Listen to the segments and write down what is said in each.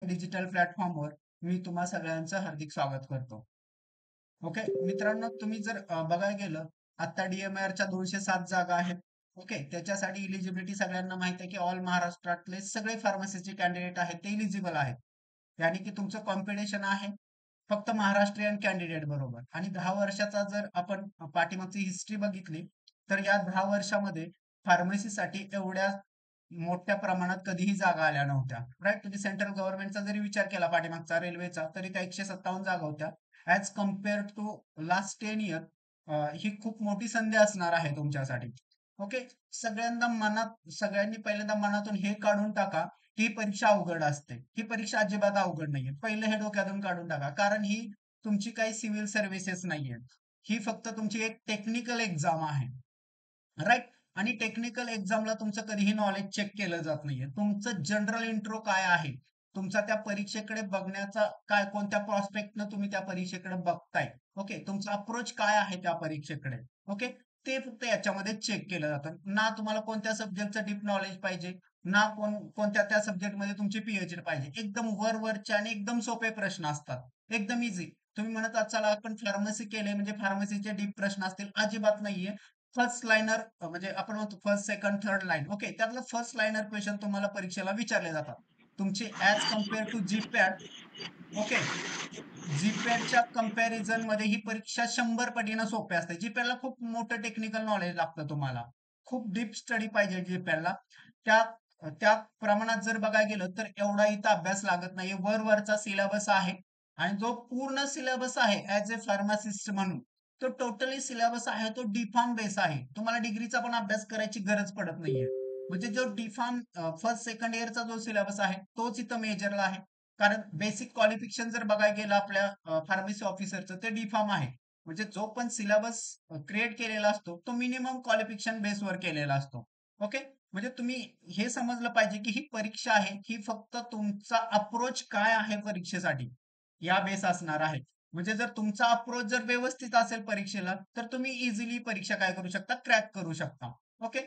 Digital प्लॅटफॉर्मवर मी तुम्हा सगळ्यांचं हार्दिक स्वागत करतो. ओके मित्रांनो, तुम्ही जर बघायला गेलं, आता DMARच्या 207 जागा आहेत. ओके, त्याच्यासाठी इलिजिबिलिटी सगळ्यांना माहिती आहे की ऑल महाराष्ट्रातले सगळे फार्मसीचे कॅन्डिडेट आहेत ते इलिजिबल आहेत. यानी की तुमचं कॉम्पिटिशन आहे फक्त महाराष्ट्रीयन कॅन्डिडेट बरोबर. आणि 10 वर्षाचा जर आपण पाठीमागची हिस्ट्री बघितली, तर या 10 वर्षामध्ये फार्मसीसाठी एवढ्या मोठ्या प्रमाणात कधीही जागा आल्या नव्हत्या. राईट, तुम्ही सेंट्रल गव्हर्नमेंटचा जरी विचार केला पाठीमागचा रेल्वेचा, तरी त्या 157 जागा होत्या. As compare to last 10 year ही खूप मोठी संधी असणार आहे तुमच्यासाठी. ओके, सगळ्यांनी पहिल्यांदा मनातून हे काढून टाका ही परीक्षा अवघड असते. ही परीक्षा अजिबात अवघड नाहीये. पहिलं हे डोक्यातून काढून टाका, कारण ही तुमची काही सिव्हिल सर्व्हिसेस नाहीये. ही फक्त तुमची एक टेक्निकल एक्झाम आहे. राईट, आणि टेक्निकल एक्झामला तुमचं कधीही नॉलेज चेक केलं जात नाहीये. तुमचं जनरल इंट्रो काय आहे, तुमचा त्या परीक्षेकडे बघण्याचा काय, कोणत्या प्रॉस्पेक्टनं तुम्ही त्या परीक्षेकडे बघताय, ओके, तुमचा अप्रोच काय आहे त्या परीक्षेकडे, ओके, ते फक्त याच्यामध्ये चेक केलं जातं. ना तुम्हाला कोणत्या सब्जेक्टचं डीप नॉलेज पाहिजे, ना कोणत्या त्या सब्जेक्टमध्ये तुमची पीएचडी पाहिजे. एकदम वरवरचे आणि एकदम सोपे प्रश्न असतात, एकदम इझी. तुम्ही म्हणत आहात चला आपण फार्मसी केले म्हणजे फार्मसीचे डीप प्रश्न असतील, अजिबात नाहीये. फर्स्ट लाईनर म्हणजे आपण म्हणतो first second third line, okay, त्यातलं फर्स्ट लाईनर क्वेश्चन तुम्हाला परीक्षेला विचारले जातात. तुमचे as compare to GPAT, okay, जीपॅटच्या कंपॅरिझन मध्ये ही परीक्षा 100 पटीनं सोपी असते. जीपॅटला खूप मोठं टेक्निकल नॉलेज लागतं तुम्हाला, खूप डीप स्टडी पाहिजे जीपॅटला. त्या त्या प्रमाणात जर बघायला गेलं तर एवढा इथं अभ्यास लागत नाहीये. वरचा सिलेबस आहे, आणि जो पूर्ण सिलेबस आहे ऍज अ फार्मासिस्ट म्हणून, तो टोटली सिलेबस आहे तो डीफार्म बेस आहे. तुम्हाला डिग्रीचा पण अभ्यास करायची गरज पडत नाहीये. म्हणजे जो डीफार्म फर्स्ट सेकंड इयरचा जो सिलेबस आहे तोच इथं मेजरला आहे. कारण बेसिक क्वालिफिकेशन जर बघायला गेलं आपल्या फार्मसी ऑफिसरचं, ते डीफार्म आहे. म्हणजे जो पण सिलेबस क्रिएट केलेला असतो तो मिनिमम क्वालिफिकेशन बेसवर केलेला असतो. ओके, म्हणजे तुम्ही हे समजलं पाहिजे की ही परीक्षा आहे ही फक्त तुमचा अप्रोच काय आहे परीक्षेसाठी या बेस असणार आहे. म्हणजे जर तुमचा अप्रोच जर व्यवस्थित असेल परीक्षेला, तर तुम्ही इझिली परीक्षा काय करू शकता, क्रॅक करू शकता. ओके,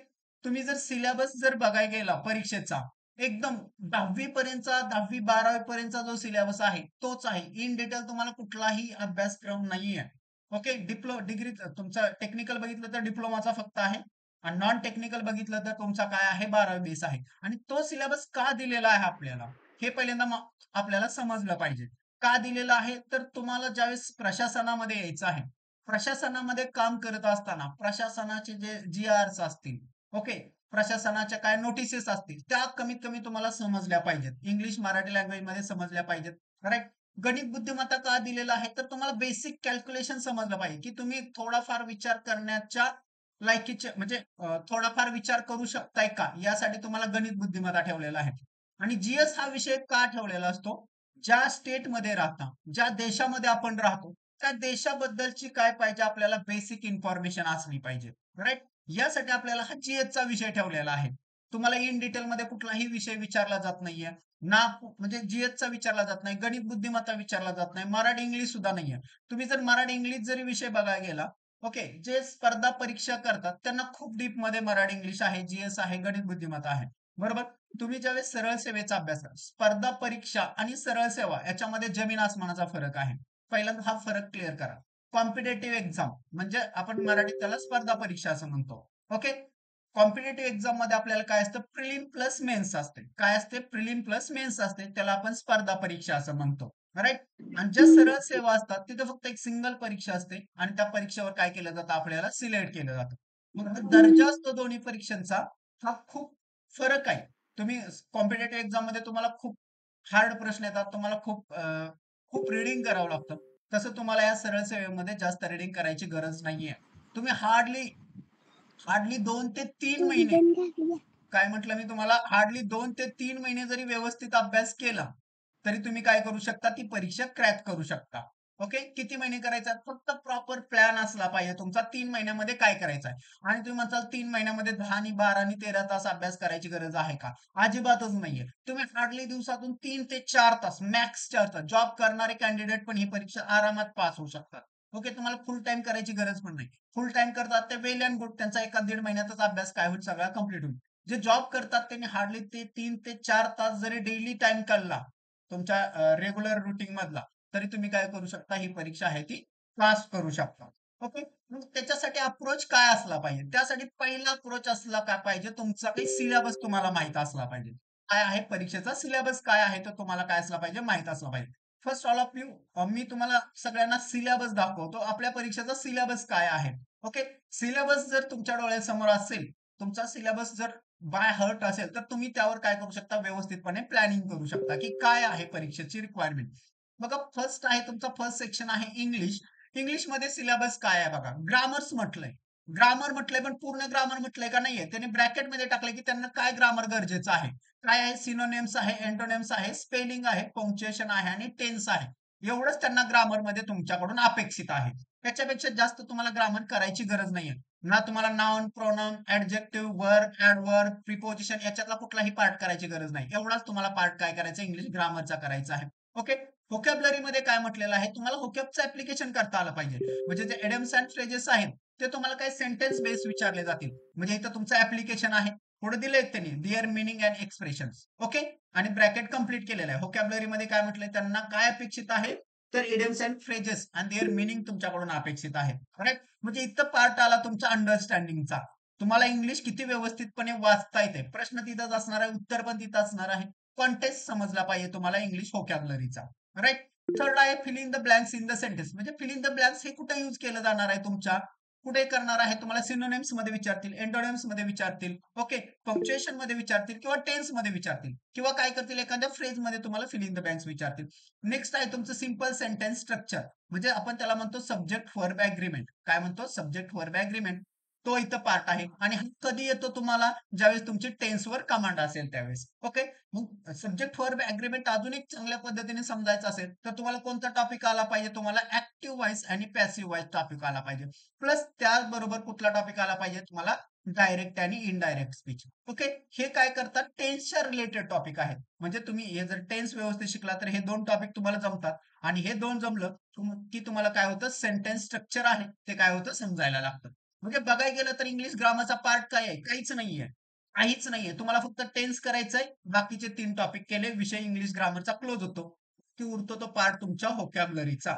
तुम्ही जर सिलेबस जर बघायला गेला परीक्षेचा, एकदम 10वी पर्यंतचा 10वी 12वी पर्यंतचा जो सिलेबस आहे तोच आहे. इन डिटेल तुम्हाला कुठलाही अभ्यासक्रम नाहीये. ओके, डिग्री तुमचा टेक्निकल बघितलं तर डिप्लोमाचा फक्त आहे, आणि नॉन टेक्निकल बघितलं तर तुमचा काय आहे, 12वी बेस आहे. आणि तो सिलेबस का दिलेला आहे आपल्याला, हे पहिल्यांदा आपल्याला समजलं पाहिजे. का दिलेला आहे, तर तुम्हाला ज्यावेळेस प्रशासनामध्ये यायचं आहे, प्रशासनामध्ये काम करत असताना प्रशासनाचे जे GRs असतील, ओके, प्रशासनाच्या काय नोटिसेस असतील, त्या कमीत कमी तुम्हाला समजल्या पाहिजेत. इंग्लिश मराठी लँग्वेज मध्ये समजल्या पाहिजेत. करेक्ट. गणित बुद्धिमत्ता का दिलेला आहे, तर तुम्हाला बेसिक कॅल्क्युलेशन समजलं पाहिजे की तुम्ही थोडाफार विचार करण्याच्या लायकीचे, म्हणजे थोडाफार विचार करू शकताय का, यासाठी तुम्हाला गणित बुद्धिमत्ता ठेवलेला आहे. आणि GS हा विषय का ठेवलेला असतो, ज्या स्टेटमध्ये राहता, ज्या देशामध्ये आपण राहतो, त्या देशाबद्दलची काय पाहिजे आपल्याला बेसिक इन्फॉर्मेशन असली पाहिजे. राईट, यासाठी आपल्याला हा GS चा विषय ठेवलेला आहे. तुम्हाला इन डिटेल मध्ये कुठलाही विषय विचारला जात नाहीये ना, म्हणजे GS चा विचारला जात नाही, गणित बुद्धिमत्ता विचारला जात नाही, मराठी इंग्लिश सुद्धा नाहीये. तुम्ही जर मराठी इंग्लिश जरी विषय बघायला गेला, ओके, जे स्पर्धा परीक्षा करतात त्यांना खूप डीप मध्ये मराठी इंग्लिश आहे, GS आहे, गणित बुद्धिमत्ता आहे, बरोबर. तुम्ही ज्यावेळेस सरळ सेवेचा अभ्यास करा, स्पर्धा परीक्षा आणि सरळ सेवा याच्यामध्ये जमीन आसमानाचा फरक आहे. पहिल्यांदा हा फरक क्लिअर करा. कॉम्पिटेटिव्ह एक्झाम म्हणजे आपण मराठीत त्याला स्पर्धा परीक्षा असं म्हणतो. ओके, कॉम्पिटेटिव्ह एक्झाम मध्ये आपल्याला काय असतं, प्रिलिम प्लस मेन्स असते. काय असते, प्रिलिम प्लस मेन्स असते, त्याला आपण स्पर्धा परीक्षा असं म्हणतो. राईट. आणि ज्या सरळ सेवा असतात तिथे फक्त एक सिंगल परीक्षा असते, आणि त्या परीक्षेवर काय केलं जातं, आपल्याला सिलेक्ट केलं जातं. मग दर्जा असतो दोन्ही परीक्षांचा, हा खूप फरक आहे. तुम्ही कॉम्पिटेटिव्ह एक्झाम मध्ये तुम्हाला खूप हार्ड प्रश्न येतात, तुम्हाला खूप रिडिंग करावं लागतं. तसं तुम्हाला या सरळ सेवेमध्ये जास्त रिडिंग करायची गरज नाहीये. तुम्ही हार्डली हार्डली 2 ते 3 महिने, काय म्हटलं मी तुम्हाला, हार्डली 2 ते 3 महिने जरी व्यवस्थित अभ्यास केला तरी तुम्ही काय करू शकता, ती परीक्षा क्रॅक करू शकता. ओके, किती महिने करायचा, फक्त प्रॉपर प्लॅन असला पाहिजे तुमचा 3 महिन्यामध्ये काय करायचं आहे. आणि तुम्ही म्हणताल 3 महिन्यामध्ये 10 आणि 12 आणि 13 तास अभ्यास करायची गरज आहे का, अजिबातच नाहीये. तुम्ही हार्डली दिवसातून 3 ते 4 तास, मॅक्स 4 तास, जॉब करणारे कॅन्डिडेट पण ही परीक्षा आरामात पास होऊ शकतात. ओके, तुम्हाला फुल टाइम करायची गरज पण नाही. फुल टाइम करतात ते वेल अँड गुड, त्यांचा 1-1.5 महिन्यातच अभ्यास काय होईल, सगळा कम्प्लीट होईल. जे जॉब करतात त्यांनी हार्डली ते 3 ते 4 तास जरी डेली टाइम काढला तुमच्या रेग्युलर रुटीन मधला, तरी तुम्ही काय करू शकता, ही परीक्षा आहे ती पास करू शकता. ओके. मग त्याच्यासाठी अप्रोच काय असला पाहिजे? त्यासाठी पहिला अप्रोच असला काय पाहिजे, तुमचा काही सिलेबस तुम्हाला माहित असला पाहिजे. काय आहे परीक्षेचा सिलेबस, काय आहे तो तुम्हाला काय असला पाहिजे, माहित असला पाहिजे. फर्स्ट ऑल ऑफ यू, मी तुम्हाला सगळ्यांना सिलेबस दाखवतो. आपल्या परीक्षेचा सिलेबस काय आहे. ओके. सिलेबस जर तुमच्या डोळ्यासमोर असेल, तुमचा सिलेबस जर बाय हर्ट असेल, तर तुम्ही त्यावर काय करू शकता, व्यवस्थितपणे प्लॅनिंग करू शकता की काय आहे परीक्षेची रिक्वायरमेंट. बघा, फर्स्ट आहे तुमचा, फर्स्ट सेक्शन आहे इंग्लिश. इंग्लिश मध्ये सिलेबस काय आहे बघा. ग्रामर्स म्हटलंय, ग्रामर म्हटलंय, पण पूर्ण ग्रामर म्हटलंय का नाहीये, त्याने ब्रॅकेट मध्ये टाकलंय की त्यांना काय ग्रामर गरजेचं आहे. काय आहे, सिनोनिम्स आहे, एंटोनिम्स आहे, स्पेलिंग आहे, पंक्च्युएशन आहे आणि टेन्स आहे. एवढंच त्यांना ग्रामर मध्ये तुमच्याकडून अपेक्षित आहे. त्याच्यापेक्षा जास्त तुम्हाला ग्रामर करायची गरज नाहीये. ना तुम्हाला noun, pronoun, adjective, verb, adverb, preposition याच्यातला कुठलाही पार्ट करायची गरज नाही. एवढाच तुम्हाला पार्ट काय करायचा, इंग्लिश ग्रामरचा करायचा आहे. ओके. व्होकॅब्युलरी मध्ये काय म्हटलेलं आहे, तुम्हाला व्होकॅबचं ऍप्लिकेशन करता आलं पाहिजे. म्हणजे जे एडम्स अँड फ्रेजेस आहेत, ते तुम्हाला काय सेंटेन्स बेस विचारले जातील. म्हणजे इथं तुमचं ऍप्लिकेशन आहे, पुढे दिलेत त्यांनी their meaning and expressions. Okay. आणि ब्रॅकेट कंप्लीट केलेलं आहे. व्होकॅब्युलरी मध्ये काय म्हटलंय, त्यांना काय अपेक्षित आहे, तर इडियम्स अँड फ्रेजेस आणि देअर मिनिंग तुमच्याकडून अपेक्षित आहे. करेक्ट. म्हणजे इथं पार्ट आला तुमच्या अंडरस्टँडिंगचा. तुम्हाला इंग्लिश किती व्यवस्थितपणे वाचता येते, प्रश्न तिथंच असणार आहे, उत्तर पण तिथं असणार आहे. कॉन्टेक्स्ट समजला पाहिजे तुम्हाला इंग्लिश व्होकॅब्युलरीचा. राईट. थर्ड आहे fill in the blanks in the sentence. म्हणजे फिल इन द ब्लँक्स हे कुठे यूज केलं जाणार आहे, तुमच्या कुठे करणार आहे, तुम्हाला सिनोनिम्स मध्ये विचारतील, एंटोनिम्स मध्ये विचारतील. ओके. पंक्च्युएशन मध्ये विचारतील किंवा टेन्स मध्ये विचारतील, किंवा काय करतील, एखाद्या फ्रेज मध्ये तुम्हाला फिल इन द ब्लँक्स विचारतील. नेक्स्ट आहे तुमचं सिंपल सेंटेन्स स्ट्रक्चर. म्हणजे आपण त्याला म्हणतो सब्जेक्ट वर्ब अग्रीमेंट. काय म्हणतो, सब्जेक्ट वर्ब अग्रीमेंट. तो इथं पार्ट आहे. आणि हा कधी येतो तुम्हाला, ज्यावेळेस तुमची टेन्सवर कमांड असेल त्यावेळेस. ओके. मग सब्जेक्ट वर्ब अग्रीमेंट अजून एक चांगल्या पद्धतीने समजायचं असेल, तर तुम्हाला कोणता टॉपिक आला पाहिजे, तुम्हाला ऍक्टिव्ह व्हॉइस आणि पॅसिव्ह व्हॉइस टॉपिक आला पाहिजे. प्लस त्याचबरोबर कुठला टॉपिक आला पाहिजे तुम्हाला, डायरेक्ट आणि इनडायरेक्ट स्पीच. ओके. हे काय करतात, टेन्सच्या रिलेटेड टॉपिक आहेत. म्हणजे तुम्ही हे जर टेन्स व्यवस्थित शिकला, तर हे दोन टॉपिक तुम्हाला जमतात. आणि हे दोन जमलं की तुम्हाला काय होतं, सेंटेन्स स्ट्रक्चर आहे ते काय होतं, समजायला लागतं. म्हणजे बघायला गेलं तर इंग्लिश ग्रामरचा पार्ट काय आहे, काहीच नाहीये. काहीच नाहीये. तुम्हाला फक्त टेन्स करायचंय, बाकीचे 3 टॉपिक केले, विषय इंग्लिश ग्रामरचा क्लोज होतो. की उरतो तो पार्ट तुमच्या व्होकॅब्युलरीचा.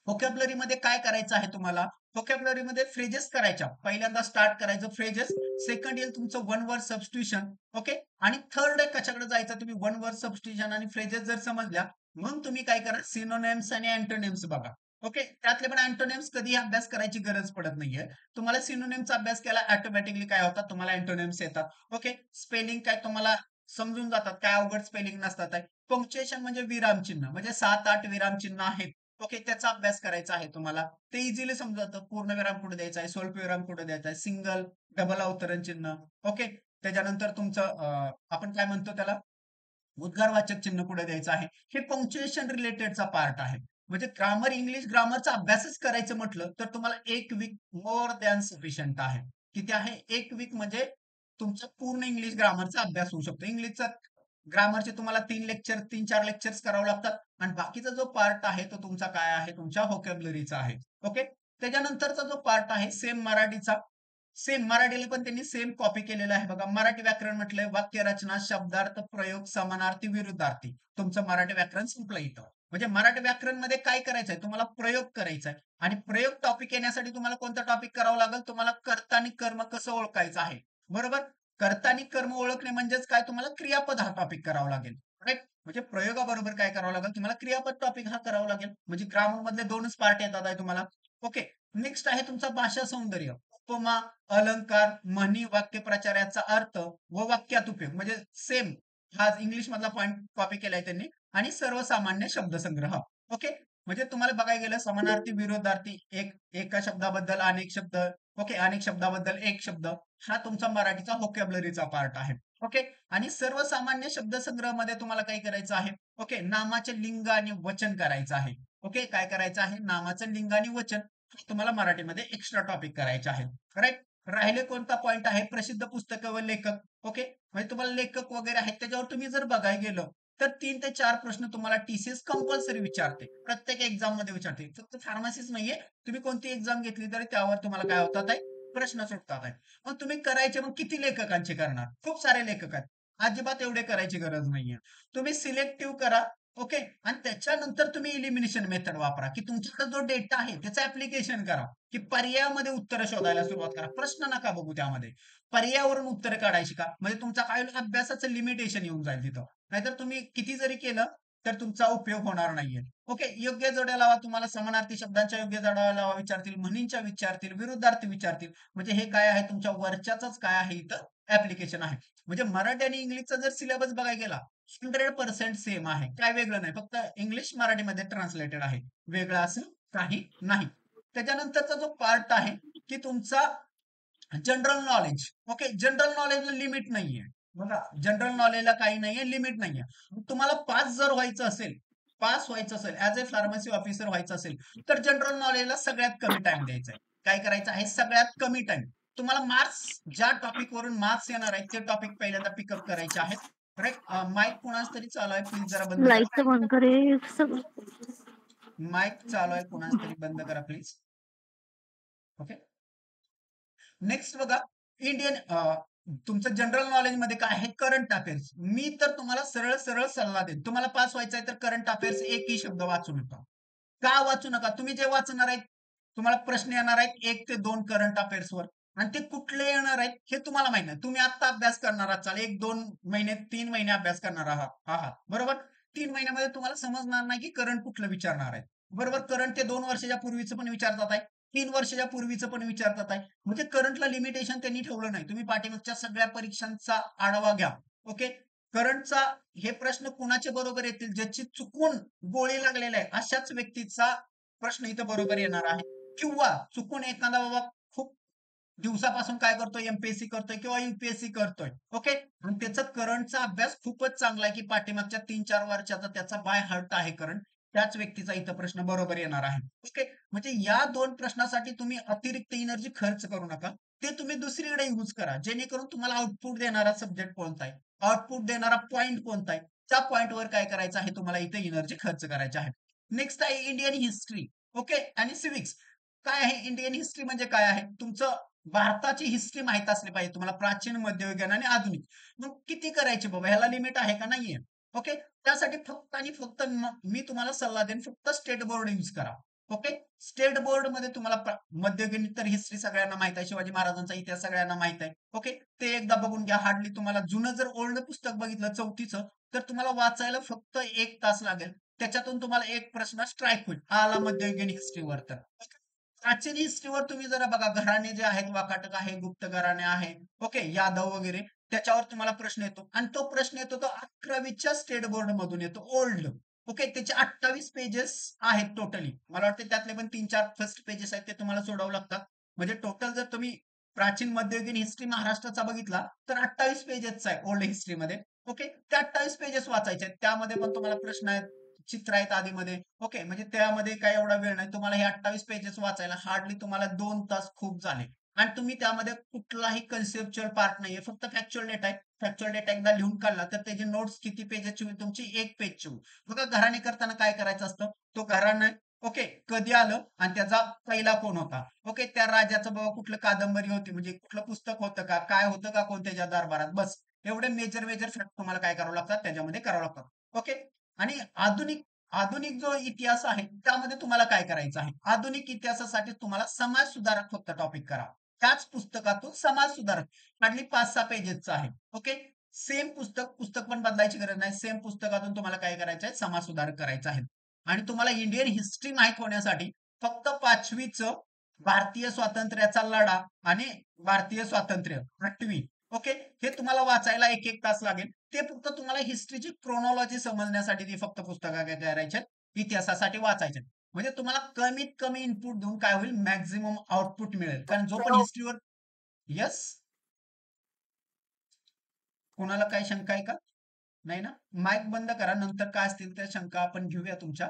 व्होकॅब्युलरी मध्ये काय करायचं आहे तुम्हाला, व्होकॅब्युलरी मध्ये फ्रेजेस करायच्या. पहिल्यांदा स्टार्ट करायचं फ्रेजेस. सेकंड येईल तुमचं वन वर्ड सबस्टिट्यूशन. ओके. आणि थर्ड कशाकडे जायचं, तुम्ही वन वर्ड सबस्टिट्यूशन आणि फ्रेजेस जर समजल्या, मग तुम्ही काय करा, सिनोनिम्स आणि अँटोनिम्स बघा. ओके. त्यातले पण अँटोनिम्स कधी अभ्यास करायची गरज पडत नाहीये. तुम्हाला सिनोनिम्सचा अभ्यास केला, ऑटोमॅटिकली काय होतात, तुम्हाला अँटोनिम्स येतात. ओके. स्पेलिंग काय तुम्हाला समजून जातात, काय अवघड स्पेलिंग नसतात आहे. पंक्च्युएशन म्हणजे विरामचिन्ह, म्हणजे 7-8 विरामचिन्ह आहेत. ओके. त्याचा अभ्यास करायचा आहे तुम्हाला. ते इझिली समजतं. पूर्णविराम कुठे द्यायचा आहे, स्वल्पविराम कुठे द्यायचा आहे, सिंगल, डबल अवतरण चिन्ह. ओके. त्याच्यानंतर तुमचं आपण काय म्हणतो त्याला, उद्गारवाचक चिन्ह कुठे द्यायचं आहे. हे पंक्च्युएशन रिलेटेडचा पार्ट आहे. म्हणजे ग्रामर, इंग्लिश ग्रामरचा अभ्यासच करायचं म्हटलं, तर तुम्हाला 1 वीक मोर दॅन सफिशियंट आहे. किती आहे, 1 वीक म्हणजे तुमचा पूर्ण इंग्लिश ग्रामरचा अभ्यास होऊ शकतो. इंग्लिशचा ग्रामरचे तुम्हाला 3-4 लेक्चर्स करावं लागतात. आणि बाकीचा जो पार्ट आहे तो तुमचा काय आहे, तुमच्या व्होकॅब्युलरीचा आहे. ओके. त्याच्यानंतरचा जो पार्ट आहे सेम मराठीचा. सेम मराठीला पण त्यांनी सेम कॉपी केलेलं आहे बघा. मराठी व्याकरण म्हटलंय, वाक्य रचना, शब्दार्थ, प्रयोग, समानार्थी, विरुद्धार्थी. तुमचं मराठी व्याकरण संपलं इथं. म्हणजे मराठी व्याकरण मध्ये काय करायचंय, तुम्हाला प्रयोग करायचा आहे. आणि प्रयोग टॉपिक येण्यासाठी तुम्हाला कोणता टॉपिक करावं लागेल, तुम्हाला कर्ता आणि कर्म कसं ओळखायचं आहे. बरोबर. कर्ता आणि कर्म ओळखणे म्हणजेच काय, तुम्हाला क्रियापद हा टॉपिक करावा लागेल. राईट. म्हणजे प्रयोगाबरोबर काय करावं लागेल, तुम्हाला क्रियापद टॉपिक हा करावा लागेल. म्हणजे ग्रामर मधले 2च पार्ट येतात आहे तुम्हाला. ओके. नेक्स्ट आहे तुमचा भाषा सौंदर्य. उपमा, अलंकार, म्हणी, वाक्यप्रचाराचा अर्थ व वाक्यात उपयोग. म्हणजे सेम हा इंग्लिश मधला पॉईंट कॉपी केलाय त्यांनी. आणि सर्वसामान्य शब्दसंग्रह. ओके. म्हणजे तुम्हाला बघायला गेलं, समानार्थी, विरोधार्थी, एका शब्दाबद्दल अनेक शब्द. ओके. अनेक शब्दाबद्दल एक शब्द. हा तुमचा मराठीचा व्होकॅब्युलरीचा पार्ट आहे. ओके. आणि सर्वसामान्य शब्दसंग्रह मध्ये तुम्हाला काय करायचं आहे, ओके, नामाचे लिंग आणि वचन करायचं आहे. ओके. काय करायचं आहे, नामाचं लिंग आणि वचन तुम्हाला मराठीमध्ये एक्स्ट्रा टॉपिक करायचे आहे. राईट. राहिले कोणता पॉइंट आहे, प्रसिद्ध पुस्तकं व लेखक. ओके. म्हणजे तुम्हाला लेखक वगैरे आहेत, त्याच्यावर तुम्ही जर बघायला गेलं, तर 3 ते 4 प्रश्न तुम्हाला टीसीएस कंपल्सरी विचारते. प्रत्येक एक्झाम मध्ये विचारते. फक्त फार्मसीच नाहीये, तुम्ही कोणती एक्झाम घेतली तरी त्यावर तुम्हाला काय होतात आहे, प्रश्न सुटतात आहे. मग तुम्ही करायचे, मग किती लेखकांचे करणार, खूप सारे लेखक आहेत. अजिबात एवढे करायची गरज नाहीये. तुम्ही सिलेक्टिव्ह करा. ओके, आणि त्याच्यानंतर तुम्ही इलिमिनेशन मेथड वापरा, की तुमच्याकडे जो डेटा आहे त्याचं ऍप्लिकेशन करा, की पर्यायामध्ये उत्तर शोधायला सुरुवात करा. प्रश्न नका बघू त्यामध्ये, पर्यायावरून उत्तर काढायची का, म्हणजे तुमचा काय अभ्यासाचं लिमिटेशन येऊन जाईल तिथं. नाहीतर तुम्ही किती जरी केलं तर तुमचा उपयोग होणार नाहीये. ओके, योग्य जोड्या लावा. तुम्हाला समानार्थी शब्दांच्या योग्य जोड्या लावा विचारतील, म्हणींच्या विचारतील, विरुद्धार्थी विचारतील. म्हणजे हे काय आहे, तुमच्या वरच्याच काय आहे इथं ऍप्लिकेशन आहे. म्हणजे मराठी आणि इंग्लिशचा जर सिलेबस बघायला गेला 100% सेम आहे, काय वेगळं नाही, फक्त इंग्लिश मराठीमध्ये ट्रान्सलेटेड आहे, वेगळं असं काही नाही. त्याच्यानंतरचा जो पार्ट आहे की तुमचा जनरल नॉलेज. ओके, जनरल नॉलेजला लिमिट नाहीये. बघा, जनरल नॉलेजला काही नाहीये, लिमिट नाहीये. तुम्हाला पास जर व्हायचं असेल, पास व्हायचं असेल ऍज अ फार्मसी ऑफिसर व्हायचं असेल, तर जनरल नॉलेजला सगळ्यात कमी टाइम द्यायचा आहे. काय करायचं आहे, सगळ्यात कमी टाइम. तुम्हाला मार्क्स, ज्या टॉपिक वरून मार्क्स येणार आहेत ते टॉपिक पहिल्यांदा पिकअप करायचे आहेत. राईट. माईक कुणाच तरी चालू आहे, प्लीज जरा बंद लाईट करा. बंद करे सब. माईक चालू आहे कुणाच तरी, बंद करा प्लीज. ओके, नेक्स्ट बघा, इंडियन तुमचं जनरल नॉलेज मध्ये काय आहे, करंट अफेअर्स. मी तर तुम्हाला सरळ सरळ सल्ला देईन, तुम्हाला पास व्हायचं आहे तर करंट अफेअर्स एकही शब्द वाचू नका. का वाचू नका, तुम्ही जे वाचणार आहेत तुम्हाला प्रश्न येणार आहेत 1 ते 2 करंट अफेअर्स वर, आणि ते कुठले येणार आहेत हे तुम्हाला माहित नाही. तुम्ही आता अभ्यास करणार आहात, चालेल 1-2 महिने 3 महिने अभ्यास करणार आहात बरोबर. 3 महिन्यामध्ये तुम्हाला समजणार नाही की करंट कुठलं विचारणार आहे. बरोबर, करंट ते 2 वर्षाच्या पूर्वीचं पण विचारतात आहे, 3 वर्षाच्या पूर्वीचं पण विचारतात आहे. म्हणजे करंटला लिमिटेशन त्यांनी ठेवलं नाही. तुम्ही पाठीमागच्या सगळ्या परीक्षांचा आढावा घ्या. ओके, करंटचा हे प्रश्न कुणाचे बरोबर येतील, ज्याची चुकून गोळी लागलेला आहे अशाच व्यक्तीचा प्रश्न इथं बरोबर येणार आहे. किंवा चुकून एखादा बाबा खूप दिवसापासून काय करतोय, एमपीएससी करतोय किंवा युपीएससी करतोय. ओके, आणि त्याचा करंटचा अभ्यास खूपच चांगला आहे, की पाठीमागच्या 3-4 वर्षाचा त्याचा बाय हार्ट आहे करंट, त्याच व्यक्तीचा इथं प्रश्न बरोबर येणार आहे. ओके, म्हणजे या 2 प्रश्नासाठी तुम्ही अतिरिक्त एनर्जी खर्च करू नका. ते तुम्ही दुसरीकडे यूज करा, जेणेकरून तुम्हाला आउटपुट देणारा सब्जेक्ट कोणता आहे, आउटपुट देणारा पॉइंट कोणता आहे, त्या पॉइंटवर काय करायचं आहे, तुम्हाला इथे एनर्जी खर्च करायची आहे. नेक्स्ट आहे इंडियन हिस्ट्री. ओके, आणि सिविक्स. काय आहे इंडियन हिस्ट्री, म्हणजे काय आहे, तुमचं भारताची हिस्ट्री माहित असली पाहिजे तुम्हाला, प्राचीन, मध्ययुगीन आणि आधुनिक. मग किती करायचे बाबा, ह्याला लिमिट आहे का, नाहीये. ओके, त्यासाठी फक्त आणि फक्त मी तुम्हाला सल्ला देईन, फक्त स्टेट बोर्ड यूज करा. ओके, स्टेट बोर्ड मध्ये तुम्हाला मध्ययुगीन तर हिस्ट्री सगळ्यांना माहित आहे, शिवाजी महाराजांचा इतिहास सगळ्यांना माहित आहे. ओके, ते एकदा बघून घ्या. हार्डली तुम्हाला जुनं जर ओल्ड पुस्तक बघितलं 4थीचं, तर तुम्हाला वाचायला फक्त 1 तास लागेल. त्याच्यातून तुम्हाला एक प्रश्न स्ट्राईक होईल, हा आला मध्ययुगीन हिस्ट्रीवर. तर प्राचीन हिस्ट्रीवर तुम्ही जरा बघा, घराणे जे आहेत, वाकाटक आहे, गुप्त घराणे आहे, ओके, यादव वगैरे, त्याच्यावर तुम्हाला प्रश्न येतो, आणि तो प्रश्न येतो तो 11वीच्या स्टेट बोर्ड मधून येतो, ओल्ड. ओके, त्याचे 28 पेजेस आहेत टोटली. मला वाटतं त्यातले पण 3-4 फर्स्ट पेजेस आहेत, ते तुम्हाला सोडावं लागतात. म्हणजे टोटल जर तुम्ही प्राचीन, मध्ययुगीन हिस्ट्री महाराष्ट्राचा बघितला तर 28 पेजेसचा आहे ओल्ड हिस्ट्रीमध्ये. ओके, त्या 28 पेजेस वाचायचे आहेत, त्यामध्ये पण तुम्हाला प्रश्न आहेत, चित्र आहेत आधीमध्ये. ओके, म्हणजे त्यामध्ये काय एवढा वेळ नाही तुम्हाला हे 28 पेजेस वाचायला, हार्डली तुम्हाला 2 तास खूप झाले. आणि तुम्ही त्यामध्ये कुठलाही कन्सेप्च्युअल पार्ट नाहीये, फक्त फॅक्च्युअल डेटा आहे. फॅक्च्युअल डेटा एकदा लिहून काढला तर त्याची नोट्स किती पेजेसची होईल, तुमची 1 पेजची होईल. बघा, घराणे करताना काय करायचं असतं, तो घराणं ओके कधी आलं आणि त्याचा पहिला कोण होता. ओके, त्या राजाचं बाबा कुठलं कादंबरी होती, म्हणजे कुठलं पुस्तक होतं का, काय होतं का कोणत्याच्या दरबारात, बस एवढे मेजर मेजर फॅक्ट तुम्हाला काय करावं लागतात, त्याच्यामध्ये करावं लागतात. ओके, आणि आधुनिक आधुनिक जो इतिहास आहे त्यामध्ये तुम्हाला काय करायचं आहे, आधुनिक इतिहासासाठी तुम्हाला समाज सुधारक फक्त टॉपिक करा. त्याच पुस्तकातून समाज सुधारक हार्डली 5-6 पेजेसचं आहे. ओके, सेम पुस्तक पण बदलायची गरज नाही, सेम पुस्तकातून तुम्हाला काय करायचं आहे, समाज सुधारक करायचं आहे. आणि तुम्हाला इंडियन हिस्ट्री माहित होण्यासाठी फक्त 5वीचं भारतीय स्वातंत्र्याचा लढा आणि भारतीय स्वातंत्र्य 8वी, ओके, हे तुम्हाला वाचायला 1-1 तास लागेल. ते फक्त तुम्हाला हिस्ट्रीची क्रोनॉलॉजी समजण्यासाठी ती फक्त पुस्तकं काय करायचे, इतिहासासाठी वाचायचे. म्हणजे तुम्हाला कमीत कमी इनपुट देऊन काय होईल, मॅक्झिमम आउटपुट मिळेल. कारण जो पण हिस्ट्रीवर, यस, कोणाला काय शंका आहे का, नाही ना, माईक बंद करा, नंतर काय असतील त्या शंका आपण घेऊया तुमच्या.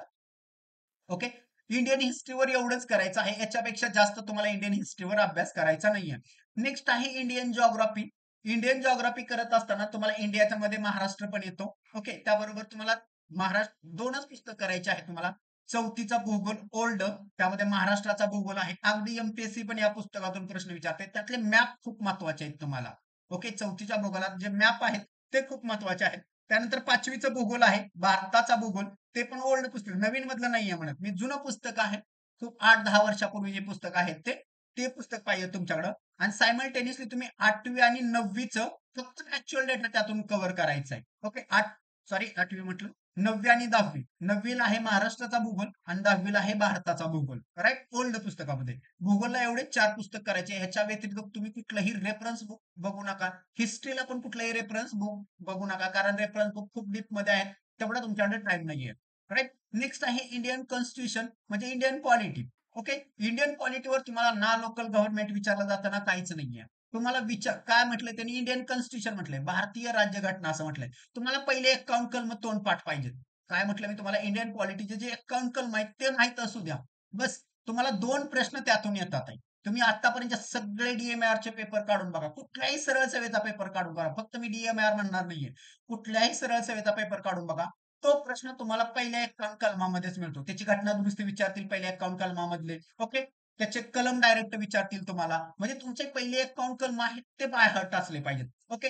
ओके, इंडियन हिस्ट्रीवर एवढंच करायचं आहे, याच्यापेक्षा जास्त तुम्हाला इंडियन हिस्ट्रीवर अभ्यास करायचा नाहीये. नेक्स्ट आहे इंडियन जिओग्राफी. इंडियन जिओग्राफी करत असताना तुम्हाला इंडियाच्या मध्ये महाराष्ट्र पण येतो. ओके, त्याबरोबर तुम्हाला महाराष्ट्र 2च पुस्तक करायचे आहे तुम्हाला. 4थीचा भूगोल ओल्ड, त्यामध्ये महाराष्ट्राचा भूगोल आहे. अगदी एमपीएससी पण या पुस्तकातून प्रश्न विचारते, त्यातले मॅप खूप महत्वाचे आहेत तुम्हाला. ओके, 4थीच्या भूगोलात जे मॅप आहेत ते खूप महत्वाचे आहेत. त्यानंतर 5वीचं भूगोल आहे, भारताचा भूगोल. ते पण ओल्ड पुस्तक, नवीन मधलं नाहीये म्हणत मी, जुनं पुस्तक आहे. खूप 8-10 वर्षापूर्वी जे पुस्तक आहेत ते पुस्तक पाहिजे तुमच्याकडं. आणि सायमल्टेनियसली तुम्ही 8वी आणि 9वीचं फक्त ऍक्च्युअल डेटा त्यातून कव्हर करायचा आहे. ओके, 8वी म्हटलं, 9वी आणि 10वी. 9वीला आहे महाराष्ट्राचा भूगोल आणि 10वीला आहे भारताचा भूगोल, राईट, ओल्ड पुस्तकामध्ये. भूगोलला एवढे 4 पुस्तक करायचे. ह्याच्या व्यतिरिक्त तुम्ही कुठलंही रेफरन्स बुक बघू नका. हिस्ट्रीला पण कुठलाही रेफरन्स बुक बघू नका, कारण रेफरन्स बुक खूप डीप मध्ये आहेत. तेवढा तुमच्याकडे टाइम नाहीये, राईट. नेक्स्ट आहे इंडियन कॉन्स्टिट्यूशन, म्हणजे इंडियन पॉलिटी. ओके, इंडियन पॉलिटीवर तुम्हाला ना लोकल गव्हर्नमेंट विचारलं जाताना काहीच नाहीये. तुम्हाला विचार काय म्हटलंय त्यांनी, इंडियन कॉन्स्टिट्यूशन म्हटलंय, भारतीय राज्यघटना असं म्हटलंय. तुम्हाला पहिले 51 कलम तोंडपाठ पाहिजे. काय म्हटलं मी तुम्हाला, इंडियन पॉलिटीचे जे 51 कलम आहेत ते माहित असू द्या. बस तुम्हाला 2 प्रश्न त्यातून येतात आहे. तुम्ही आतापर्यंत सगळे डीएमआर चे पेपर काढून बघा, कुठल्याही सरळ सेवेचा पेपर काढून बघा, फक्त मी डीएमआर म्हणणार नाहीये, कुठल्याही सरळ सेवेचा पेपर काढून बघा. तो प्रश्न तुम्हाला पहिल्या 51 कलमामध्येच मिळतो. त्याची घटना दुरुस्ती विचारतील पहिल्या 51 कलमामधले. ओके, त्याचे कलम डायरेक्ट विचारतील तुम्हाला. म्हणजे तुमचे पहिले 51 कलम आहेत ते बाय हार्ट असले पाहिजेत. ओके,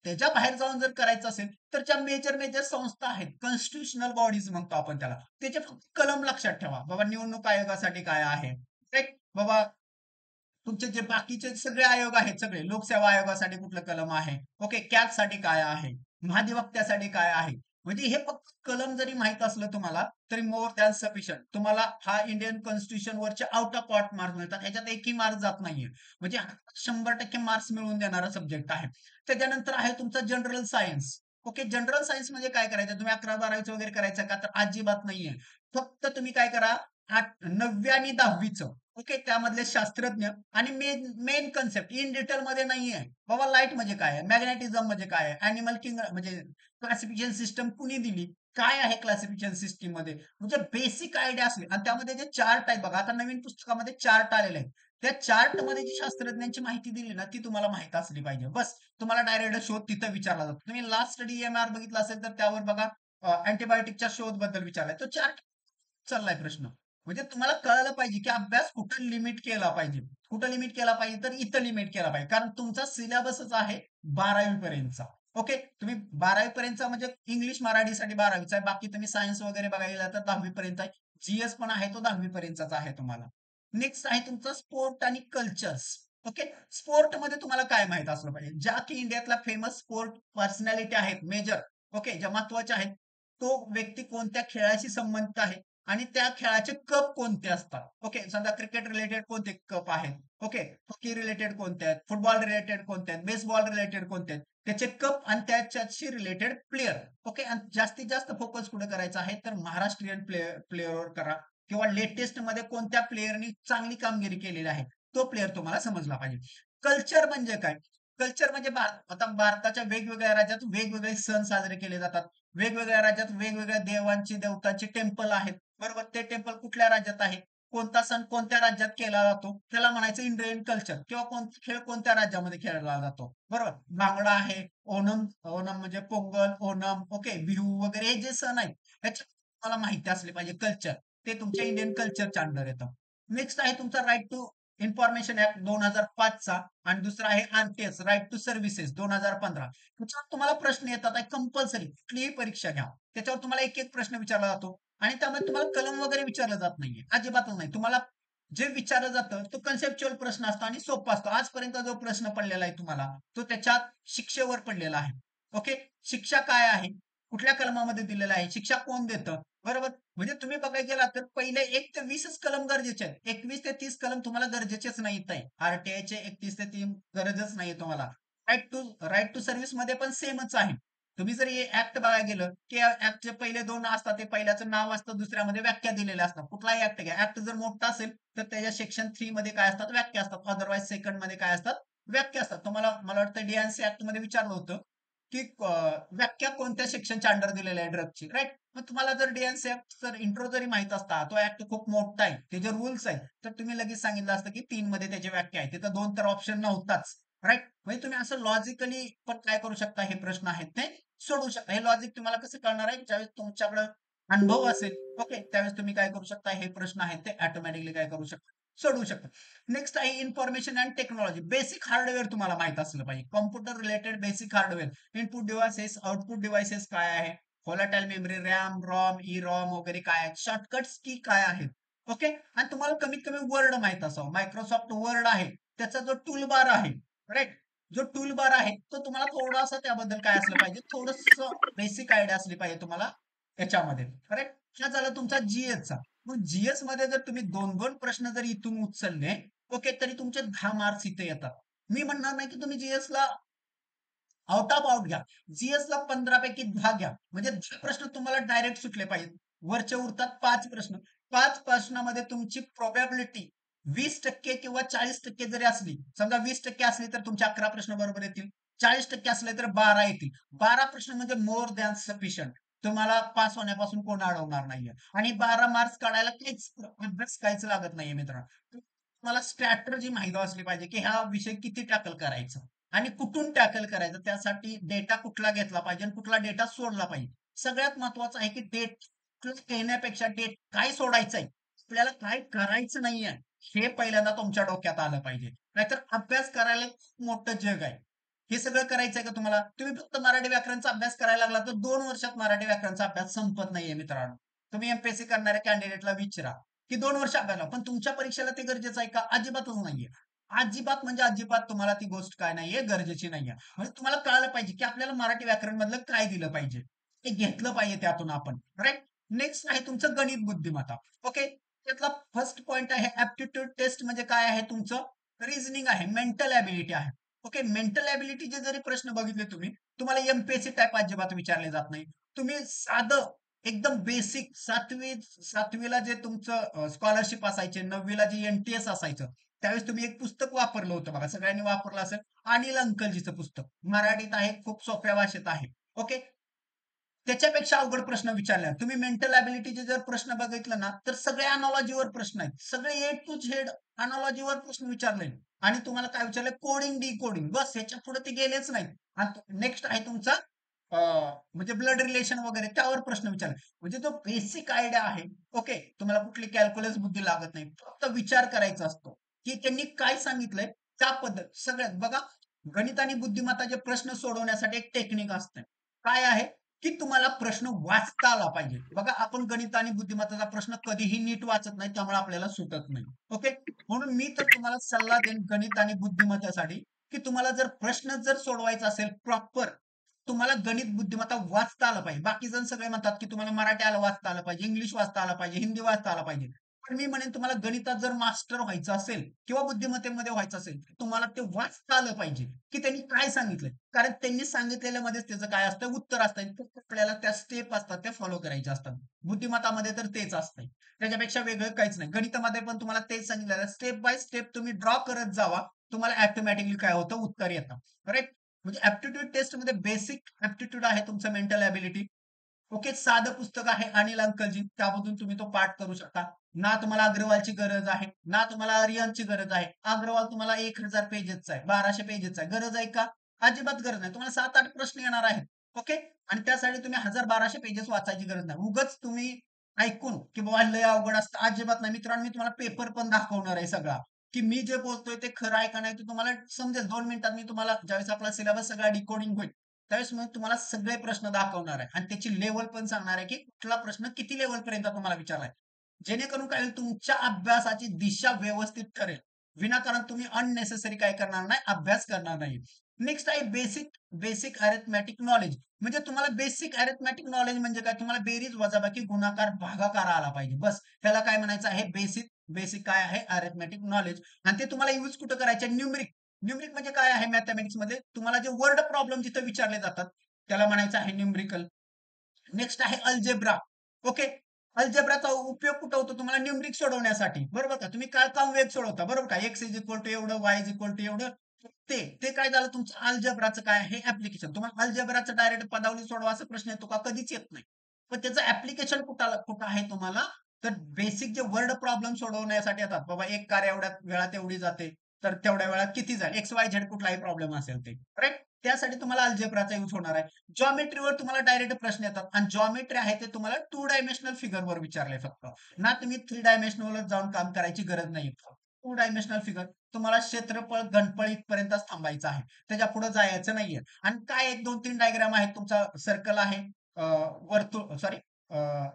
त्याच्या बाहेर जाऊन जर करायचं असेल तर ज्या मेजर मेजर संस्था आहेत, कॉन्स्टिट्युशनल बॉडीज म्हणतो आपण त्याला, त्याचे फक्त कलम लक्षात ठेवा. बाबा निवडणूक आयोगासाठी काय आहे, राईट. बाबा तुमचे जे बाकीचे सगळे आयोग आहेत, सगळे लोकसेवा आयोगासाठी कुठलं कलम आहे, ओके, कॅग साठी काय आहे, महाधिवक्त्यासाठी काय आहे. म्हणजे हे फक्त कलम जरी माहित असलं तुम्हाला तरी मोर दॅन सफिशियंट. तुम्हाला हा इंडियन कॉन्स्टिट्यूशन वरचे आउट ऑफ पार्ट मार्क्स मिळतात, ह्याच्यात एकही मार्क जात नाहीये. म्हणजे 100% मार्क्स मिळवून देणारा सब्जेक्ट आहे. त्याच्यानंतर आहे तुमचा general science. Okay, general science म्हणजे काय करायचं, तुम्ही 11-12 वगैरे करायचं का, तर अजिबात नाहीये. फक्त तुम्ही काय करा, 9वी आणि 10वीचं, ओके, त्यामधले शास्त्रज्ञ आणि main main concept in detail मध्ये नाहीये. बाबा लाईट म्हणजे काय आहे, मॅग्नेटिझम म्हणजे काय आहे, अॅनिमल किंग म्हणजे क्लासिफिकेशन सिस्टम कुणी दिली, काय आहे क्लासिफिकेशन सिस्टीम मध्ये, म्हणजे बेसिक आयडिया असले. आणि त्यामध्ये जे चार्ट आहे बघा, आता नवीन पुस्तकामध्ये चार्ट आलेले आहेत, त्या चार्ट मध्ये जी शास्त्रज्ञांची माहिती दिली ना ती तुम्हाला माहित असली पाहिजे. बस तुम्हाला डायरेक्ट शोध तिथं विचारला जातो. तुम्ही लास्ट डीएमआर बघितला असेल तर त्यावर बघा अँटीबायोटिकच्या शोध बद्दल विचारलाय, तो चार्ट चाललाय प्रश्न. म्हणजे तुम्हाला कळलं पाहिजे की अभ्यास कुठं लिमिट केला पाहिजे. कुठं लिमिट केला पाहिजे, तर इथं लिमिट केला पाहिजे, कारण तुमचा सिलेबसच आहे 12वी पर्यंतचा. ओके, तुम्ही 12वी पर्यंतचा म्हणजे इंग्लिश मराठीसाठी 12वीचा आहे, बाकी तुम्ही सायन्स वगैरे बघायला तर 10वी पर्यंत आहे. जीएस पण आहे तो 10वी पर्यंतचा आहे तुम्हाला. नेक्स्ट आहे तुमचं स्पोर्ट आणि कल्चर्स. ओके, स्पोर्ट मध्ये तुम्हाला काय माहित असलं पाहिजे, ज्या की इंडियातल्या फेमस स्पोर्ट पर्सनॅलिटी आहेत मेजर, ओके, ज्या महत्वाच्या आहेत, तो व्यक्ती कोणत्या खेळाशी संबंधित आहे आणि त्या खेळाचे कप कोणते असतात. ओके, समजा क्रिकेट रिलेटेड कोणते कप आहेत, ओके, हॉकी रिलेटेड कोणते आहेत, फुटबॉल रिलेटेड कोणते आहेत, बेसबॉल रिलेटेड कोणते आहेत, त्याचे कप आणि त्याच्याशी रिलेटेड प्लेयर. ओके, आणि जास्तीत जास्त फोकस कुठे करायचा आहे, तर महाराष्ट्रीयन प्लेअरवर करा, किंवा लेटेस्ट मध्ये कोणत्या प्लेअरनी चांगली कामगिरी केलेली आहे तो प्लेअर तुम्हाला समजला पाहिजे. कल्चर म्हणजे काय, कल्चर म्हणजे आता भारताच्या वेगवेगळ्या राज्यात वेगवेगळे सण साजरे केले जातात. वेगवेगळ्या राज्यात वेगवेगळ्या देवांची देवतांची टेम्पल आहेत, बरोबर. ते टेम्पल कुठल्या राज्यात आहे, कोणता सण कोणत्या राज्यात केला जातो, त्याला म्हणायचं इंडियन कल्चर. किंवा कोणता खेळ कोणत्या राज्यामध्ये खेळला जातो, बरोबर. भांगडा आहे, ओणम, ओणम म्हणजे पोंगल, ओणम, ओके, बिहू वगैरे हे जे सण आहेत ह्याच्यात तुम्हाला माहिती असले पाहिजे कल्चर. ते तुमच्या इंडियन कल्चरच्या अंडर येतं. नेक्स्ट आहे तुमचा राईट टू इन्फॉर्मेशन ऍक्ट 2005चा, आणि दुसरा आहे आरटीएस राईट टू सर्व्हिसेस 2015. त्याच्यावर तुम्हाला प्रश्न येतात आहे कंपल्सरी, कुठलीही परीक्षा घ्या त्याच्यावर तुम्हाला एक एक प्रश्न विचारला जातो. आणि त्यामध्ये तुम्हाला कलम वगैरे विचारलं जात नाहीये, अजिबातच नाही. तुम्हाला जे विचारलं जातं तो कन्सेप्च्युअल प्रश्न असतो आणि सोपा असतो. आजपर्यंत जो प्रश्न पडलेला आहे तुम्हाला तो त्याच्यात शिक्षेवर पडलेला आहे. ओके, शिक्षा काय आहे, कुठल्या कलमामध्ये दिलेला आहे, शिक्षा कोण देतं, बरोबर. म्हणजे तुम्ही बघायला गेला तर पहिले 1 ते 20च कलम गरजेचे आहेत. 21 ते 30 कलम तुम्हाला गरजेचेच नाहीत आहे. आरटीआयचे 31 ते 3 गरजच नाहीये तुम्हाला. राईट टू सर्व्हिस मध्ये पण सेमच आहे. तुम्ही जर हे ऍक्ट बघायला गेलं की ऍक्टचे पहिले 2 असतात, ते पहिल्याचं नाव असतं, दुसऱ्यामध्ये व्याख्या दिलेल्या असतात. कुठलाही ऍक्ट घ्या, ऍक्ट जर मोठा असेल तर त्याच्या सेक्शन 3 मध्ये काय असतात, व्याख्या असतात. अदरवाईज सेकंड मध्ये काय असतात, व्याख्या असतात. तुम्हाला मला वाटतं डीएनसी ऍक्ट मध्ये विचारलं होतं की व्याख्या कोणत्या सेक्शनच्या अंडर दिलेल्या आहे ड्रगची, राईट. मग तुम्हाला जर डीएनसी ऍक्ट जर इंट्रो जरी माहित असता, तो ऍक्ट खूप मोठा आहे, त्याचे रूल्स आहेत, तर तुम्ही लगेच सांगितलं असतं की 3 मध्ये त्याची व्याख्या आहे. तिथं 2 तर ऑप्शन नव्हताच, राईट. म्हणजे तुम्ही असं लॉजिकली पण काय करू शकता, हे प्रश्न आहेत ते सोडवू शकता. हे लॉजिक तुम्हाला कसं कळणार आहे, ज्यावेळेस तुमच्याकडे अनुभव असेल, ओके, त्यावेळेस तुम्ही काय करू शकता, हे प्रश्न आहेत ते ऑटोमॅटिकली काय करू शकता सोडवू शकता. नेक्स्ट आहे information and technology. Basic hardware तुम्हाला माहित असलं पाहिजे. Computer related basic hardware, input devices, output devices काय आहे, volatile memory, RAM, ROM, E ROM वगैरे काय आहेत, शॉर्टकट्स की काय आहेत. ओके, आणि तुम्हाला कमीत कमी वर्ड माहित असावं. मायक्रोसॉफ्ट वर्ड आहे, त्याचा जो टूल बार आहे, राईट, जो टूल बार आहे तो तुम्हाला थोडासा त्याबद्दल काय असलं पाहिजे, थोडस बेसिक आयडिया असली पाहिजे तुम्हाला त्याच्यामध्ये. करेक्ट. हा झाला तुमचा जीएसचा. मग जीएस मध्ये जर तुम्ही दोन दोन प्रश्न जर इथून उचलले, ओके, तरी तुमचे 10 मार्क्स इथे येतात. मी म्हणणार नाही की तुम्ही जीएस ला आउट ऑफ आउट घ्या. जीएस ला 15 पैकी 10 घ्या, म्हणजे 10 प्रश्न तुम्हाला डायरेक्ट सुटले पाहिजेत. वरचे उरतात 5 प्रश्न. 5 प्रश्नामध्ये तुमची प्रोबॅबिलिटी 20% किंवा 40% जरी असली, समजा 20% असली तर तुमचे 11 प्रश्न बरोबर येतील, 40% असले तर 12 येतील. 12 प्रश्न म्हणजे मोर दॅन सफिशियंट. तुम्हाला पास होण्यापासून कोण अडवणार नाहीये. आणि 12 मार्क्स काढायला काहीच अभ्यास काहीच लागत नाहीये मित्रांनो. तुम्हाला स्ट्रॅटर्जी माहिती असली पाहिजे की हा विषय किती टॅकल करायचा आणि कुठून टॅकल करायचं, त्यासाठी डेटा कुठला घेतला पाहिजे आणि कुठला डेटा सोडला पाहिजे. सगळ्यात महत्वाचं आहे की डेट घेण्यापेक्षा डेट काय सोडायचंय, आपल्याला काय करायचं नाहीये, हे पहिल्यांदा तुमच्या डोक्यात आलं पाहिजे. नाहीतर अभ्यास करायला खूप मोठं जग आहे. हे सगळं करायचंय का तुम्हाला? तुम्ही फक्त मराठी व्याकरणचा अभ्यास करायला लागला तर 2 वर्षात मराठी व्याकरणचा अभ्यास संपत नाहीये मित्रांनो. तुम्ही एमपीएससी करणाऱ्या कॅन्डिडेटला विचारा की 2 वर्ष अभ्यास, पण तुमच्या परीक्षेला ते गरजेचं आहे का? अजिबातच नाहीये. अजिबात म्हणजे अजिबात तुम्हाला ती गोष्ट काय नाहीये, गरजेची नाहीये. म्हणजे तुम्हाला कळालं पाहिजे की आपल्याला मराठी व्याकरण मधलं काय दिलं पाहिजे, ते घेतलं पाहिजे त्यातून आपण, राईट. नेक्स्ट आहे तुमचं गणित बुद्धिमत्ता. ओके, त्यातला फर्स्ट पॉइंट आहे ऍप्टिट्यूड टेस्ट. म्हणजे काय आहे तुमचं? रिझनिंग आहे, मेंटल ॲबिलिटी आहे. ओके, मेंटल ॲबिलिटीचे जरी प्रश्न बघितले तुम्ही, तुम्हाला एमपीएससी टाईप अजिबात विचारले जात नाही. तुम्ही साधं एकदम बेसिक सातवीला जे तुमचं स्कॉलरशिप असायचे, 9वीला जे एनटीएस असायचं, त्यावेळेस तुम्ही एक पुस्तक वापरलं होतं बघा, सगळ्यांनी वापरलं असेल, अनिल अंकलजीचं पुस्तक. मराठीत आहे, खूप सोप्या भाषेत आहे. ओके, त्याच्यापेक्षा अवघड प्रश्न विचारले. तुम्ही मेंटल ॲबिलिटीचे जर प्रश्न बघितलं ना, तर सगळे अनॉलॉजीवर प्रश्न आहेत. सगळे ए टू झेड अनॉलॉजीवर प्रश्न विचारले. आणि तुम्हाला काय विचारलंय? Coding, decoding. बस ह्याच्या पुढे ते गेलेच नाहीत. आणि नेक्स्ट आहे तुमचा म्हणजे ब्लड रिलेशन वगैरे त्यावर प्रश्न विचारले. म्हणजे जो बेसिक आयडिया आहे, ओके, तुम्हाला कुठली कॅल्क्युलस बुद्धी लागत नाही. फक्त विचार करायचा असतो, की त्यांनी काय सांगितलंय त्या पद्धत सगळ्यात बघा. गणित आणि बुद्धिमत्ताचे प्रश्न सोडवण्यासाठी एक टेक्निक असते. काय आहे? की तुम्हाला प्रश्न वाचता आला पाहिजे. बघा, आपण गणित आणि बुद्धिमत्ताचा प्रश्न कधीही नीट वाचत नाही, त्यामुळे आपल्याला सुटत नाही. ओके, म्हणून मी तर तुम्हाला सल्ला देईन गणित आणि बुद्धिमत्तेसाठी, की तुम्हाला जर प्रश्न जर सोडवायचा असेल प्रॉपर, तुम्हाला गणित बुद्धिमत्ता वाचता आलं पाहिजे. बाकी जण सगळे म्हणतात की तुम्हाला मराठी आलं वाचता आलं पाहिजे, इंग्लिश वाचता आलं पाहिजे, हिंदी वाचता आलं पाहिजे. पण मी म्हणेन तुम्हाला गणितात जर मास्टर व्हायचं असेल किंवा बुद्धिमत्तेमध्ये व्हायचं असेल, तुम्हाला ते वाचता आलं पाहिजे की त्यांनी काय सांगितलंय. कारण त्यांनी सांगितलेल्या मध्येच त्याचं काय असतं, उत्तर असतं. आपल्याला त्या स्टेप असतात त्या फॉलो करायच्या असतात. बुद्धिमत्तामध्ये तर तेच असतंय, त्याच्यापेक्षा वेगळं काहीच नाही. गणितामध्ये पण तुम्हाला तेच सांगितलेलं, स्टेप बाय स्टेप तुम्ही ड्रॉ करत जावा, तुम्हाला ऑटोमॅटिकली काय होतं, उत्तर येतं. करेक्ट. म्हणजे ऍप्टिट्यूड टेस्ट मध्ये बेसिक ऍप्टिट्यूड आहे तुमचं, मेंटल ॲबिलिटी. ओके, साधं पुस्तक आहे अनिल अंकलजी, त्यामधून तुम्ही तो पाठ करू शकता. ना तुम्हाला अग्रवालची गरज आहे, ना तुम्हाला अरियनची गरज आहे. अग्रवाल तुम्हाला 1000 पेजेसचा आहे, 1200 पेजेसचा आहे. गरज आहे का? अजिबात गरज नाही. तुम्हाला 7-8 प्रश्न येणार आहेत. ओके, आणि त्यासाठी तुम्ही 1000-1200 पेजेस वाचायची गरज नाही. उगच तुम्ही ऐकून की बाबा लय अवघड असतं, अजिबात नाही मित्रांनो. मी तुम्हाला पेपर पण दाखवणार आहे सगळा, की मी जे बोलतोय ते खरं आहे का नाही ते तुम्हाला समजेल. 2 मिनिटात मी तुम्हाला, ज्यावेळेस आपला सिलेबस सगळा डिकोडिंग होईल, त्यावेळेस मी तुम्हाला सगळे प्रश्न दाखवणार आहे आणि त्याची लेवल पण सांगणार आहे की कुठला प्रश्न किती लेवल पर्यंत तुम्हाला विचारलाय. जेणेकरून काय होईल, तुमच्या अभ्यासाची दिशा व्यवस्थित ठरेल. विनाकारण तुम्ही अननेसेसरी काय करणार नाही, अभ्यास करणार नाही. नेक्स्ट आहे बेसिक बेसिक अरिथमॅटिक नॉलेज. म्हणजे तुम्हाला बेसिक अरिथमॅटिक नॉलेज म्हणजे काय, तुम्हाला बेरीज, वजाबाकी, गुणाकार, भागाकार आला पाहिजे. बस त्याला काय म्हणायचं आहे, बेसिक. बेसिक काय आहे, अरिथमॅटिक नॉलेज. आणि ते तुम्हाला यूज कुठं करायचे, न्यूमरिक. न्यूमरिक म्हणजे काय आहे, मॅथमॅटिक्स मध्ये तुम्हाला जे वर्ड प्रॉब्लेम जिथे विचारले जातात त्याला म्हणायचं आहे न्यूमरिकल. नेक्स्ट आहे अल्जेब्रा. ओके, अल्जेब्राचा उपयोग कुठं होतो, तुम्हाला न्यूमरिक सोडवण्यासाठी, बरोबर का. तुम्ही काय काम वेग सोडवता, बरोबर का. एक्स इज इक्वल टू एवढं, वाय इज इक्वल टू एवढं. ते ते काय झालं, तुमचं अल्जेब्राचं काय आहे, ऍप्लिकेशन. तुम्हाला अल्जेब्राचं डायरेक्ट पदावली सोडवा असा प्रश्न येतो का, कधीच येत नाही. पण त्याचं ऍप्लिकेशन कुठं कुठं आहे तुम्हाला, तर बेसिक जे वर्ड प्रॉब्लेम सोडवण्यासाठी येतात. बाबा एक कार एवढ्या वेळात एवढी जाते, तर तेवढ्या वेळात किती जाईल, एक्स वाय झेड कुठलाही प्रॉब्लेम असेल ते, राईट. त्यासाठी तुम्हाला अल्जेब्राचा यूज होणार आहे. जॉमेट्रीवर तुम्हाला डायरेक्ट प्रश्न येतात आणि जॉमेट्री आहे ते तुम्हाला 2 डायमेन्शनल फिगरवर विचारले फक्त. ना तुम्ही 3 डायमेन्शनल जाऊन काम करायची गरज नाही. Two dimensional figure. तुम्हाला क्षेत्रफळ घनफळ इथपर्यंतच थांबायचं आहे, त्याच्या पुढे जायचं नाहीये. आणि काय 1 2 3 डायग्राम आहेत, तुमचा सर्कल आहे, वर्तुळ सॉरी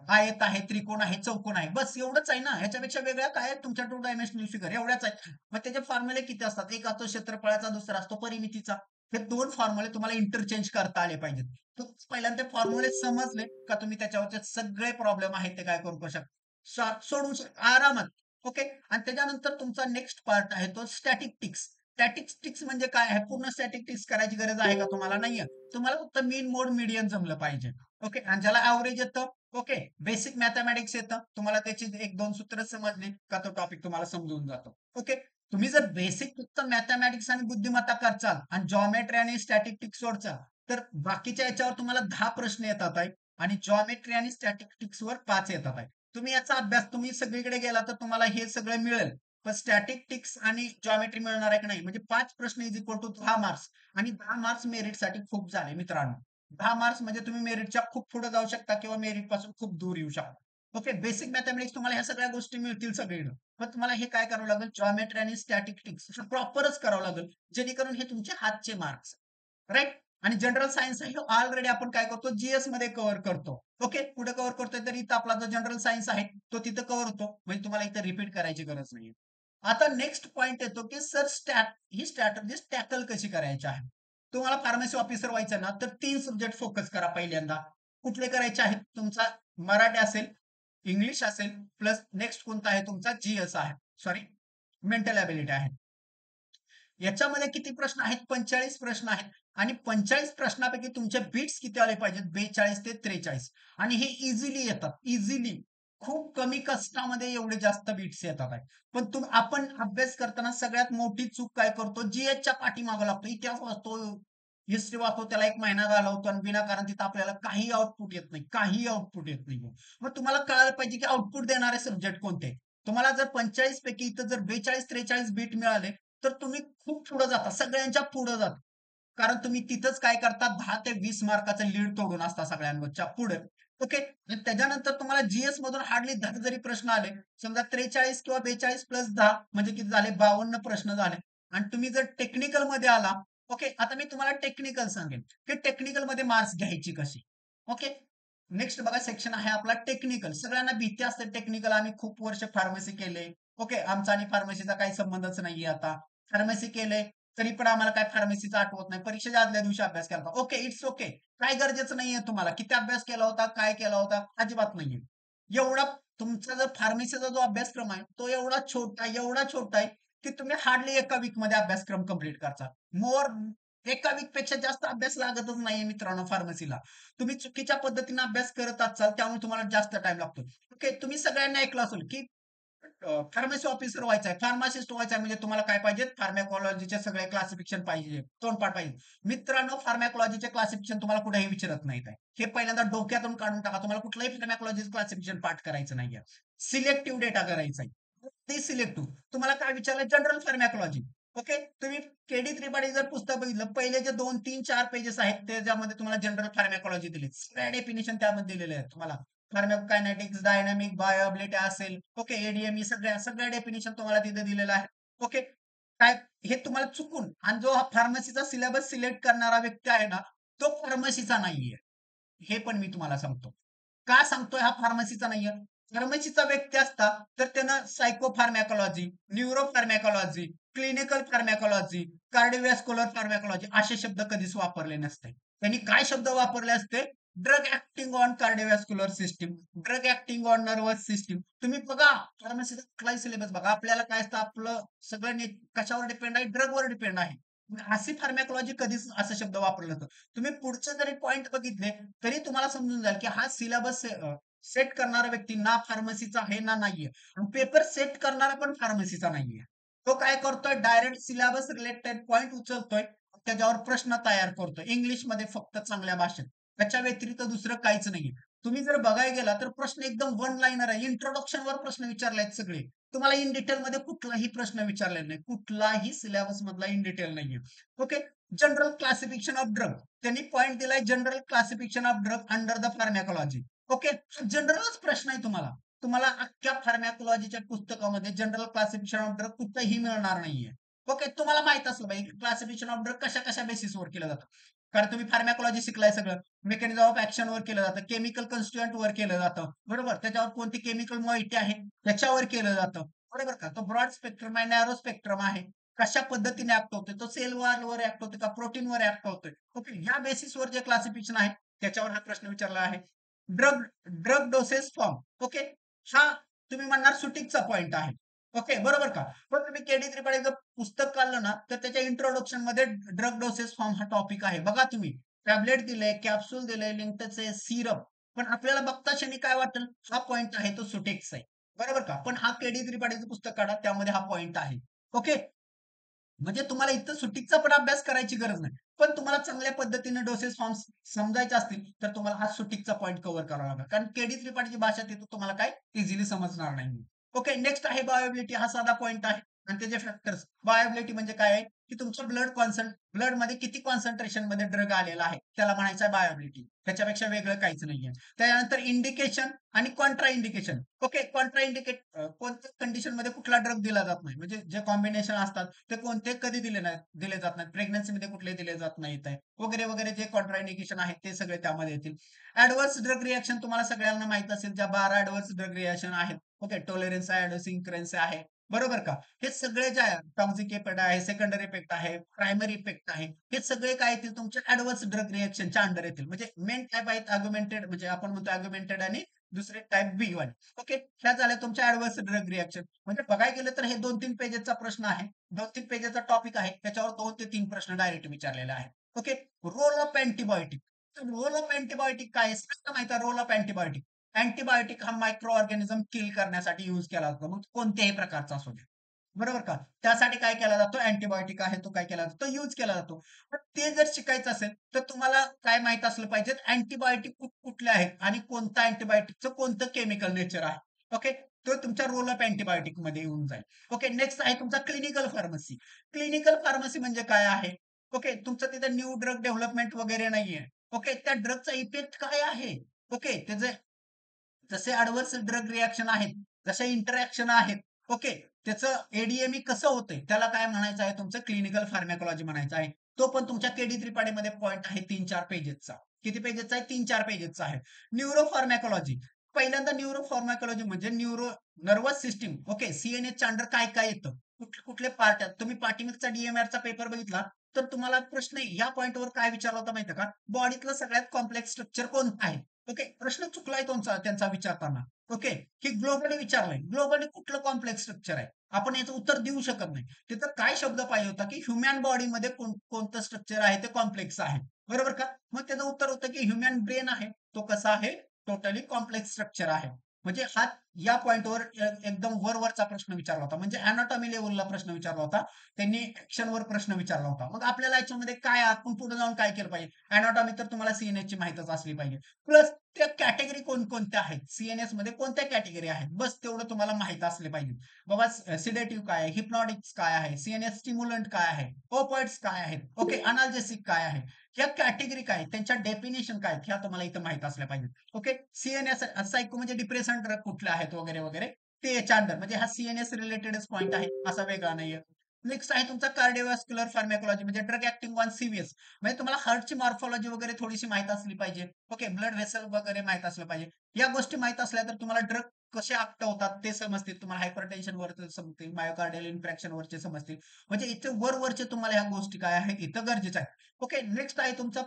आयत आहे, त्रिकोण आहे, चौकोन आहे, बस एवढंच आहे ना. ह्याच्यापेक्षा वेगळ्या काय आहेत तुमच्या टू डायमेन्शनल फिगर, एवढ्याच आहेत. मग त्याचे फॉर्म्युले किती असतात, एक असतो क्षेत्रफळाचा, दुसरा असतो परिमितीचा. हे दोन फॉर्म्युले तुम्हाला इंटरचेंज करता आले पाहिजेत. तर पहिल्यांदा फॉर्म्युले समजले का तुम्ही त्याच्यावरचे सगळे प्रॉब्लेम आहेत ते काय करू शकता, सोडवू शकता आरामात. ओके. आणि त्याच्यानंतर तुमचा नेक्स्ट पार्ट आहे तो स्टॅटिस्टिक्स. स्टॅटिस्टिक्स म्हणजे काय आहे, पूर्ण स्टॅटिस्टिक्स करायची गरज आहे का तुम्हाला, नाहीये. तुम्हाला फक्त मीन मोड मीडियन जमलं पाहिजे. ओके. आणि ज्याला ऍव्हरेज येतं, ओके, बेसिक मॅथमॅटिक्स येतं, तुम्हाला त्याची 1 2 सूत्र समजली का तो टॉपिक तुम्हाला समजून जातो. ओके. तुम्ही जर बेसिक फक्त मॅथमॅटिक्स आणि बुद्धिमत्ता करचाल आणि जॉमेट्री आणि स्टॅटिस्टिक्स सोडचाल, तर बाकीच्या याच्यावर तुम्हाला 10 प्रश्न येतात आहे आणि जॉमेट्री आणि स्टॅटिस्टिक्स वर 5 येतात आहे. तुम्ही याचा अभ्यास, तुम्ही सगळीकडे गेला तर तुम्हाला हे सगळं मिळेल, पण स्टॅटिस्टिक्स आणि जॉमेट्री मिळणार आहे की नाही. म्हणजे 5 प्रश्न इज इक्वल टू 10 मार्क्स. आणि 10 मार्क्स मेरिटसाठी खूप झाले मित्रांनो. 10 मार्क्स म्हणजे तुम्ही मेरिटच्या खूप पुढे जाऊ शकता किंवा मेरिट पासून खूप दूर येऊ शकता. ओके. बेसिक मॅथमॅटिक्स तुम्हाला ह्या सगळ्या गोष्टी मिळतील सगळीकडे. पण तुम्हाला हे काय करावं लागेल, जॉमेट्री आणि स्टॅटिस्टिक्स प्रॉपरच करावं लागेल, जेणेकरून हे तुमचे हातचे मार्क्स, राईट. आणि जनरल सायन्स आहे ऑलरेडी आपण काय करतो, जीएस मध्ये कव्हर करतो. ओके. पुढे कव्हर करतोय, तर इथं आपला जो जनरल सायन्स आहे तो तिथं कव्हर होतो, म्हणजे तुम्हाला इथं रिपीट करायची गरज नाही. आता नेक्स्ट पॉइंट येतो की सर ही स्ट्रॅटजी टॅकल कशी करायची आहे. तुम्हाला फार्मसी ऑफिसर व्हायचं ना, तर 3 सब्जेक्ट फोकस करा पहिल्यांदा. कुठले करायचे आहेत, तुमचा मराठी असेल, इंग्लिश असेल, प्लस नेक्स्ट कोणता आहे तुमचा जीएस आहे, सॉरी मेंटल ॲबिलिटी आहे. याच्यामध्ये किती प्रश्न आहेत, 45 प्रश्न आहेत. आणि 45 प्रश्नापैकी तुमचे बीट्स किती आले पाहिजेत, 42 ते 43. आणि हे इझिली येतात, इझिली. खूप कमी कष्टामध्ये एवढे जास्त बीट्स येतात आहे. पण आपण अभ्यास करताना सगळ्यात मोठी चूक काय करतो, जीएसच्या पाठीमागं लागतो, इतिहास वाचतो, हिस्ट्री वाचतो, त्याला 1 महिना घालवतो आणि विनाकारण तिथं आपल्याला काही आउटपुट येत नाही, काही आउटपुट येत नाही. मग तुम्हाला कळायला पाहिजे की आउटपुट देणारे सब्जेक्ट कोणते. तुम्हाला जर 45 पैकी इथं जर 42 43 बीट मिळाले, तर तुम्ही खूप पुढे जाता, सगळ्यांच्या पुढे जाता. कारण तुम्ही तिथंच काय करता, 10 ते 20 मार्काचं लीड तोडून असता सगळ्यांवरच्या पुढे. ओके. त्याच्यानंतर तुम्हाला जीएस मधून हार्डली 10 जरी प्रश्न आले, समजा 43 किंवा 42 प्लस 10 म्हणजे किती झाले, 52 प्रश्न झाले. आणि तुम्ही जर टेक्निकल मध्ये आला, ओके, आता मी तुम्हाला टेक्निकल सांगेन की टेक्निकल मध्ये मार्क्स घ्यायची कशी. ओके. नेक्स्ट बघा, सेक्शन आहे आपला टेक्निकल. सगळ्यांना भीती असते टेक्निकल, आम्ही खूप वर्ष फार्मसी केले, ओके, आमचा आणि फार्मसीचा काही संबंधच नाहीये. आता फार्मसी केले तरी पण आम्हाला काय फार्मसीचं आठवत नाही, परीक्षेच्या आदल्या दिवशी अभ्यास केला होता. Okay, it's okay. काय गरजेचं नाहीये तुम्हाला किती अभ्यास केला होता, काय केला होता, अजिबात नाहीये. एवढा तुमचा जर फार्मसीचा जो अभ्यासक्रम आहे तो एवढा छोटा आहे की तुम्ही हार्डली एका वीक मध्ये अभ्यासक्रम कंप्लीट करता. मोर एका वीक पेक्षा जास्त अभ्यास लागतच नाहीये मित्रांनो फार्मसीला. तुम्ही चुकीच्या पद्धतीने अभ्यास करत असाल, त्यामुळे तुम्हाला जास्त टाइम लागतो. ओके. तुम्ही सगळ्यांना ऐकलं असेल की फार्मसी ऑफिसर व्हायचं आहे, फार्मासिस्ट व्हायचं आहे, म्हणजे तुम्हाला काय पाहिजे, फार्मॅकॉलॉजीचे सगळे क्लासिफिकेशन पाहिजे, तोंडपाठ पाहिजे. मित्रांनो, फार्मॅकॉलॉजीचे क्लासिफिकेशन तुम्हाला कुठेही विचारत नाहीत आहे. हे पहिल्यांदा डोक्यातून काढून टाका, तुम्हाला कुठलंही फार्मॅकॉलॉजी क्लासिफिकेशन पाठ करायचं नाहीये. सिलेक्टिव्ह डेटा करायचा आहे. ते सिलेक्टिव्ह तुम्हाला काय विचारलं, जनरल फार्मॅकॉलॉजी. ओके. तुम्ही केडी त्रिपाठी जर पुस्तक बघितलं, पहिले जे 2 3 4 पेजेस आहेत त्याच्यामध्ये तुम्हाला जनरल फार्मॅकॉलॉजी दिली, सगळ्या डेफिनेशन त्यामध्ये दिलेले आहेत तुम्हाला. फार्माकोकायनेटिक्स, डायनामिक, बायोअबिलिटी असेल, ओके, एडीएमई, सगळ्या सगळ्या डेफिनेशन तुम्हाला तिथे दिलेलं आहे. ओके. काय हे तुम्हाला चुकून, आणि जो हा फार्मसीचा सिलेबस सिलेक्ट करणारा व्यक्ती आहे ना, तो फार्मसीचा नाहीये. हे पण मी तुम्हाला सांगतो. का सांगतोय हा फार्मसीचा नाहीये? फार्मसीचा व्यक्ती असता तर त्यानं Saiko pharmacology, neuro pharmacology, clinical pharmacology, कार्डिओव्हॅस्क्युलर pharmacology असे शब्द कधीच वापरले नसते. त्यांनी काय शब्द वापरले असते, drug acting on cardiovascular system, drug acting on nervous system. तुम्ही बघा फार्मसीचा कुठलाही सिलेबस बघा, आपल्याला काय असतं, आपलं सगळं कशावर डिपेंड आहे, ड्रगवर डिपेंड आहे. अशी फार्मॅकॉलॉजी कधीच असा शब्द वापरला नव्हतं. तुम्ही पुढचे जरी पॉइंट बघितले तरी तुम्हाला समजून जाईल की हा सिलेबस सेट करणारा व्यक्ती ना फार्मसीचा आहे ना नाहीये. आणि पेपर सेट करणारा पण फार्मसीचा नाहीये. तो काय करतोय, डायरेक्ट सिलेबस रिलेटेड पॉइंट उचलतोय, त्याच्यावर प्रश्न तयार करतोय इंग्लिशमध्ये फक्त चांगल्या भाषेत. त्याच्या व्यतिरिक्त दुसरं काहीच नाहीये. तुम्ही जर बघायला गेला तर प्रश्न एकदम वन लाईनर आहे, इंट्रोडक्शन वर प्रश्न विचारले आहेत सगळे. तुम्हाला इन डिटेल मध्ये कुठलाही प्रश्न विचारलेला नाही, कुठलाही सिलेबस मधला इन डिटेल नाहीये. Okay. General classification of drug, त्यांनी पॉइंट दिलाय, general classification of drug under the pharmacology. Okay. जनरलच प्रश्न आहे तुम्हाला. तुम्हाला अख्ख्या फार्मॅकोलॉजीच्या पुस्तकामध्ये जनरल क्लासिफिकेशन ऑफ ड्रग कुठंही मिळणार नाहीये. ओके, तुम्हाला माहित असलं पाहिजे क्लासिफिकेशन ऑफ ड्रग कशा कशा बेसिसवर केलं जातं. कारण तुम्ही फार्मॅकोलॉजी शिकलाय सगळं. मेकॅनिझम ऑफ ऍक्शन वर केलं जातं, केमिकल कन्स्टिट्युएंट वर केलं जातं, बरोबर. त्याच्यावर कोणती केमिकल मॉइटी आहे त्याच्यावर केलं जातं, बरोबर का. तो ब्रॉड स्पेक्ट्रम आहे, नॅरो स्पेक्ट्रम आहे. कशा पद्धतीने ऍक्ट होतोय, तो सेल वर ऍक्ट होतोय का प्रोटीन वर ऍक्ट होतोय. ओके, या बेसिसवर जे क्लासिफिकेशन आहे त्याच्यावर हा प्रश्न विचारला आहे. Drug drug doses form. Okay, हा तुम्ही म्हणणार सुटिकचा पॉइंट आहे. ओके, बरोबर का. पण तुम्ही केडी त्रिपाठीचं पुस्तक काढलं ना तर त्याच्या इंट्रोडक्शन मध्ये ड्रग डोसेस फॉर्म हा टॉपिक आहे. बघा तुम्ही, टॅबलेट दिले, कॅप्सूल दिले, लिंकचे सिरप. पण आपल्याला बघता क्षणी काय वाटेल, हा पॉइंट आहे तो सुटेक्स आहे, बरोबर का. पण हा केडी त्रिपाठीचं पुस्तक काढा, त्यामध्ये हा पॉइंट आहे. ओके, म्हणजे तुम्हाला इथं सुट्टीचा पण अभ्यास करायची गरज नाही. पण तुम्हाला चांगल्या पद्धतीने डोसेस फॉर्म्स समजायचे असतील तर तुम्हाला हा सुट्टीचा पॉईंट कव्हर करावा लागेल. कारण केडी त्रिपाठीची भाषा तिथं तुम्हाला काय इझिली समजणार नाही. ओके, नेक्स्ट आहे बायोबिलिटी. हा साधा पॉईंट आहे आणि त्याचे फॅक्टर्स. बायोबिलिटी म्हणजे काय आहे की तुमचं ब्लड मध्ये किती कॉन्सन्ट्रेशन मध्ये ड्रग आलेला आहे त्याला म्हणायचं आहे बायोबिलिटी. त्याच्यापेक्षा वेगळं काहीच नाहीये. त्यानंतर इंडिकेशन आणि Contra indication. Okay, Contra indicate कोणत्या कंडिशन मध्ये कुठला ड्रग दिला जात नाही, म्हणजे जे कॉम्बिनेशन असतात ते कोणते कधी दिले जात नाहीत, प्रेग्नन्सीमध्ये कुठले दिले जात नाहीत आहे वगैरे वगैरे. जे कॉन्ट्राइंडिकेशन आहेत ते सगळे त्यामध्ये येतील. ऍडव्हर्स ड्रग रिएक्शन तुम्हाला सगळ्यांना माहित असेल, ज्या 12 ऍडव्हर्स ड्रग रिएक्शन आहेत. ओके, टॉलरन्स आहे, ऍडोसिंक्रेन्स आहे, बरोबर का. हे सगळे जे आहे, टॉक्सिक इफेक्ट आहे, सेकंडरी इफेक्ट आहे, प्रायमरी इफेक्ट आहे, हे सगळे काय येतील तुमच्या ऍडव्हर्स ड्रग रिएक्शनच्या अंडर येतील. म्हणजे मेन टाईप आहेत अग्युमेंटेड, म्हणजे आपण म्हणतो अग्युमेंटेड, आणि दुसरे टाईप बी वन. ओके, ह्या झाल्या तुमच्या ऍडव्हर्स ड्रग रिएक्शन. म्हणजे बघायला गेलं तर हे 2-3 पेजेसचा प्रश्न आहे, 2-3 पेजेसचा टॉपिक आहे, त्याच्यावर 2 ते 3 प्रश्न डायरेक्ट विचारलेले आहेत. Okay, role of antibiotic. Role of antibiotic काय आहे सांगा, माहिती आहे रोल ऑफ अँटीबायोटिक. अँटीबायोटिक हा मायक्रो ऑर्गॅनिझम किल करण्यासाठी युज केला जातो, मग कोणत्याही प्रकारचा असू द्या, बरोबर का. त्यासाठी काय केला जातो, अँटीबायोटिक आहे तो काय केला जातो, युज केला जातो. पण ते जर शिकायचं असेल तर तुम्हाला काय माहित असलं पाहिजे, अँटीबायोटिक कुठले आहेत आणि कोणत्या अँटीबायोटिकचं कोणतं केमिकल नेचर आहे. ओके, तो तुमच्या रोल ऑफ अँटीबायोटिक मध्ये येऊन जाईल. ओके, नेक्स्ट आहे तुमचा क्लिनिकल फार्मसी. क्लिनिकल फार्मसी म्हणजे काय आहे. ओके, तुमचं तिथे न्यू ड्रग डेव्हलपमेंट वगैरे नाहीये. ओके, त्या ड्रगचा इफेक्ट काय आहे. ओके, त्याचे जसे ऍडव्हर्स ड्रग रिएक्शन आहेत, जसे इंटरॅक्शन आहेत. ओके, त्याचं एडीएमई कसं होतंय त्याला काय म्हणायचं आहे, तुमचं क्लिनिकल फार्मॅकोलॉजी म्हणायचं आहे. तो पण तुमच्या केडी त्रिपाठीमध्ये पॉईंट आहे 3-4 पेजेसचा. किती पेजेसचा आहे, 3-4 पेजेसचा आहे. Neuro pharmacology. पहिल्यांदा न्यूरो फार्मॅकोलॉजी म्हणजे न्यूरो नर्वस सिस्टीम. ओके, सीएनएसच्या अंडर काय काय येतं, कुठले पार्ट आहेत. तुम्ही पाठीमागचा डीएमआरचा पेपर बघितला तर तुम्हाला प्रश्न या पॉईंटवर काय विचारला होता माहिती का, बॉडीतलं सगळ्यात कॉम्प्लेक्स स्ट्रक्चर कोणतं आहे. ओके, प्रश्न चुकलाय त्यांचा विचारताना. ओके, की ग्लोबली विचारलंय, ग्लोबली कुठलं कॉम्प्लेक्स स्ट्रक्चर आहे, आपण याचं उत्तर देऊ शकत नाही. तिथं काय शब्द पाहिजे होता की ह्युमन बॉडीमध्ये कोणतं स्ट्रक्चर आहे ते कॉम्प्लेक्स आहे, बरोबर का. मग त्याचं उत्तर होतं की ह्युमन ब्रेन आहे तो कसा आहे, टोटली कॉम्प्लेक्स स्ट्रक्चर आहे. म्हणजे हा या पॉइंटवर एकदम वरवरचा प्रश्न विचारला होता, म्हणजे अॅनाटॉमी लेवलला प्रश्न विचारला होता. त्यांनी ऍक्शनवर प्रश्न विचारला होता. मग आपल्याला याच्यामध्ये काय, आपण पुढे जाऊन काय केलं पाहिजे. अॅनाटॉमी तर तुम्हाला सीएनएस ची माहितीच असली पाहिजे. प्लस त्या कॅटेगरी कोणकोणत्या आहेत, सीएनएस मध्ये कोणत्या कॅटेगरी आहेत, बस तेवढं तुम्हाला माहित असले पाहिजे. बाबा सिडेटिव्ह काय आहे, हिप्नॉटिक्स काय आहे, सीएनएस स्टिम्युलंट काय आहे, ओपॉइड्स काय आहेत, ओके, अनाल्जेसिक काय आहे, ह्या कॅटेगरी काय, त्यांच्या डेफिनेशन काय, ह्या तुम्हाला इथं माहित असल्या पाहिजे. ओके, सीएनएस सायको म्हणजे डिप्रेशन ड्रग कुठले आहेत वगैरे वगैरे, ते याच्या अंडर, म्हणजे हा सीएनएस रिलेटेडच पॉईंट आहे, असा वेगळा नाहीये. नेक्स्ट आहे तुमचा कार्डिओव्हास्क्युलर फार्मॅकोलॉजी म्हणजे ड्रग ऍक्टिंग ऑन सीव्हीएस. म्हणजे तुम्हाला हार्टची मॉर्फॉलॉजी वगैरे थोडीशी माहित असली पाहिजे. ओके, ब्लड व्हेसल वगैरे माहित असलं पाहिजे. या गोष्टी माहित असल्या तर तुम्हाला ड्रग कसे ऍक्ट होतात ते समजतील, तुम्हाला हायपरटेन्शन वरचे समजतील, मायोकार्डियल इन्फ्रॅक्शन वरचे समजतील. म्हणजे इथे वरवरचे तुम्हाला ह्या गोष्टी काय आहेत इथं गरजेचं आहे. ओके, नेक्स्ट आहे तुमचा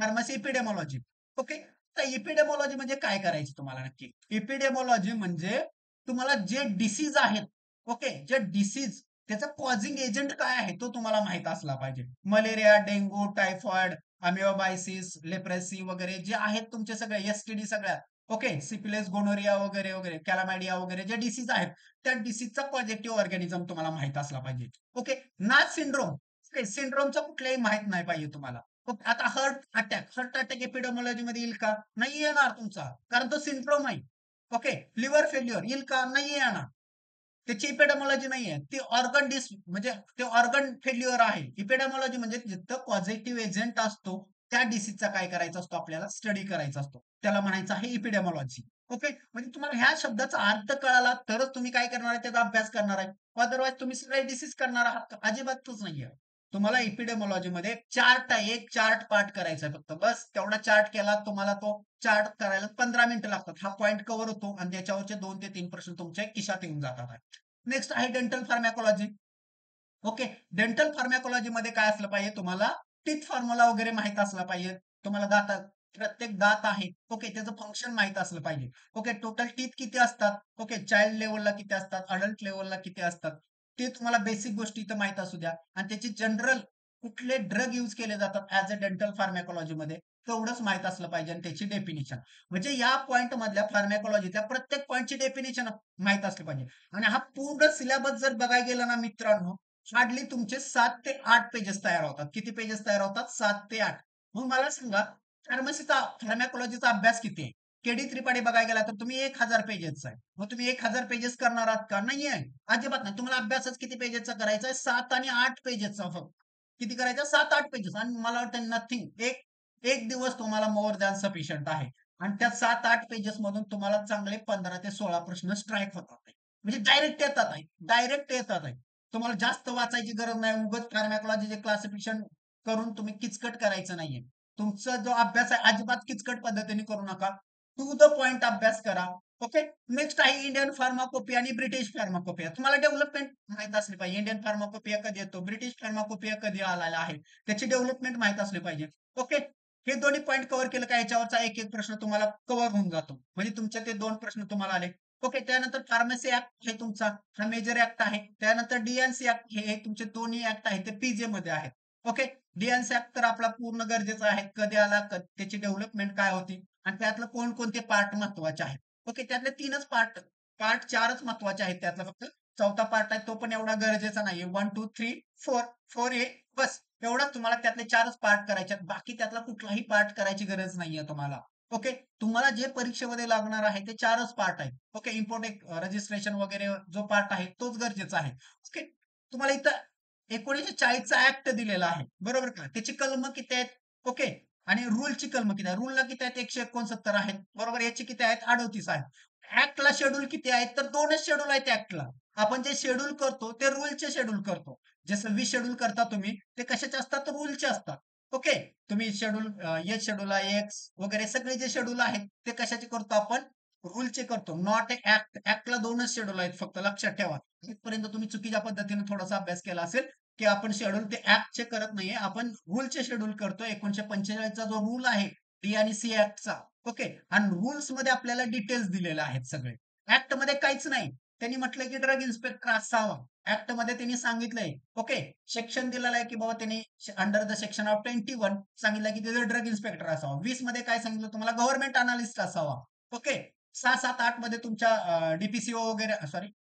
फार्मसी इपिडेमॉलॉजी. ओके, तर इपिडेमॉलॉजी म्हणजे काय करायचं तुम्हाला नक्की. इपिडेमॉलॉजी म्हणजे तुम्हाला जे डिसीज आहेत, ओके, जे डिसीज त्याचा कॉझिंग एजंट काय आहे तो तुम्हाला माहित असला पाहिजे. मलेरिया, डेंग्यू, टायफॉइड, अमिओबायसिस, लेप्रेसी वगैरे जे आहेत तुमचे सगळे एसटीडी सगळ्या. ओके, सिफिलिस, गोनोरिया वगैरे वगैरे, कॅलामायडिया वगैरे जे डिसीज आहेत त्या डिसीजचा पॉझिटिव्ह ऑर्गॅनिझम तुम्हाला माहित असला पाहिजे. ओके, नाच सिंड्रोम, सिंड्रोमचा कुठलाही माहित नाही पाहिजे तुम्हाला. ओके, आता हार्ट अटॅक एपिडेमॉलॉजी मध्ये येईल का, नाही येणार तुमचा, कारण तो सिंड्रोम आहे. ओके, लिव्हर फेल्युअर येईल का, नाही येणार. त्याची इपेडमॉलॉजी नाहीये, ती ऑर्गन म्हणजे ते ऑर्गन फेल्युअर आहे. इपेडमॉलॉजी म्हणजे जिथं पॉझिटिव्ह एजंट असतो त्या डिसीजचा काय करायचा असतो, आपल्याला स्टडी करायचा असतो, त्याला म्हणायचं आहे इपिडेमॉलॉजी. ओके, म्हणजे तुम्हाला ह्या शब्दाचा अर्थ कळाला तरच तुम्ही काय करणार आहे, त्याचा अभ्यास करणार आहे. अदरवाईज तुम्ही सगळे डिसीज करणार आहात का? अजिबातच नाहीये. तुम्हाला एपिडेमॉलॉजी मध्ये चार्ट आहे, एक चार्ट पाठ करायचा आहे फक्त. बस तेवढा चार्ट केला, तुम्हाला तो चार्ट करायला 15 मिनिटं लागतात. हा पॉइंट कव्हर होतो आणि त्याच्यावरचे 2 ते 3 प्रश्न तुमच्या खिशात येऊन जातात. नेक्स्ट आहे dental pharmacology. Okay, dental pharmacology मध्ये काय असलं पाहिजे, तुम्हाला टीथ फॉर्म्युला वगैरे माहित असला पाहिजे. तुम्हाला प्रत्येक दात आहे, ओके, त्याचं फंक्शन माहित असलं पाहिजे. ओके, टोटल टीथ किती असतात, ओके, चाइल्ड लेवलला किती असतात, अडल्ट लेवलला किती असतात, ते तुम्हाला बेसिक गोष्टी इथं माहित असू द्या. आणि त्याची जनरल कुठले ड्रग यूज केले जातात ऍज अ डेंटल फार्मॅकोलॉजी मध्ये तेवढंच माहित असलं पाहिजे, आणि त्याची डेफिनेशन म्हणजे या पॉइंट मधल्या फार्मॅकोलॉजीच्या प्रत्येक पॉइंटची डेफिनेशन माहित असली पाहिजे. आणि हा पूर्ण सिलेबस जर बघायला गेला ना मित्रांनो, हार्डली तुमचे 7 ते 8 पेजेस तयार होतात. किती पेजेस तयार होतात? 7 ते 8. मग मला सांगा, फार्मॅकोलॉजीचा अभ्यास किती आहे? केडी त्रिपाठी बघायला गेला तर तुम्ही 1000 पेजेसचा आहे. मग तुम्ही 1000 पेजेस करणार आहात का? नाहीये, अजिबात नाही. तुम्हाला अभ्यासच किती पेजेसचा करायचा आहे? 7 आणि 8 पेजेसचा फक्त. किती करायचा? 7-8 पेजेस. आणि मला वाटतं नथिंग, एक एक दिवस तुम्हाला मोर दॅन सफिशियंट आहे. आणि त्या 7-8 पेजेस मधून तुम्हाला चांगले 15 ते 16 प्रश्न स्ट्राईक होतात आहे. म्हणजे डायरेक्ट येतात आहे, डायरेक्ट येतात आहे. तुम्हाला जास्त वाचायची गरज नाही. उगाच फार्मॅकोलॉजीचे क्लासिफिकेशन करून तुम्ही किचकट करायचं नाहीये. तुमचा जो अभ्यास आहे अजिबात किचकट पद्धतीने करू नका. टू द पॉइंट अभ्यास करा. ओके, नेक्स्ट आहे इंडियन फार्माकोपिया आणि ब्रिटिश फार्माकोपिया. तुम्हाला डेव्हलपमेंट माहित असली पाहिजे. इंडियन फार्माकोपिया कधी येतो, ब्रिटिश फार्माकोपिया कधी आलेला आहे, त्याची डेव्हलपमेंट माहित असली पाहिजे. ओके, हे दोन्ही पॉईंट कव्हर केलं का याच्यावरचा एक एक प्रश्न तुम्हाला कव्हर होऊन जातो. म्हणजे तुमचे ते 2 प्रश्न तुम्हाला आले. ओके, त्यानंतर फार्मसी ऍक्ट हे तुमचा हा मेजर ऍक्ट आहे. त्यानंतर डीएनसी ऍक्ट हे तुमचे दोन्ही ऍक्ट आहेत ते पीजे मध्ये आहेत. ओके, डीएनसी ऍक्ट तर आपला पूर्ण गरजेचा आहे. कधी आला, त्याची डेव्हलपमेंट काय होती, आणि त्यातलं कोणकोणते पार्ट महत्वाचे आहेत. ओके, त्यातले 3च पार्ट, पार्ट 4च महत्वाचे आहेत त्यातलं. फक्त चौथा पार्ट आहे तो पण एवढा गरजेचा नाहीये. 1 2 3 4 4 ए बस एवढंच तुम्हाला त्यातले 4च पार्ट करायचे आहेत. बाकी त्यातला कुठलाही पार्ट करायची गरज नाहीये तुम्हाला. ओके, तुम्हाला जे परीक्षेमध्ये लागणार आहे ते 4च पार्ट आहेत. ओके, इम्पोर्ट रजिस्ट्रेशन वगैरे जो पार्ट आहे तोच गरजेचा आहे. ओके, तुम्हाला इथं 1940चा ऍक्ट दिलेला आहे, बरोबर का? त्याची कलम किती आहेत? ओके, आणि रूलची कलम किती आहे? रूलला किती आहेत? 169 आहेत, बरोबर. याची किती आहेत? 38 आहेत. ऍक्टला शेड्यूल किती आहेत? तर 2च शेड्यूल आहेत ऍक्टला. आपण जे शेड्यूल करतो ते रूलचे शेड्यूल करतो. जे 26 शेड्यूल करता तुम्ही ते कशाचे असतात? रूलचे असतात. ओके, तुम्ही शेड्यूल एच शेड्यूल आहे, एक्स वगैरे सगळे जे शेड्यूल आहेत ते कशाचे करतो आपण? रूलचे करतो. Not act. ऍक्टला 2च शेड्यूल आहेत फक्त, लक्षात ठेवा. इथपर्यंत तुम्ही चुकीच्या पद्धतीने थोडासा अभ्यास केला असेल, की आपण शेड्यूल ते ऍक्टचे करत नाहीये, आपण रूलचे शेड्यूल करतो. 1945चा जो रूल आहे डी आणि सी ऍक्टचा. ओके, आणि रूल्स मध्ये आपल्याला डिटेल्स दिलेले आहेत सगळे. ऍक्ट मध्ये काहीच नाही. त्यांनी म्हटलं की ड्रग इन्स्पेक्टर असावा. ऍक्ट मध्ये त्यांनी सांगितलंय. ओके, सेक्शन दिलेला आहे की बाबा त्यांनी अंडर द सेक्शन ऑफ 21 सांगितलं की तिथे ड्रग इन्स्पेक्टर असावा. 20 मध्ये काय सांगितलं तुम्हाला? गव्हर्नमेंट अनालिस्ट असावा. ओके, 6 7 8 मध्ये तुमच्या डीपीसीओ वगैरे, सॉरी,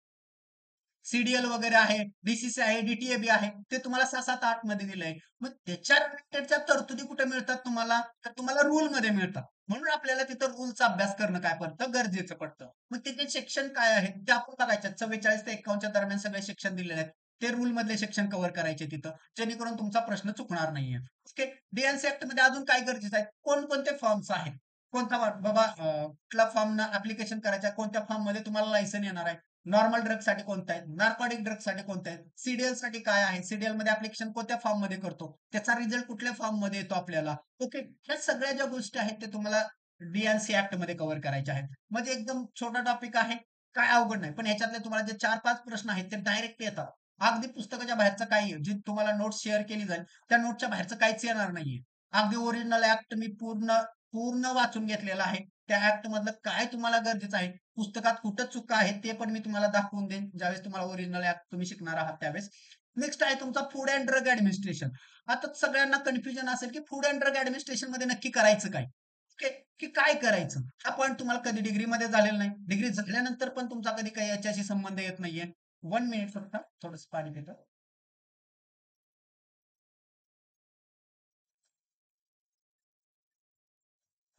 सीडीएल वगैरे आहे, डीसीसी आहे, डीटीएबी आहे, ते तुम्हाला 6 7 8 मध्ये दिलंय. मग त्याच्या रिलेटेडच्या तरतुदी कुठे मिळतात तुम्हाला? तर तुम्हाला रूल मध्ये मिळतात. म्हणून आपल्याला तिथं रूलचा अभ्यास करणं काय पडतं? गरजेचं पडतं. मग त्याचे सेक्शन काय आहेत ते आपण बघायचे. 44 ते 51च्या दरम्यान सगळे सेक्शन दिलेले आहेत. ते रूल मधले सेक्शन कव्हर करायचे तिथं, जेणेकरून तुमचा प्रश्न चुकणार नाहीये. ओके, डीएनसी ऍक्ट मध्ये अजून काय गरजेचं आहे? कोणकोणते फॉर्म्स आहेत? कोणता बाबा कुठला फॉर्म ऍप्लिकेशन करायचा, कोणत्या फॉर्म मध्ये तुम्हाला लायसन येणार आहे, नॉर्मल ड्रग साठी कोणता आहे, नार्कोटिक ड्रग साठी कोणता आहे, सीडीएल साठी काय आहे, सीडीएल मध्ये ऍप्लिकेशन कोणत्या फॉर्म मध्ये करतो, त्याचा रिझल्ट कुठल्या फॉर्म मध्ये येतो आपल्याला. ओके, ह्या सगळ्या ज्या गोष्टी आहेत ते तुम्हाला डीएनसी ऍक्ट मध्ये कव्हर करायच्या आहेत. म्हणजे एकदम छोटा टॉपिक आहे, काय अवघड नाही. पण ह्याच्यातले तुम्हाला जे 4-5 प्रश्न आहेत ते डायरेक्ट येतात. अगदी पुस्तकाच्या बाहेरचं काही, जी तुम्हाला नोट्स शेअर केली जाईल त्या नोटच्या बाहेरचं काहीच येणार नाहीये. अगदी ओरिजिनल ऍक्ट मी पूर्ण पूर्ण वाचून घेतलेला आहे. त्या ऍक्ट मधलं काय तुम्हाला गरजेचं आहे, पुस्तकात कुठं चुका आहेत ते पण मी तुम्हाला दाखवून देईन ज्यावेळेस तुम्हाला ओरिजिनल ऍक्ट तुम्ही शिकणार आहात त्यावेळेस. नेक्स्ट आहे तुमचा फूड अँड ड्रग ऍडमिनिस्ट्रेशन. आता सगळ्यांना कन्फ्युजन असेल की फूड अँड ड्रग ऍडमिनिस्ट्रेशन मध्ये नक्की करायचं काय, ओके, की काय करायचं. हा पॉईंट तुम्हाला कधी डिग्रीमध्ये झालेला नाही, डिग्री झाल्यानंतर पण तुमचा कधी काही याच्याशी संबंध येत नाहीये. 1 मिनिट फक्त, थोडंसं पाणी पितो.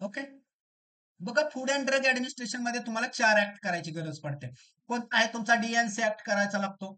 ओके, बघा, फूड अँड ड्रग ऍडमिनिस्ट्रेशन मध्ये तुम्हाला 4 ऍक्ट करायची गरज पडते. कोणता आहे? तुमचा डीएनसी ऍक्ट करायचा लागतो.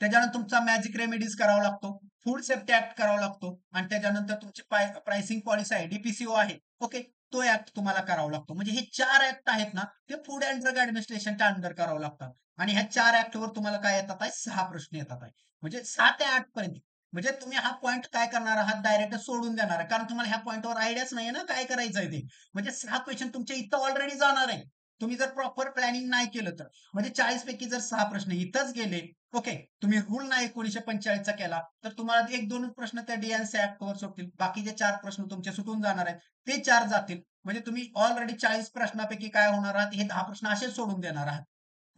त्याच्यानंतर तुमचा मॅजिक रेमेडीज करावा लागतो. फूड सेफ्टी ऍक्ट करावा लागतो. आणि त्याच्यानंतर तुमची प्राइसिंग पॉलिसी आहे, डीपीसीओ आहे. ओके, तो ऍक्ट तुम्हाला करावा लागतो. म्हणजे हे 4 ऍक्ट आहेत ना, ते फूड अँड ड्रग ऍडमिनिस्ट्रेशनच्या अंडर करावं लागतात. आणि ह्या 4 ऍक्टवर तुम्हाला काय येतात आहे? 6 प्रश्न येतात आहे. म्हणजे 6 ते 8 पर्यंत. म्हणजे तुम्ही हा पॉइंट काय करणार आहात? डायरेक्ट सोडून देणार आहे. कारण तुम्हाला ह्या पॉइंटवर आयडियाच नाहीये ना काय करायचंय ते. म्हणजे 6 क्वेश्चन तुमच्या इथं ऑलरेडी जाणार आहे. तुम्ही जर प्रॉपर प्लॅनिंग नाही केलं तर. म्हणजे 40 पैकी जर 6 प्रश्न इथंच गेले, ओके, तुम्ही रूल नाही 1945चा केला, तर तुम्हाला 1-2 प्रश्न त्या डी-एन-सी ऍक्टवर सुटतील. बाकीचे 4 प्रश्न तुमचे सुटून जाणार आहेत. ते 4 जातील. म्हणजे तुम्ही ऑलरेडी 40 प्रश्नापैकी काय होणार आहात? हे 10 प्रश्न असेच सोडून देणार आहात.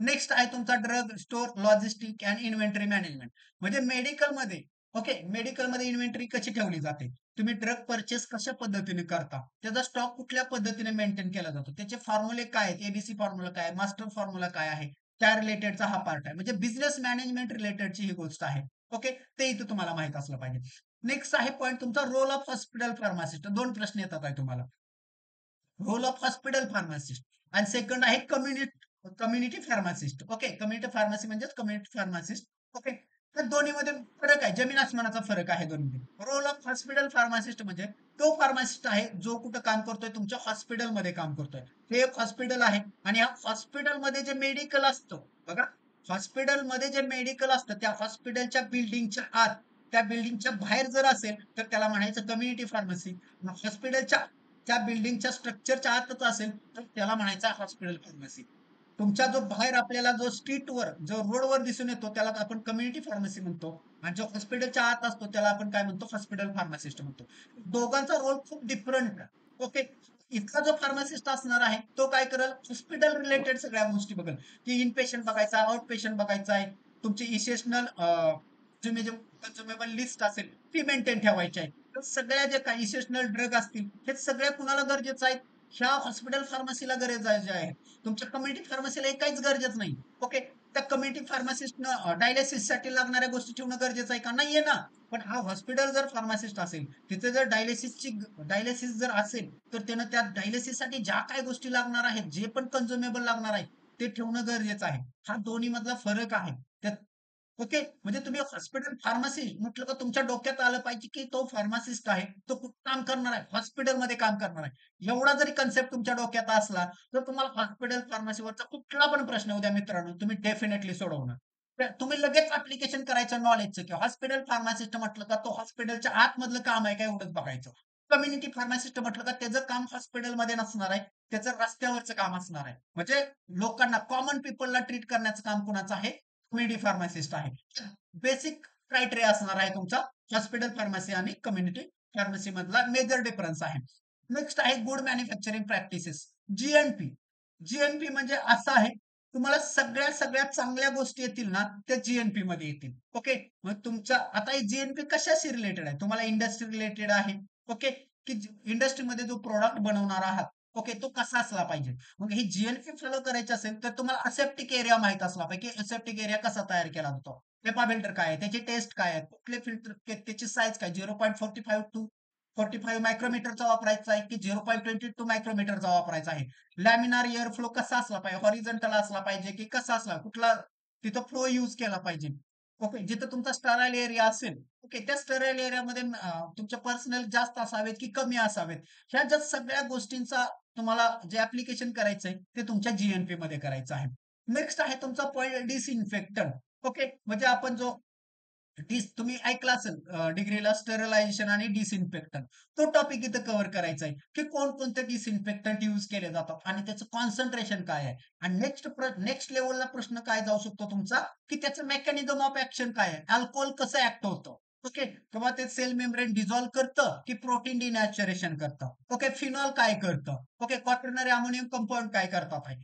नेक्स्ट आहे तुमचा drug store logistic and inventory management. म्हणजे मेडिकलमध्ये, ओके, मेडिकलमध्ये इन्व्हेंटरी कशी ठेवली जाते? तुम्ही ड्रग परचेस कशा पद्धतीने करता? त्याचा स्टॉक कुठल्या पद्धतीने मेंटेन केला जातो? त्याचे फॉर्म्युले काय आहेत? एबीसी फॉर्म्युला काय आहे? मास्टर फॉर्म्युला काय आहे? त्या रिलेटेडचा हा पार्ट आहे. म्हणजे बिझनेस मॅनेजमेंट रिलेटेडची ही गोष्ट आहे. ओके, ते इथं तुम्हाला माहित असलं पाहिजे. नेक्स्ट आहे पॉईंट तुमचा रोल ऑफ हॉस्पिटल फार्मासिस्ट. 2 प्रश्न येतात आहे तुम्हाला. रोल ऑफ हॉस्पिटल फार्मासिस्ट आणि सेकंड आहे community pharmacist. Okay, community pharmacy म्हणजेच कम्युनिटी फार्मासिस्ट. ओके, तर दोन्हीमध्ये फरक आहे, जमीन आसमानाचा फरक आहे दोन्हीमध्ये. रोल ऑफ हॉस्पिटल फार्मासिस्ट म्हणजे तो फार्मासिस्ट आहे जो कुठं काम करतोय? तुमच्या हॉस्पिटलमध्ये काम करतोय. हे एक हॉस्पिटल आहे आणि या हॉस्पिटलमध्ये जे मेडिकल असतं बघा, हॉस्पिटलमध्ये जे मेडिकल असतं त्या हॉस्पिटलच्या बिल्डिंगच्या आत, त्या बिल्डिंगच्या बाहेर जर असेल तर त्याला म्हणायचं कम्युनिटी फार्मसी. हॉस्पिटलच्या त्या बिल्डिंगच्या स्ट्रक्चरच्या आतच असेल तर त्याला म्हणायचा हॉस्पिटल फार्मसी. तुमच्या जो बाहेर आपल्याला जो स्ट्रीटवर जो रोडवर दिसून येतो त्याला आपण कम्युनिटी फार्मसी म्हणतो आणि जो हॉस्पिटलच्या आत असतो त्याला आपण काय म्हणतो? हॉस्पिटल फार्मासिस्ट म्हणतो. दोघांचा रोल खूप डिफरंट. ओके, इथला जो फार्मासिस्ट असणार आहे तो काय करेल? हॉस्पिटल रिलेटेड सगळ्या गोष्टी बघेल, की इन पेशंट बघायचा, आउट पेशंट बघायचा आहे, तुमची इसेशनल कन्झ्युमेबल लिस्ट असेल ती मेंटेन ठेवायची आहे. तर सगळ्या ज्या काही इसेशनल ड्रग असतील हे सगळ्या कुणाला गरजेचं आहे? ह्या हॉस्पिटल फार्मसीला गरजेचं आहे. तुमच्या कम्युनिटी फार्मसीला हे काहीच गरजेचं नाही. ओके, त्या कम्युनिटी फार्मासिस्टनं डायलिसिससाठी लागणाऱ्या गोष्टी ठेवणं गरजेचं आहे का? नाहीये ना. पण हा हॉस्पिटल जर फार्मासिस्ट असेल, तिथे जर डायलिसिस जर असेल, तर त्यानं त्या डायलिसिससाठी ज्या काही गोष्टी लागणार आहेत, जे पण कन्झ्युमेबल लागणार आहे, ते ठेवणं गरजेचं आहे. हा दोन्ही मधला फरक आहे. त्यात ओके, म्हणजे तुम्ही हॉस्पिटल फार्मसी म्हटलं का तुमच्या डोक्यात आलं पाहिजे, की तो फार्मासिस्ट आहे, तो कुठं काम करणार आहे? हॉस्पिटलमध्ये काम करणार आहे. एवढा जरी कन्सेप्ट तुमच्या डोक्यात असला, तर तुम्हाला हॉस्पिटल फार्मसीवरचा कुठला पण प्रश्न उद्या मित्रांनो, तुम्ही डेफिनेटली सोडवणार. तुम्ही लगेच ऍप्लिकेशन करायचं नॉलेजचं, की हॉस्पिटल फार्मासिस्ट म्हटलं का तो हॉस्पिटलच्या आतमधलं काम आहे का एवढंच बघायचं. कम्युनिटी फार्मासिस्ट म्हटलं का त्याचं काम हॉस्पिटलमध्ये नसणार आहे, त्याचं रस्त्यावरचं काम असणार आहे. म्हणजे लोकांना, कॉमन पीपलला ट्रीट करण्याचं काम कुणाचं आहे? कम्युनिटी फार्मासिस्ट आहे. बेसिक क्रायटेरिया असणार आहे तुमचा हॉस्पिटल फार्मसी आणि कम्युनिटी फार्मसी मधला मेजर डिफरन्स आहे. नेक्स्ट आहे good manufacturing practices, GNP. GNP म्हणजे असं आहे, तुम्हाला सगळ्यात चांगल्या गोष्टी येतील ना त्या जीएनपी मध्ये येतील. ओके, मग तुमचा आता जीएनपी कशाशी रिलेटेड आहे? तुम्हाला इंडस्ट्री रिलेटेड आहे. ओके, की इंडस्ट्रीमध्ये जो प्रोडक्ट बनवणार आहात, ओके, तो कसा असला पाहिजे. मग हे जीएनपी फॉलो करायचे असेल तर तुम्हाला असेप्टिक एरिया माहित असला पाहिजे, की असेप्टिक एरिया कसा तयार केला जातो. पेपा फिल्टर काय आहे, त्याची टेस्ट काय आहे, कुठले फिल्टर, त्याची साईज काय, 0.45 टू 45 मायक्रोमीटरचा वापरायचा आहे की 0.22 मायक्रोमीटरचा वापरायचा आहे. लॅमिनार एअर फ्लो कसा असला पाहिजे, हॉरिझॉन्टल असला पाहिजे की कसा असला, कुठला तिथं फ्लो यूज केला पाहिजे. ओके, जिथं तुमचा स्टराईल एरिया असेल, ओके, त्या स्टराईल एरियामध्ये तुमच्या पर्सनल जास्त असावेत की कमी असावेत. ह्या ज्या सगळ्या गोष्टींचा तुम्हाला जे ऍप्लिकेशन करायचंय ते तुमच्या जीएनपी मध्ये करायचं आहे. नेक्स्ट आहे तुमचा पॉइंट डिसइन्फेक्टंट. ओके, म्हणजे आपण जो तुम्ही ऐकला असेल डिग्रीला स्टरलायझेशन आणि डिसइन्फेक्टंट. तो टॉपिक इथं कव्हर करायचा आहे, की कोणकोणते डिसइन्फेक्टंट यूज केले जातात आणि त्याचं कॉन्सन्ट्रेशन काय आहे. आणि नेक्स्ट लेवलला प्रश्न काय जाऊ शकतो तुमचा, की त्याचं मेकॅनिझम ऑफ ऍक्शन काय आहे. अल्कोहोल कसं ऍक्ट होतं. ओके, किंवा ते सेल मेम्ब्रेन डिझॉल्व्ह करतं की प्रोटीन डिनॅच्युरेशन करतं. ओके, फिनॉल काय करतं. ओके, क्वाटर्नरी अमोनियम कंपाऊंड काय करतात आहे.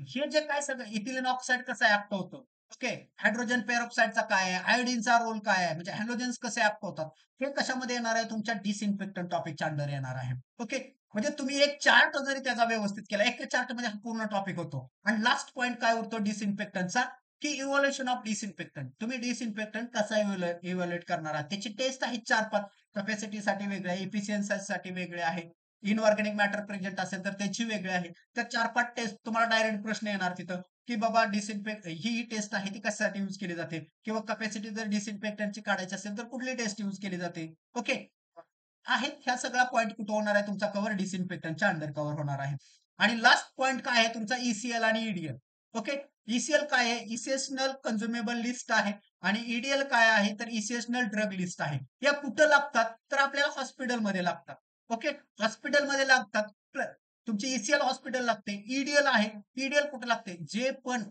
हे जे काय सगळं इथिलीन ऑक्साईड कसं ऍक्ट होतं. ओके, हायड्रोजन पेरॉक्साईडचा काय आहे, आयोडीनचा रोल काय आहे, म्हणजे हॅलोजन्स कसे ऍक्ट होतात, हे कशामध्ये येणार आहे? तुमच्या डिसइन्फेक्टंट टॉपिकच्या अंडर येणार आहे. ओके, म्हणजे तुम्ही एक चार्ट जरी त्याचा व्यवस्थित केला, एका चार्ट मध्ये हा पूर्ण टॉपिक होतो. आणि लास्ट पॉईंट काय उरतो डिसइन्फेक्टंटचा, की इव्हॉल्युशन ऑफ डिसइन्फेक्टंट. तुम्ही डिसइन्फेक्टंट कसा इव्हॅल्युएट करणार आहात, त्याची टेस्ट आहे 4-5. कॅपॅसिटीसाठी वेगळे आहे, इफिशियन्सीसाठी वेगळे आहे, इनऑर्गॅनिक मॅटर प्रेझेंट असेल तर त्याची वेगळी आहे. त्या 4-5 टेस्ट तुम्हाला डायरेक्ट प्रश्न येणार तिथं, की बाबा डिसइन्फेक्ट ही टेस्ट आहे ती कशासाठी यूज केली जाते, किंवा कॅपॅसिटी जर डिसइन्फेक्टंटची काढायची असेल तर कुठली टेस्ट यूज केली जाते. ओके, आहेत. ह्या सगळ्या पॉईंट कुठं होणार आहे तुमचा कव्हर? डिसइन्फेक्टंटच्या अंडर कव्हर होणार आहे. आणि लास्ट पॉईंट काय आहे तुमचा? ईसीएल आणि ईडीएल. ओके, ईसीएल काय आहे? इसेन्शियल कन्झ्युमेबल लिस्ट आहे. आणि ईडीएल काय आहे? तर इसेन्शियल ड्रग लिस्ट आहे. या कुठं लागतात? तर आपल्याला हॉस्पिटलमध्ये लागतात. ओके, हॉस्पिटलमध्ये लागतात. तुमची ईसीएल हॉस्पिटल लागते. ईडीएल आहे. ईडीएल कुठे लागते? जे पण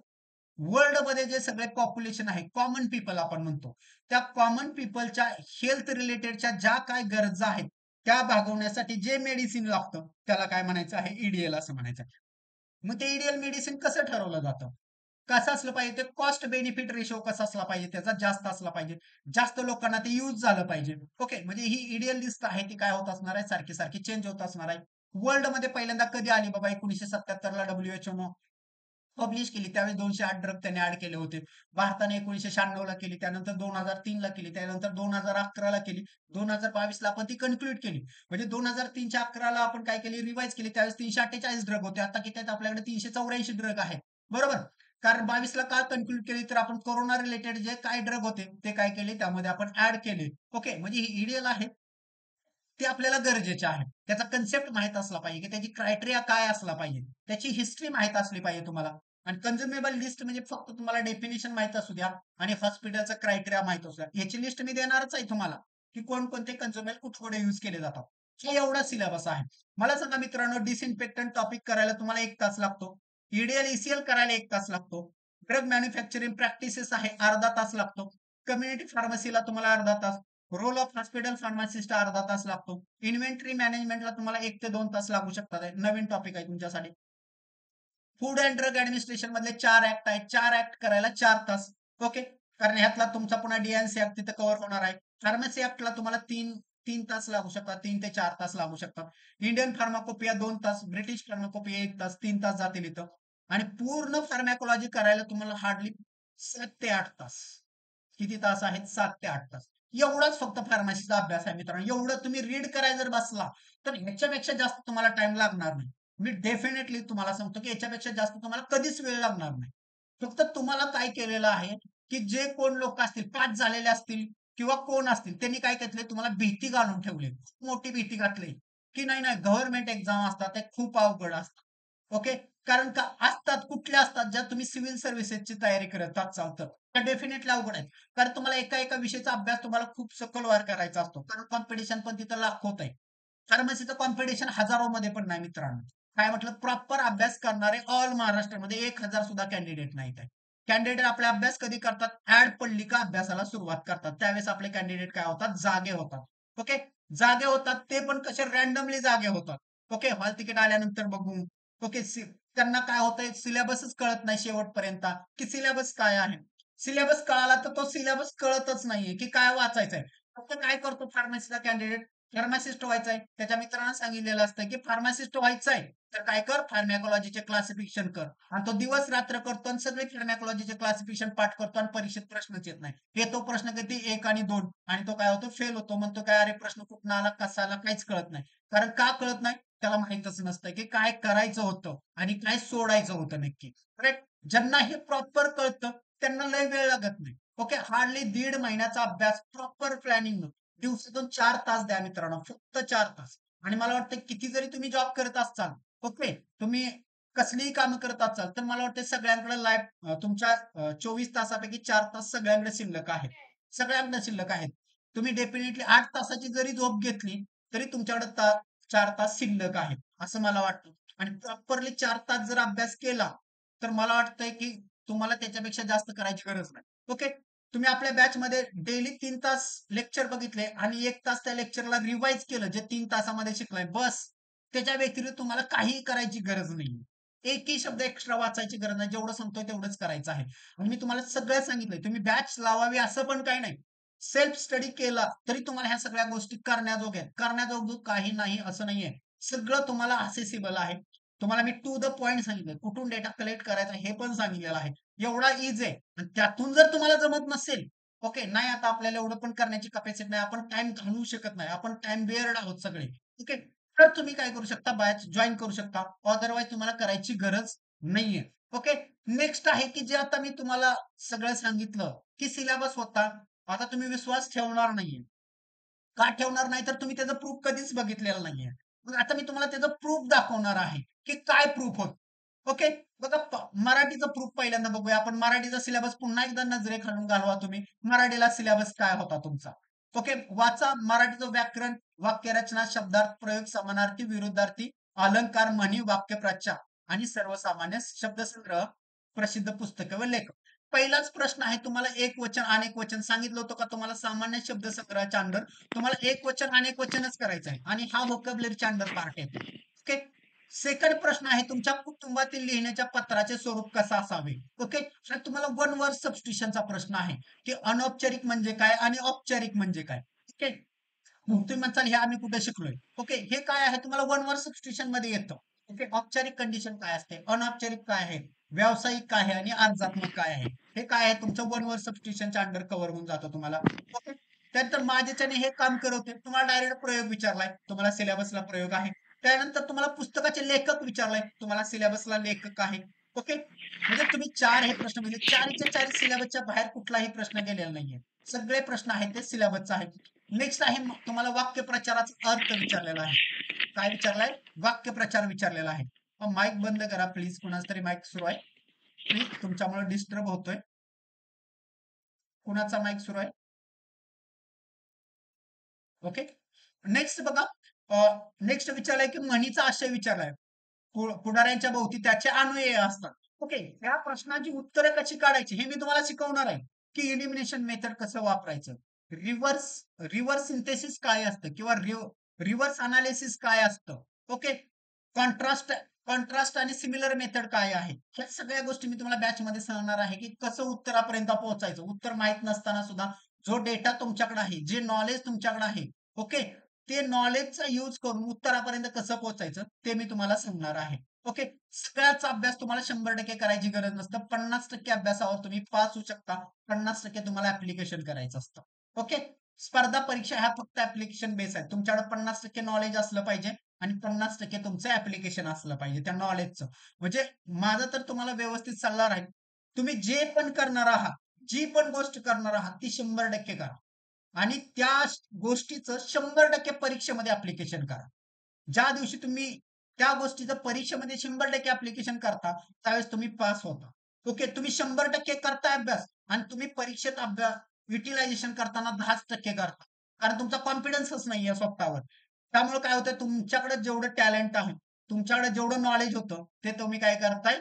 वर्ल्ड मध्ये जे सगळे पॉप्युलेशन आहे, कॉमन पीपल आपण म्हणतो, त्या कॉमन पीपलच्या हेल्थ रिलेटेडच्या ज्या काय गरजा आहेत त्या भागवण्यासाठी जे मेडिसिन लागतं त्याला काय म्हणायचं आहे? ईडीएल असं म्हणायचं आहे. मग ते ईडीएल मेडिसिन कसं ठरवलं जातं? कसं असलं पाहिजे? ते कॉस्ट बेनिफिट रेशो कसा असला पाहिजे? त्याचा जास्त असला पाहिजे. जास्त लोकांना ते यूज झालं पाहिजे. ओके, म्हणजे ही ईडीएल लिस्ट आहे ती काय होत असणार आहे? सारखी सारखी चेंज होत असणार आहे. वर्ल्ड मध्ये पहिल्यांदा कधी आली बाबा? 1977 ला डब्ल्यूएचओ पब्लिश केली. त्यावेळेस 208 ड्रग त्यांनी ऍड केले होते. भारताने 1996 ला केली, त्यानंतर 2003 ला केली, त्यानंतर 2011 ला केली, 2022 ला आपण ती कन्क्लूड केली. म्हणजे 2003च्या 11 आपण काय केली? रिवाइज केली. त्यावेळेस 348 ड्रग होते. आता किती आहेत? आपल्याकडे 384 ड्रग आहेत. बरोबर. कारण 22 ला का कन्क्लूड केली? तर आपण कोरोना रिलेटेड जे काय ड्रग होते ते काय केले? त्यामध्ये आपण ऍड केले. ओके, म्हणजे ही ईडीएल आहे ते आपल्याला गरजेचे आहे. त्याचा कन्सेप्ट माहित असला पाहिजे, की त्याची क्रायटेरिया काय असला पाहिजे, त्याची हिस्ट्री माहित असली पाहिजे तुम्हाला. आणि कन्झ्युमेबल लिस्ट म्हणजे फक्त तुम्हाला डेफिनेशन माहित असू द्या आणि हॉस्पिटलचा क्रायटेरिया माहित असू द्या. याची लिस्ट मी देणारच आहे तुम्हाला, की कोणकोणते कन्झ्युमेबल कुठे यूज केले जातात. हे एवढा सिलेबस आहे. मला सांगा मित्रांनो, डिसइन्फेक्टंट टॉपिक करायला तुम्हाला 1 तास लागतो. ईडीएल ईसीएल करायला 1 तास लागतो. ड्रग मॅन्युफॅक्चरिंग प्रॅक्टिसेस आहे अर्धा तास लागतो. कम्युनिटी फार्मसीला तुम्हाला अर्धा तास. रोल ऑफ हॉस्पिटल फार्मासिस्ट अर्धा तास लागतो. इन्व्हेंटरी मॅनेजमेंटला तुम्हाला 1 ते 2 तास लागू शकतात. नवीन टॉपिक आहे तुमच्यासाठी. फूड अँड ड्रग ऍडमिनिस्ट्रेशन मधले 4 ऍक्ट आहेत. 4 ऍक्ट करायला 4 तास. ओके, कारण ह्यातला तुमचा पुन्हा डीएनसी ऍक्ट तिथे कव्हर होणार आहे. फार्मसी ऍक्टला तुम्हाला 3 तास लागू शकतात. 3 ते 4 तास लागू शकतात. इंडियन फार्माकोपिया 2 तास, ब्रिटिश फार्माकोपिया 1 तास, 3 तास जातील इथं. आणि पूर्ण फार्मॅकोलॉजी करायला तुम्हाला हार्डली 7 ते 8 तास. किती तास आहेत? 7 ते 8 तास. एवढाच फक्त फार्मसीचा अभ्यास आहे मित्रांनो. एवढं तुम्ही रीड करायला जर बसला तर ह्याच्यापेक्षा जास्त तुम्हाला टाइम लागणार नाही. मी डेफिनेटली तुम्हाला सांगतो की याच्यापेक्षा जास्त तुम्हाला कधीच वेळ लागणार नाही. फक्त तुम्हाला काय केलेलं आहे, की जे कोण लोक असतील, पास झालेले असतील किंवा कोण असतील, त्यांनी काय केलंय? तुम्हाला भीती घालून ठेवली. खूप मोठी भीती घातली, की नाही, नाही गव्हर्नमेंट एक्झाम असतात, ते खूप अवघड असतात. ओके, कारण का असतात? कुठल्या असतात? ज्या तुम्ही सिव्हिल सर्व्हिसेसची तयारी करत चालतं. त्या डेफिनेटली अवघड आहेत. कारण तुम्हाला एका एका विषयाचा अभ्यास तुम्हाला खूप सखोलवार करायचा असतो. कारण कॉम्पिटिशन पण तिथं लाखोत आहे. फार्मसीचं कॉम्पिटिशन हजारोमध्ये पण नाही मित्रांनो. काय म्हटलं? प्रॉपर अभ्यास करणारे ऑल महाराष्ट्रामध्ये 1,000 सुद्धा कॅन्डिडेट नाहीत आहे. कॅन्डिडेट आपले अभ्यास कधी करतात? ऍड पडली का अभ्यासाला सुरुवात करतात. त्यावेळेस आपले कॅन्डिडेट काय होतात? जागे होतात. ओके, जागे होतात. ते पण कसे? रॅन्डमली जागे होतात. ओके, हॉल तिकीट आल्यानंतर बघू. ओके, त्यांना काय होतंय? सिलेबसच कळत नाही शेवटपर्यंत, की सिलेबस काय आहे. सिलेबस कळाला तर तो सिलेबस कळतच नाहीये, की काय वाचायचंय. फक्त काय करतो फार्मसीचा कॅन्डिडेट? फार्मासिस्ट व्हायचंय. त्याच्या मित्रांना सांगितलेलं असतं, की फार्मासिस्ट व्हायचंय तर काय कर? फार्मॅकॉलॉजीचे क्लासिफिकेशन कर. आणि तो दिवस रात्र करतो आणि सगळे फार्मॅकॉलॉजीचे क्लासिफिकेशन पाठ करतो आणि परीक्षेत प्रश्नच येत नाही. येतो प्रश्न कधी 1 आणि 2 आणि तो काय होतो? फेल होतो. म्हणतो काय? अरे प्रश्न कुठून आला? कसा आला? काहीच कळत नाही. कारण का कळत नाही? त्याला माहीतच नसतं, की काय करायचं होतं आणि काय सोडायचं होतं नक्की. करेक्ट? ज्यांना हे प्रॉपर कळतं त्यांना लय वेळ लागत नाही. ओके, हार्डली 1.5 महिन्याचा अभ्यास प्रॉपर प्लॅनिंग, दिवसातून 4 तास द्या मित्रांनो, फक्त 4 तास. आणि मला वाटतं किती जरी तुम्ही जॉब करत असाल, ओके, तुम्ही कसलीही कामं करत असाल, तर मला वाटतं सगळ्यांकडे लाईफ तुमच्या 24 तासापैकी 4 तास सगळ्यांकडे शिल्लक आहेत. सगळ्यांकडे शिल्लक आहेत. तुम्ही डेफिनेटली 8 तासाची जरी झोप घेतली, तरी तुमच्याकडे 4 तास शिल्लक आहेत, असं मला वाटतं. आणि प्रॉपरली 4 तास जर अभ्यास केला, तर मला वाटतंय की तुम्हाला त्याच्यापेक्षा जास्त करायची गरज नाही. ओके, तुम्ही आपल्या बॅचमध्ये डेली 3 तास लेक्चर बघितले आणि 1 तास त्या लेक्चरला रिवाइज केलं, जे 3 तासामध्ये शिकलाय, बस. त्याच्या व्यतिरिक्त तुम्हाला काहीही करायची गरज नाही. एकही शब्द एक्स्ट्रा वाचायची गरज नाही. जेवढं सांगतोय तेवढंच करायचं आहे. आणि मी तुम्हाला सगळं सांगितलंय. तुम्ही बॅच लावावी असं पण काही नाही. सेल्फ स्टडी केला तरी तुम्हाला ह्या सगळ्या गोष्टी करण्याजोग्या आहेत. करण्याजोगं काही नाही असं नाहीये. सगळं तुम्हाला असेसिबल आहे. तुम्हाला मी टू द पॉइंट सांगितलंय. कुठून डेटा कलेक्ट करायचा हे पण सांगितलेलं आहे. एवढा इझी आहे. आणि त्यातून जर तुम्हाला जमत नसेल, ओके, नाही आता आपल्याला एवढं पण करण्याची कपॅसिटी नाही. आपण टाईम घालवू शकत नाही. आपण टाईम बेअर्ड आहोत सगळे. ओके. तर तुम्ही काय करू शकता? बॅच जॉइन करू शकता. अदरवाईज तुम्हाला करायची गरज नाहीये. ओके. नेक्स्ट आहे की जे आता मी तुम्हाला सगळं सांगितलं, की सिलेबस होता. आता तुम्ही विश्वास ठेवणार नाहीये. का ठेवणार नाही तर तुम्ही त्याचं प्रूफ कधीच बघितलेलं नाहीये. मग आता मी तुम्हाला त्याचं प्रूफ दाखवणार आहे की काय प्रूफ होत. ओके. बघा मराठीचं प्रूफ पहिल्यांदा बघूया आपण. मराठीचा सिलेबस पुन्हा एकदा नजरेखालून घालवा तुम्ही. मराठीला सिलेबस काय होता तुमचा. ओके. वाचा मराठीचं व्याकरण, वाक्यरचना, शब्दार्थ, प्रयोग, समानार्थी, विरुद्धार्थी, अलंकार, म्हणी, वाक्यप्रचार आणि सर्वसामान्य शब्दसंग्रह, प्रसिद्ध पुस्तके व लेखक. पहिलाच प्रश्न आहे तुम्हाला एक वचन अनेक वचन सांगितलं होतं का तुम्हाला सामान्य शब्दसंग्रहाच्या अंडर तुम्हाला एक वचन अनेक वचनच करायचं आहे आणि हा व्होकॅब्युलरीच्या अंडर पार्ट येतो. ओके. सेकंड प्रश्न आहे तुमच्या कुटुंबातील लिहिण्याच्या पत्राचे स्वरूप कसं असावे. ओके. तुम्हाला वन वर्ड सबस्टिट्यूशनचा प्रश्न आहे की अनौपचारिक म्हणजे काय आणि औपचारिक म्हणजे काय. ओके. तुम्ही म्हणताल हे आम्ही कुठे शिकलोय. ओके. हे काय आहे तुम्हाला वन वर्ड सबस्टिट्यूशन मध्ये येतं. ओके. औपचारिक कंडिशन काय असते, अनौपचारिक काय आहे, व्यावसायिक काय आहे आणि अर्जात्मक काय आहे. हे काय आहे तुमचं वन वर्ड सबस्टिट्यूशनच्या अंडर कव्हर होऊन जातं तुम्हाला. ओके. त्यानंतर माझ्याच्याने हे काम करवते तुम्हाला डायरेक्ट प्रयोग विचारलाय, तुम्हाला सिलेबसला प्रयोग आहे. त्यानंतर तुम्हाला पुस्तकाचे लेखक विचारलाय, तुम्हाला सिलेबसला लेखक आहे. ओके. म्हणजे तुम्ही चार हे प्रश्न म्हणजे चारच्या चार सिलेबसच्या बाहेर कुठलाही प्रश्न गेलेला नाहीये. सगळे प्रश्न आहेत ते सिलेबसचा आहे. नेक्स्ट आहे तुम्हाला वाक्यप्रचाराचा अर्थ विचारलेला आहे. काय विचारलाय, वाक्यप्रचार विचारलेला आहे. माईक बंद करा प्लीज, कुणाच तरी माईक सुरू आहे प्लीज, तुमच्यामुळे डिस्टर्ब होतोय. कुणाचा माईक सुरू आहे. ओके. नेक्स्ट बघा, नेक्स्ट विचारलंय की म्हणीचा आशय विचारलाय. पुढाऱ्यांच्या भोवती त्याचे अन्वय असतात. ओके. या प्रश्नाची उत्तरं कशी काढायची हे मी तुम्हाला शिकवणार आहे की इलिमिनेशन मेथड कसं वापरायचं, रिव्हर्स रिव्हर्स सिंथेसिस काय असतं किंवा रिव्हर्स अनालिसिस काय असतं. ओके. कॉन्ट्रास्ट कॉन्ट्रास्ट आणि सिमिलर मेथड काय आहे, ह्या सगळ्या गोष्टी मी तुम्हाला बॅच मध्ये सांगणार आहे की कसं उत्तरापर्यंत पोहोचायचं. उत्तर माहित नसताना सुद्धा जो डेटा तुमच्याकडे आहे, जे नॉलेज तुमच्याकडे आहे, ओके, ते नॉलेजचा यूज करून उत्तरापर्यंत कसं पोहोचायचं ते मी तुम्हाला सांगणार आहे. ओके. सगळ्याचा अभ्यास तुम्हाला 100% करायची गरज नसतं. 50% अभ्यासावर तुम्ही पास होऊ शकता. 50% तुम्हाला ऍप्लिकेशन करायचं असतं. ओके. स्पर्धा परीक्षा ह्या फक्त ऍप्लिकेशन बेस आहे. तुमच्याकडे 50% नॉलेज असलं पाहिजे आणि 50% तुमचं ऍप्लिकेशन असलं पाहिजे त्या नॉलेजचं. म्हणजे माझं तर तुम्हाला व्यवस्थित सल्ला राहील. तुम्ही जे पण करणार आहात, जी पण गोष्ट करणार आहात ती 100% करा आणि त्या गोष्टीचं 100% परीक्षेमध्ये ऍप्लिकेशन करा. ज्या दिवशी तुम्ही त्या गोष्टीचं परीक्षेमध्ये 100% ऍप्लिकेशन करता त्यावेळेस तुम्ही पास होता. ओके. तुम्ही 100% करताय अभ्यास आणि तुम्ही परीक्षेत अभ्यास युटिलायझेशन करताना 10% करता. कारण तुमचा कॉन्फिडन्सच नाहीये स्वतःवर. त्यामुळे काय होतं तुमच्याकडे जेवढं टॅलेंट आहे, तुमच्याकडे जेवढं नॉलेज होतं ते तुम्ही काय करताय,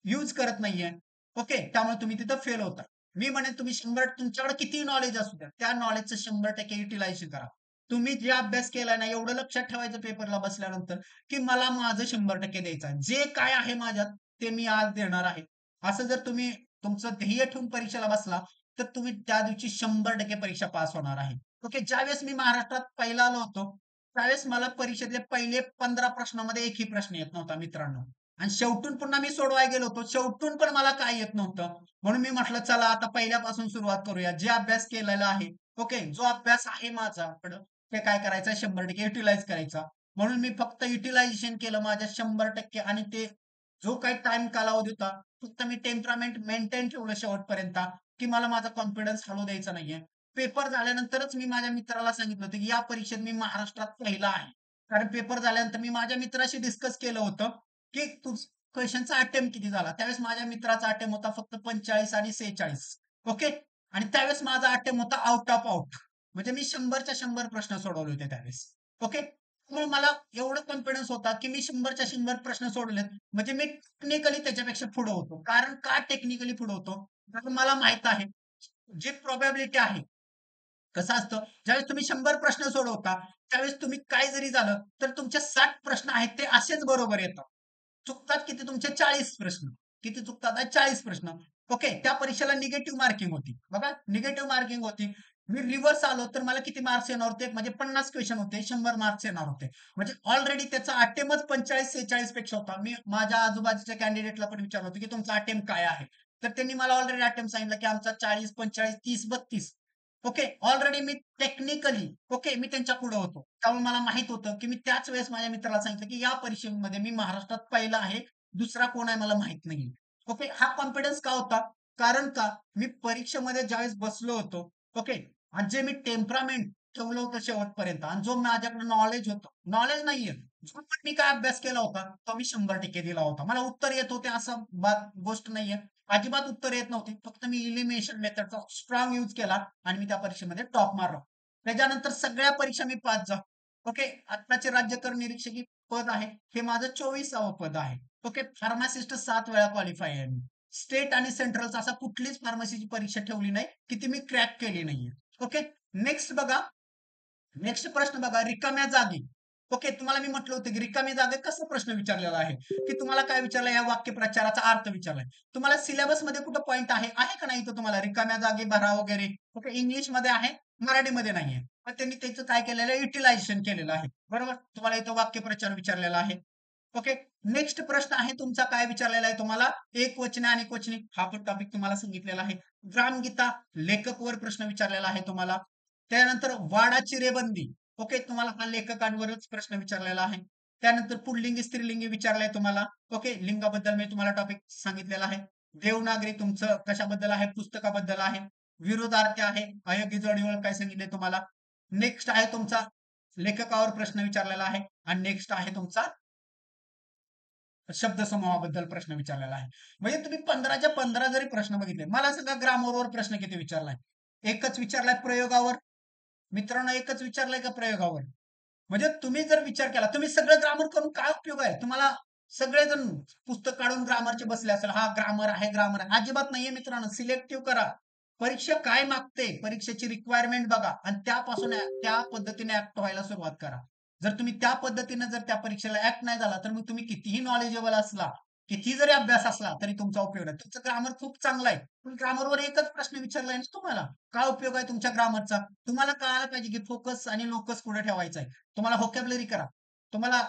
यूज करत नाहीये. ओके. त्यामुळे तुम्ही तिथं फेल होता. मी म्हणेन तुम्ही 100 तुमच्याकडे किती नॉलेज असू द्या, त्या नॉलेजचं 100% युटिलायझेशन करा. तुम्ही जे अभ्यास केलाय ना एवढं लक्षात ठेवायचं पेपरला बसल्यानंतर, की मला माझं 100% द्यायचं आहे. जे काय आहे माझ्यात ते मी आज देणार आहे. असं जर तुम्ही तुमचं ध्येय ठेवून परीक्षेला बसला, तर तुम्ही त्या दिवशी 100% परीक्षा पास होणार आहे. ओके. ज्यावेळेस मी महाराष्ट्रात पहिला आलो होतो, त्यावेळेस मला परीक्षेतले पहिले 15 प्रश्नामध्ये एकही प्रश्न येत नव्हता मित्रांनो. आणि शेवटून पुन्हा मी सोडवायला गेलो होतो. शेवटून पण मला काय येत नव्हतं. म्हणून मी म्हटलं चला आता पहिल्यापासून सुरुवात करूया. जे अभ्यास केलेला आहे, ओके, जो अभ्यास आहे माझ्याकडं, ते काय करायचं 100% युटिलाइज करायचा. म्हणून मी फक्त युटिलायझेशन केलं माझ्या 100% आणि ते जो काही टाइम कालावधी होता, फक्त मी टेम्परामेंट मेंटेन ठेवलं शेवटपर्यंत, की मला माझा कॉन्फिडन्स हलू द्यायचा नाहीये. पेपर झाल्यानंतरच मी माझ्या मित्राला सांगितलं होतं, की या परीक्षेत मी महाराष्ट्रात पहिला आहे. कारण पेपर झाल्यानंतर मी माझ्या मित्राशी डिस्कस केलं होतं, की क्वेश्चनचा अटेम्प्ट किती झाला. त्यावेळेस माझ्या मित्राचा अटेम्प्ट होता फक्त 45 आणि 46. ओके. आणि त्यावेळेस माझा अटेम्प्ट होता आउट ऑफ आउट. म्हणजे मी 100च्या 100 प्रश्न सोडवले होते त्यावेळेस. ओके. त्यामुळे मला एवढा कॉन्फिडन्स होता, की मी 100च्या 100 प्रश्न सोडवलेत. म्हणजे मी टेक्निकली त्याच्यापेक्षा पुढे होतो. कारण का टेक्निकली पुढे होतो? कारण मला माहित आहे, जी प्रोबॅबिलिटी आहे, कसं असतं, ज्यावेळेस तुम्ही 100 प्रश्न सोडवता, त्यावेळेस तुम्ही काय जरी झालं, तर तुमचे 60 प्रश्न आहेत ते असेच बरोबर येतात. चुकतात किती तुमचे 40 प्रश्न. किती चुकतात? 40 प्रश्न. ओके. त्या परीक्षेला निगेटिव्ह मार्किंग होती. बघा निगेटिव्ह मार्किंग होती. मी रिव्हर्स आलो तर मला किती मार्क्स येणार होते? म्हणजे 50 क्वेश्चन होते, 100 मार्क्स येणार होते. म्हणजे ऑलरेडी त्याचा अटेम्प्टच 45-46 पेक्षा होता. मी माझ्या आजूबाजूच्या कॅन्डिडेटला पण विचारलं होतं, की तुमचा अटेम्प्ट काय आहे? तर त्यांनी मला ऑलरेडी अटेम्प्ट सांगितलं, की आमचा 40, 45, 30, 32. ओके. ऑलरेडी मी टेक्निकली ओके मी त्यांच्या पुढे होतो. त्यामुळे मला माहित होतं, की मी त्याच वेळेस माझ्या मित्राला सांगितलं, की या परीक्षेमध्ये मी महाराष्ट्रात पहिला आहे. दुसरा कोण आहे मला माहित नाही. ओके. हा कॉन्फिडन्स का होता? कारण का मी परीक्षेमध्ये ज्यावेळेस बसलो होतो, ओके, आणि जे मी टेम्परामेंट ठेवलं होतं शेवटपर्यंत आणि जो माझ्याकडे नॉलेज होतं, नॉलेज नाहीये, जो पण मी काय अभ्यास केला होता तो मी 100% दिला होता. मला उत्तर येत होते असं गोष्ट नाहीये. अजिबात उत्तर येत नव्हते. फक्त मी इलिमिनेशन मेथडचा स्ट्रॉंग यूज केला आणि मी त्या परीक्षेमध्ये टॉप मारलो. त्याच्यानंतर सगळ्या परीक्षा मी पास झालो. ओके. आत्ताचे राज्यकर निरीक्षक पद आहे हे माझं 24वा पद आहे. ओके. फार्मासिस्ट 7 वेळा क्वालिफाय आहे मी. स्टेट आणि सेंट्रलचा असा कुठलीच फार्मसीची परीक्षा ठेवली नाही की ती मी क्रॅक केली नाहीये. ओके. नेक्स्ट बघा. नेक्स्ट प्रश्न बघा, रिकाम्या जागी. ओके. तुम्हाला मी म्हटलं होतं की रिकाम्या जागेत कसा प्रश्न विचारलेला आहे की तुम्हाला काय विचारलं, या वाक्यप्रचाराचा अर्थ विचारलाय. तुम्हाला सिलेबस मध्ये कुठं पॉईंट आहे का नाही इथं तुम्हाला रिकाम्या जागी भरा वगैरे. ओके. इंग्लिश मध्ये आहे, मराठीमध्ये नाहीये. मग त्यांनी त्याचं काय केलेलं आहे, युटिलायझेशन केलेलं आहे. बरोबर. तुम्हाला इथं वाक्यप्रचार विचारलेला आहे. ओके. नेक्स्ट प्रश्न आहे तुमचा, काय विचारलेला आहे तुम्हाला, एकवचने आणि क्वचने हा पण टॉपिक तुम्हाला सांगितलेला आहे. ग्रामगीता लेखक वर प्रश्न विचारलेला आहे तुम्हाला. त्यानंतर वाडाची रेबंदी. ओके. तुम्हाला हा लेखकांवरच प्रश्न विचारलेला आहे. त्यानंतर पुल्लिंगी स्त्रीलिंगी विचारलाय तुम्हाला. ओके. लिंगाबद्दल मी तुम्हाला टॉपिक सांगितलेला आहे. देवनागरी तुमचं कशाबद्दल आहे, पुस्तकाबद्दल आहे. विरोधार्थ आहे, अयोग्य जोडीवर काय सांगितले तुम्हाला. नेक्स्ट आहे तुमचा लेखकावर प्रश्न विचारलेला आहे आणि नेक्स्ट आहे तुमचा शब्दसमूहाबद्दल प्रश्न विचारलेला आहे. म्हणजे तुम्ही 15च्या 15 जरी प्रश्न बघितले, मला सांगा ग्रामरवर प्रश्न किती विचारलाय. एकच विचारलाय प्रयोगावर. मित्रांनो, एकच विचारलाय का प्रयोगावर. म्हणजे तुम्ही जर विचार केला, तुम्ही सगळं ग्रामर करून काय उपयोग आहे तुम्हाला. सगळेजण पुस्तक काढून ग्रामरचे बसले असेल, हा ग्रामर आहे ग्रामर आहे, अजिबात नाहीये मित्रांनो. सिलेक्टिव्ह करा. परीक्षा काय मागते, परीक्षेची रिक्वायरमेंट बघा आणि त्यापासून त्या पद्धतीने ऍक्ट व्हायला सुरुवात करा. जर तुम्ही त्या पद्धतीने जर त्या परीक्षेला ऍक्ट नाही झाला तर मग तुम्ही कितीही नॉलेजेबल असला, किती जरी अभ्यास असला तरी तुमचा उपयोग नाही. तुमचं ग्रामर खूप चांगलं आहे पण ग्रामरवर एकच प्रश्न विचारलाय ना तुम्हाला, काय उपयोग आहे तुमच्या ग्रामरचा. तुम्हाला कळायला पाहिजे की फोकस आणि लोकस कुठे ठेवायचा आहे. तुम्हाला व्होकॅब्युलरी करा. तुम्हाला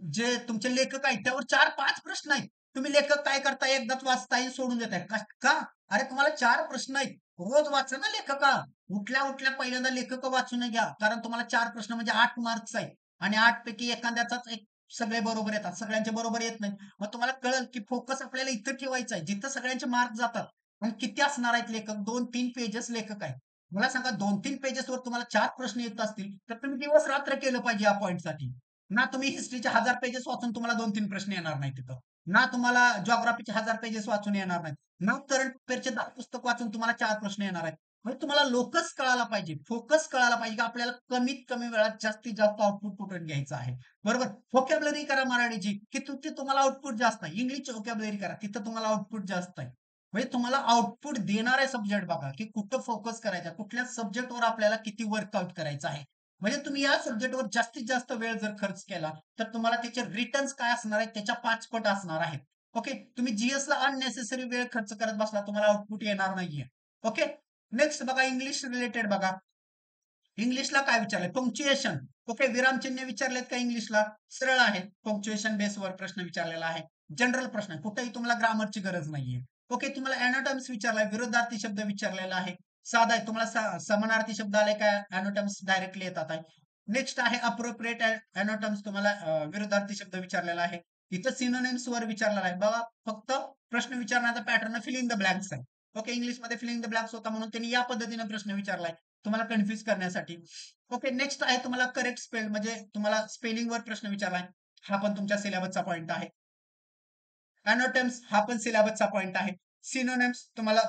जे तुमचे लेखक आहेत त्यावर 4-5 प्रश्न आहेत. तुम्ही लेखक काय करताय, एकदाच वाचताय सोडून देताय. का? अरे तुम्हाला 4 प्रश्न आहेत. रोज वाचा ना लेखका. उठल्या-उठल्या पहिल्यांदा लेखक वाचून घ्या. कारण तुम्हाला 4 प्रश्न म्हणजे 8 मार्क्स आहेत आणि 8 पैकी एखाद्याचाच एक सगळे बरोबर येतात. सगळ्यांचे बरोबर येत नाही. मग तुम्हाला कळेल की फोकस आपल्याला इथं ठेवायचा आहे, जिथं सगळ्यांचे मार्क जातात. आणि किती असणार आहेत लेखक? 2-3 पेजेस लेखक आहे. मला सांगा 2-3 पेजेसवर तुम्हाला 4 प्रश्न येत असतील, तर तुम्ही दिवस-रात्र केलं पाहिजे या पॉइंटसाठी. ना तुम्ही हिस्ट्रीचे 1000 पेजेस वाचून तुम्हाला 2-3 प्रश्न येणार नाहीत तिथं. ना तुम्हाला जिओग्राफीचे 1000 पेजेस वाचून येणार नाहीत. ना करंट अफेअरचे 10 पुस्तक वाचून तुम्हाला 4 प्रश्न येणार आहेत. म्हणजे तुम्हाला लोकस कळायला पाहिजे, फोकस कळायला पाहिजे की आपल्याला कमीत कमी वेळात जास्तीत जास्त आउटपुट कुठून घ्यायचं आहे. बरोबर. व्होकॅब्युलरी करा मराठीची, की तिथे तुम्हाला आउटपुट जास्त आहे. इंग्लिशची व्होकॅब्युलरी करा, तिथं तुम्हाला आउटपुट जास्त आहे. म्हणजे तुम्हाला आउटपुट देणारे सब्जेक्ट बघा, की कुठं फोकस करायचा, कुठल्या सब्जेक्टवर आपल्याला किती वर्कआउट करायचं आहे. म्हणजे तुम्ही या सब्जेक्टवर जास्तीत जास्त वेळ जर खर्च केला, तर तुम्हाला त्याचे रिटर्न्स काय असणार आहेत, त्याच्या 5 पट असणार आहेत. ओके. तुम्ही जीएसला अननेसेसरी वेळ खर्च करत बसला, तुम्हाला आउटपुट येणार नाहीये. ओके. नेक्स्ट बघा, इंग्लिश रिलेटेड बघा. इंग्लिशला काय विचारलंय, पंक्च्युएशन. ओके. विरामचिन्ह विचारलेत का इंग्लिशला, सरळ आहे. पंक्च्युएशन बेसवर प्रश्न विचारलेला आहे. जनरल प्रश्न, कुठेही तुम्हाला ग्रामरची गरज नाहीये. ओके. तुम्हाला एनाटॉम्स विचारलाय, विरोधार्थी शब्द विचारलेला आहे. साधा आहे. तुम्हाला समानार्थी शब्द आले का, एनाटॉम्स डायरेक्टली येतात आहे. नेक्स्ट आहे अप्रोप्रिएट एनाटॉम्स, तुम्हाला विरोधार्थी शब्द विचारलेला आहे. इथं सिनोनिम्स वर विचारलेला आहे. बघा, फक्त प्रश्न विचारण्याचा pattern fill in the blanks आहे. ओके. इंग्लिशमध्ये फिल इन द ब्लँक्स होता म्हणून त्यांनी या पद्धतीने प्रश्न विचारलाय तुम्हाला कन्फ्युज करण्यासाठी. ओके. नेक्स्ट आहे तुम्हाला करेक्ट स्पेल, म्हणजे तुम्हाला स्पेलिंग वर प्रश्न विचारलाय. हा पण तुमच्या सिलेबसचा पॉइंट आहे. एनोटेम्स हा पण सिलेबसचा पॉइंट आहे. सिनोनिम्स तुम्हाला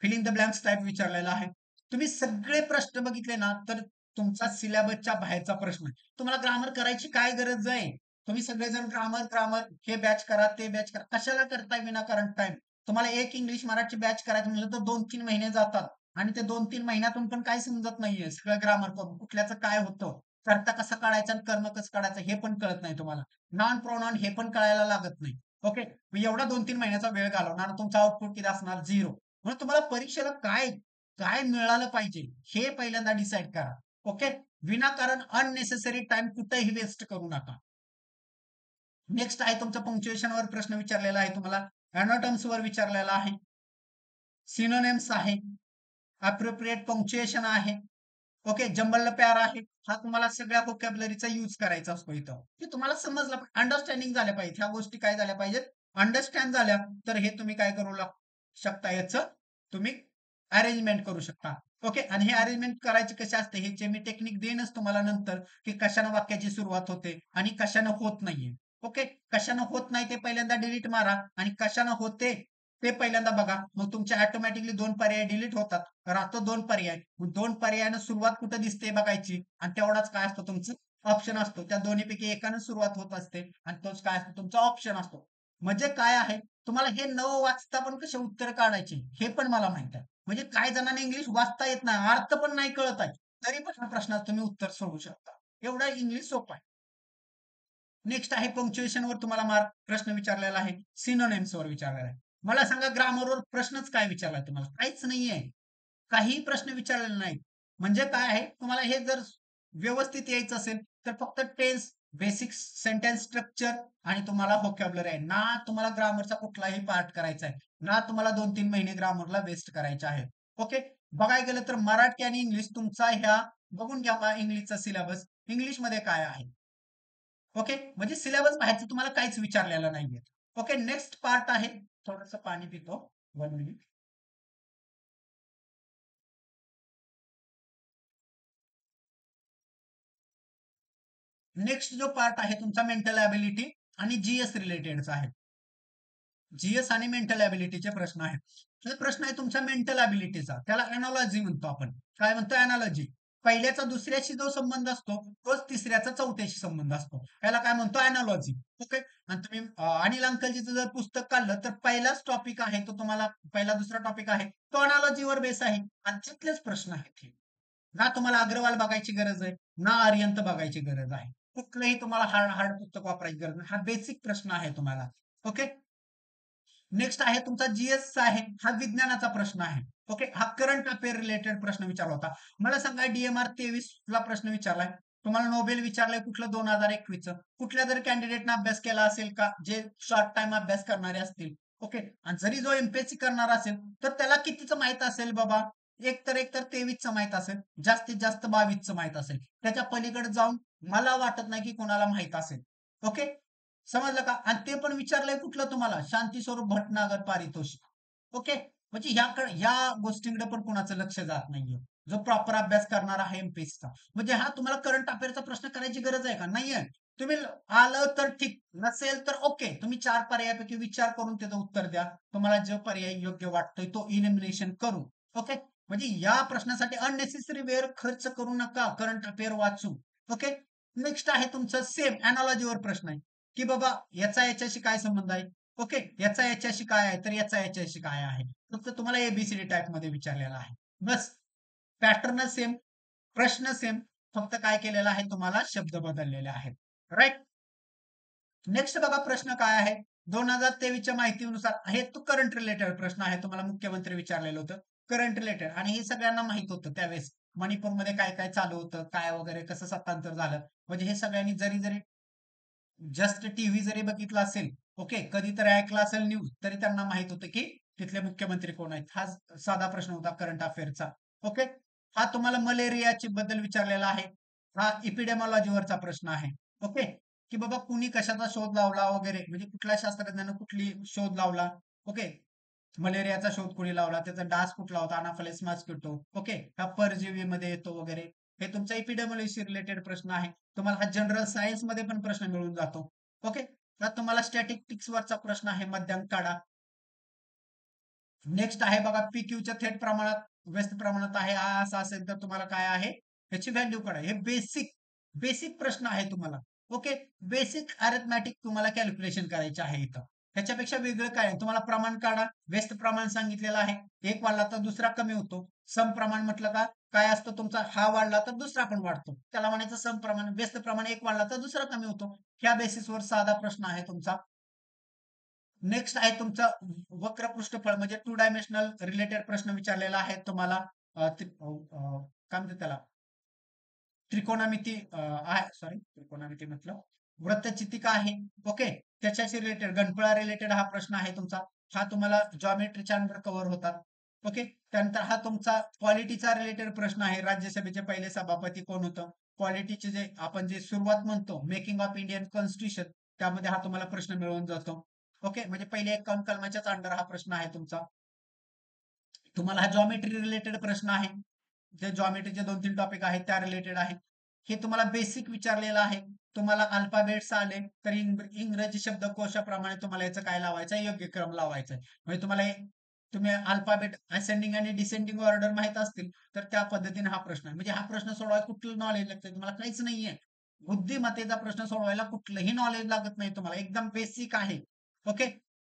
fill in the blanks type विचारलेला आहे. तुम्ही सगळे प्रश्न बघितले ना तर तुमचा सिलेबसच्या बाहेरचा प्रश्न आहे. तुम्हाला ग्रामर करायची काय गरज आहे. तुम्ही सगळेजण ग्रामर ग्रामर हे बॅच करा ते बॅच करा, कशाला करताय विनाकारण टाइम. तुम्हाला एक इंग्लिश मराठी बॅच करायचं म्हणलं तर 2-3 महिने जातात आणि ते 2-3 महिन्यातून पण काय समजत नाहीये. सगळं ग्रामर करून कुठल्याचं काय होतं, कर्ता कसा काढायचा आणि कर्म कसं काढायचं हे पण कळत नाही तुम्हाला. नॉन प्रोनाउन हे पण कळायला लागत नाही. ओके. मग एवढा 2-3 महिन्याचा वेळ घालवणार, तुमचा आउटपुट किती असणार, 0. म्हणून तुम्हाला परीक्षेला काय काय मिळालं पाहिजे हे पहिल्यांदा डिसाईड करा. ओके. विनाकारण अननेसेसरी टाइम कुठेही वेस्ट करू नका. नेक्स्ट आहे तुमचं पंक्च्युएशन वर प्रश्न विचारलेला आहे तुम्हाला. एनाटॉम्स वर विचारलेला आहे. सिनोनिम्स आहे. अप्रोप्रिएट पंक्च्युएशन आहे. ओके. जंबल प्यार आहे. हा तुम्हाला सगळ्या व्होकॅब्युलरीचा यूज करायचा असतो इथं. की तुम्हाला समजलं, अंडरस्टँडिंग झाल्या पाहिजे. ह्या गोष्टी काय झाल्या पाहिजेत, अंडरस्टँड झाल्या तर हे तुम्ही काय करू शकता, याचं तुम्ही अरेंजमेंट करू शकता. ओके. आणि हे अरेंजमेंट करायचे कसे असते ह्याचे मी टेक्निक देईनच तुम्हाला नंतर, की कशानं वाक्याची सुरुवात होते आणि कशानं होत नाहीये. ओके. कशानं होत नाही ते पहिल्यांदा डिलीट मारा आणि कशानं होते ते पहिल्यांदा बघा. मग तुमचे ऑटोमॅटिकली 2 पर्याय डिलीट होतात. राहतो 2 पर्याय. मग 2 पर्यायानं सुरुवात कुठं दिसते बघायची आणि तेवढाच काय असतो तुमचं ऑप्शन असतो. त्या दोन्हीपैकी एकानं सुरुवात होत असते आणि तोच काय असतो तुमचा ऑप्शन असतो. म्हणजे काय आहे, तुम्हाला हे न वाचता पण कसे उत्तर काढायचे हे पण मला माहित आहे. म्हणजे काही जणांना इंग्लिश वाचता येत नाही, अर्थ पण नाही कळत आहे. तरी पण हा प्रश्नाचं तुम्ही उत्तर सोडवू शकता. एवढा इंग्लिश सोपा आहे. नेक्स्ट आहे पंक्च्युएशन वर तुम्हाला मार्क प्रश्न विचारलेला आहे. सिनोनिम्स वर विचारलेला आहे. मला सांगा ग्रामरवर प्रश्नच काय विचारलाय तुम्हाला? काहीच नाहीये. काहीही प्रश्न विचारलेले नाहीत. म्हणजे काय आहे, तुम्हाला हे जर व्यवस्थित यायचं असेल, तर फक्त टेन्स, बेसिक सेंटेन्स स्ट्रक्चर आणि तुम्हाला व्होकॅब्युलरी आहे. ना तुम्हाला ग्रामरचा कुठलाही पार्ट करायचा आहे. ना तुम्हाला 2-3 महिने ग्रामरला वेस्ट करायचे आहेत. ओके. बघायला गेलं तर मराठी आणि इंग्लिश तुमचा ह्या बघून घ्या बा इंग्लिशचा सिलेबस. इंग्लिशमध्ये काय आहे? ओके. म्हणजे सिलेबस बाहेरचं तुम्हाला काहीच विचारलेलं नाहीये. ओके. नेक्स्ट पार्ट आहे. थोडंसं पाणी पितो. 1 मिनिट. नेक्स्ट जो पार्ट आहे तुमचा मेंटल ॲबिलिटी आणि जीएस रिलेटेडचा आहे. जीएस आणि मेंटल ॲबिलिटीचे प्रश्न आहेत. हा प्रश्न आहे तुमच्या मेंटल ॲबिलिटीचा. त्याला एनॉलॉजी म्हणतो आपण. काय म्हणतो एनॉलॉजी. पहिल्याचा दुसऱ्याशी जो संबंध असतो, तोच तिसऱ्याचा चौथ्याशी संबंध असतो. याला काय म्हणतो एनॉलॉजी. ओके. आणि तुम्ही अनिल अंकलजीचं जर पुस्तक काढलं तर पहिलाच टॉपिक आहे तो तुम्हाला पहिला दुसरा टॉपिक आहे तो एनॉलॉजीवर बेस आहे आणि तिथलेच प्रश्न आहेत हे. ना तुम्हाला अग्रवाल बघायची गरज आहे, ना आर्यंत बघायची गरज आहे. कुठलंही तुम्हाला हार्ड हार्ड पुस्तक वापरायची गरज नाही. हा बेसिक प्रश्न आहे तुम्हाला. ओके. नेक्स्ट आहे तुमचा जीएस आहे. हा विज्ञानाचा प्रश्न आहे. ओके. हा करंट अफेअर रिलेटेड प्रश्न विचारला होता. मला सांगा डीएमआर 23 ला प्रश्न विचारलाय. तुम्हाला नोबेल विचारलंय कुठलं 2021चं. कुठल्या जर कॅन्डिडेटनं अभ्यास केला असेल का? जे शॉर्ट टाइम अभ्यास करणारे असतील. ओके. आणि जरी जो एमपीएससी करणार असेल, तर त्याला कितीचं माहित असेल बाबा? एक तर 23चं माहित असेल. जास्तीत जास्त 22चं माहित असेल. त्याच्या पलीकडे जाऊन मला वाटत नाही की कोणाला माहित असेल. ओके. समजलं का? आणि ते पण विचारलंय कुठलं तुम्हाला? शांती स्वरूप भटनागर पारितोषिक. ओके. म्हणजे ह्या गोष्टींकडे पण कुणाचं लक्ष जात नाहीये. जो प्रॉपर अभ्यास करणार आहे एमपीएससीचा. म्हणजे हा तुम्हाला करंट अफेअरचा प्रश्न करायची गरज आहे का? नाहीये. तुम्ही आलं तर ठीक, नसेल तर ओके. तुम्ही 4 पर्यायापैकी विचार करून त्याचं उत्तर द्या. तुम्हाला जो पर्याय योग्य वाटतोय तो इलिमिनेशन करून. ओके. म्हणजे या प्रश्नासाठी अननेसेसरी वेळ खर्च करू नका करंट अफेअर वाचून. ओके. नेक्स्ट आहे तुमचं सेम अनालॉजीवर प्रश्न आहे. की बाबा याचा याच्याशी काय संबंध आहे? ओके. याचा याच्याशी काय आहे? तर याचा याच्याशी काय आहे? फक्त तुम्हाला एबीसीडी टाइप मध्ये विचारलेला आहे. बस. पॅटर्न सेम, प्रश्न सेम, फक्त काय केलेलं आहे तुम्हाला शब्द बदललेले आहेत. राइट. नेक्स्ट बघा प्रश्न काय आहे? 2023च्या माहितीनुसार हे तो करंट रिलेटेड प्रश्न आहे. तुम्हाला मुख्यमंत्री विचारलेलं होतं. करंट रिलेटेड आणि हे सगळ्यांना माहित होतं त्यावेळेस. मणिपूरमध्ये काय काय चालू होतं, काय वगैरे कसं सत्तांतर झालं. म्हणजे हे सगळ्यांनी जरी जरी जस्ट टीव्ही जरी बघितला असेल, ओके, कधीतरी ऐकला असेल न्यूज, तरी त्यांना माहित होतं की तिथले मुख्यमंत्री कोण आहेत. हा साधा प्रश्न होता करंट अफेअरचा. ओके. हा तुम्हाला मलेरियाची बद्दल विचारलेला आहे. हा इपिडेमॉलॉजीवरचा प्रश्न आहे. ओके. की बाबा कुणी कशाचा शोध लावला वगैरे म्हणजे कुठल्या शास्त्रज्ञानं कुठली शोध लावला. ओके. मलेरियाचा शोध कुणी लावला, त्याचा डास कुठला होता, अनाफेलेस मॉस्किटो. ओके. हा परजीवीमध्ये येतो वगैरे. हे तुमचा इपिडेमॉलॉजी रिलेटेड प्रश्न आहे. तुम्हाला हा जनरल सायन्स मध्ये पण प्रश्न मिळून जातो. ओके. तर तुम्हाला स्टॅटिस्टिक्स वरचा प्रश्न आहे मध्यांक काढा. नेक्स्ट आहे बघा पीक्यूच्या थेट प्रमाणात व्यस्त प्रमाणात आहे हा असं असेल तर तुम्हाला काय आहे याची व्हॅल्यू काढा. हे बेसिक बेसिक प्रश्न आहे तुम्हाला. ओके. बेसिक अरिथमॅटिक तुम्हाला कॅल्क्युलेशन करायचे आहे इथं. त्याच्यापेक्षा वेगळं काय आहे तुम्हाला प्रमाण काढा. व्यस्त प्रमाण सांगितलेलं आहे. एक वाढला तर दुसरा कमी होतो. सम प्रमाण म्हटलं का काय असतं तुमचा हा वाढला तर दुसरा पण वाढतो. त्याला म्हणायचं सम प्रमाण. व्यस्त प्रमाण एक वाढला तर दुसरा कमी होतो. ह्या बेसिसवर साधा प्रश्न आहे तुमचा. नेक्स्ट आहे तुमचं वक्र पृष्ठफळ म्हणजे 2 डायमेन्शनल रिलेटेड प्रश्न विचारलेला आहे तुम्हाला. काय म्हणतात त्याला त्रिकोणमिती आहे सॉरी त्रिकोणमिती म्हटलं वृत्तचितिका आहे. ओके. त्याच्याशी रिलेटेड गणपळा रिलेटेड हा प्रश्न आहे तुमचा. हा तुम्हाला जॉमेट्रीच्या अंडर कव्हर होतात. ओके. त्यानंतर हा तुमचा पॉलिटीचा रिलेटेड प्रश्न आहे. राज्यसभेचे पहिले सभापती कोण होतं? पॉलिटीचे जे आपण जे सुरुवात म्हणतो मेकिंग ऑफ इंडियन कॉन्स्टिट्यूशन त्यामध्ये हा तुम्हाला प्रश्न मिळून जातो. ओके. म्हणजे पहिले 51 कलमाच्याच अंडर हा प्रश्न आहे तुमचा. तुम्हाला हा जॉमेट्री रिलेटेड प्रश्न आहे. जे जॉमेट्रीचे 2-3 टॉपिक आहेत त्या रिलेटेड आहेत. हे तुम्हाला बेसिक विचारलेलं आहे. तुम्हाला अल्फाबेट्स आले तर इंग्रजी शब्दकोशाप्रमाणे तुम्हाला याचं काय लावायचं योग्य क्रम लावायचा आहे. म्हणजे तुम्ही अल्फाबेट असेंडिंग आणि डिसेंडिंग ऑर्डर माहित असतील तर त्या पद्धतीने हा प्रश्न आहे. म्हणजे हा प्रश्न सोडवायला कुठलं नॉलेज लागतं तुम्हाला काहीच नाहीये. बुद्धिमत्तेचा प्रश्न सोडवायला कुठलंही नॉलेज लागत नाही तुम्हाला एकदम बेसिक आहे. ओके.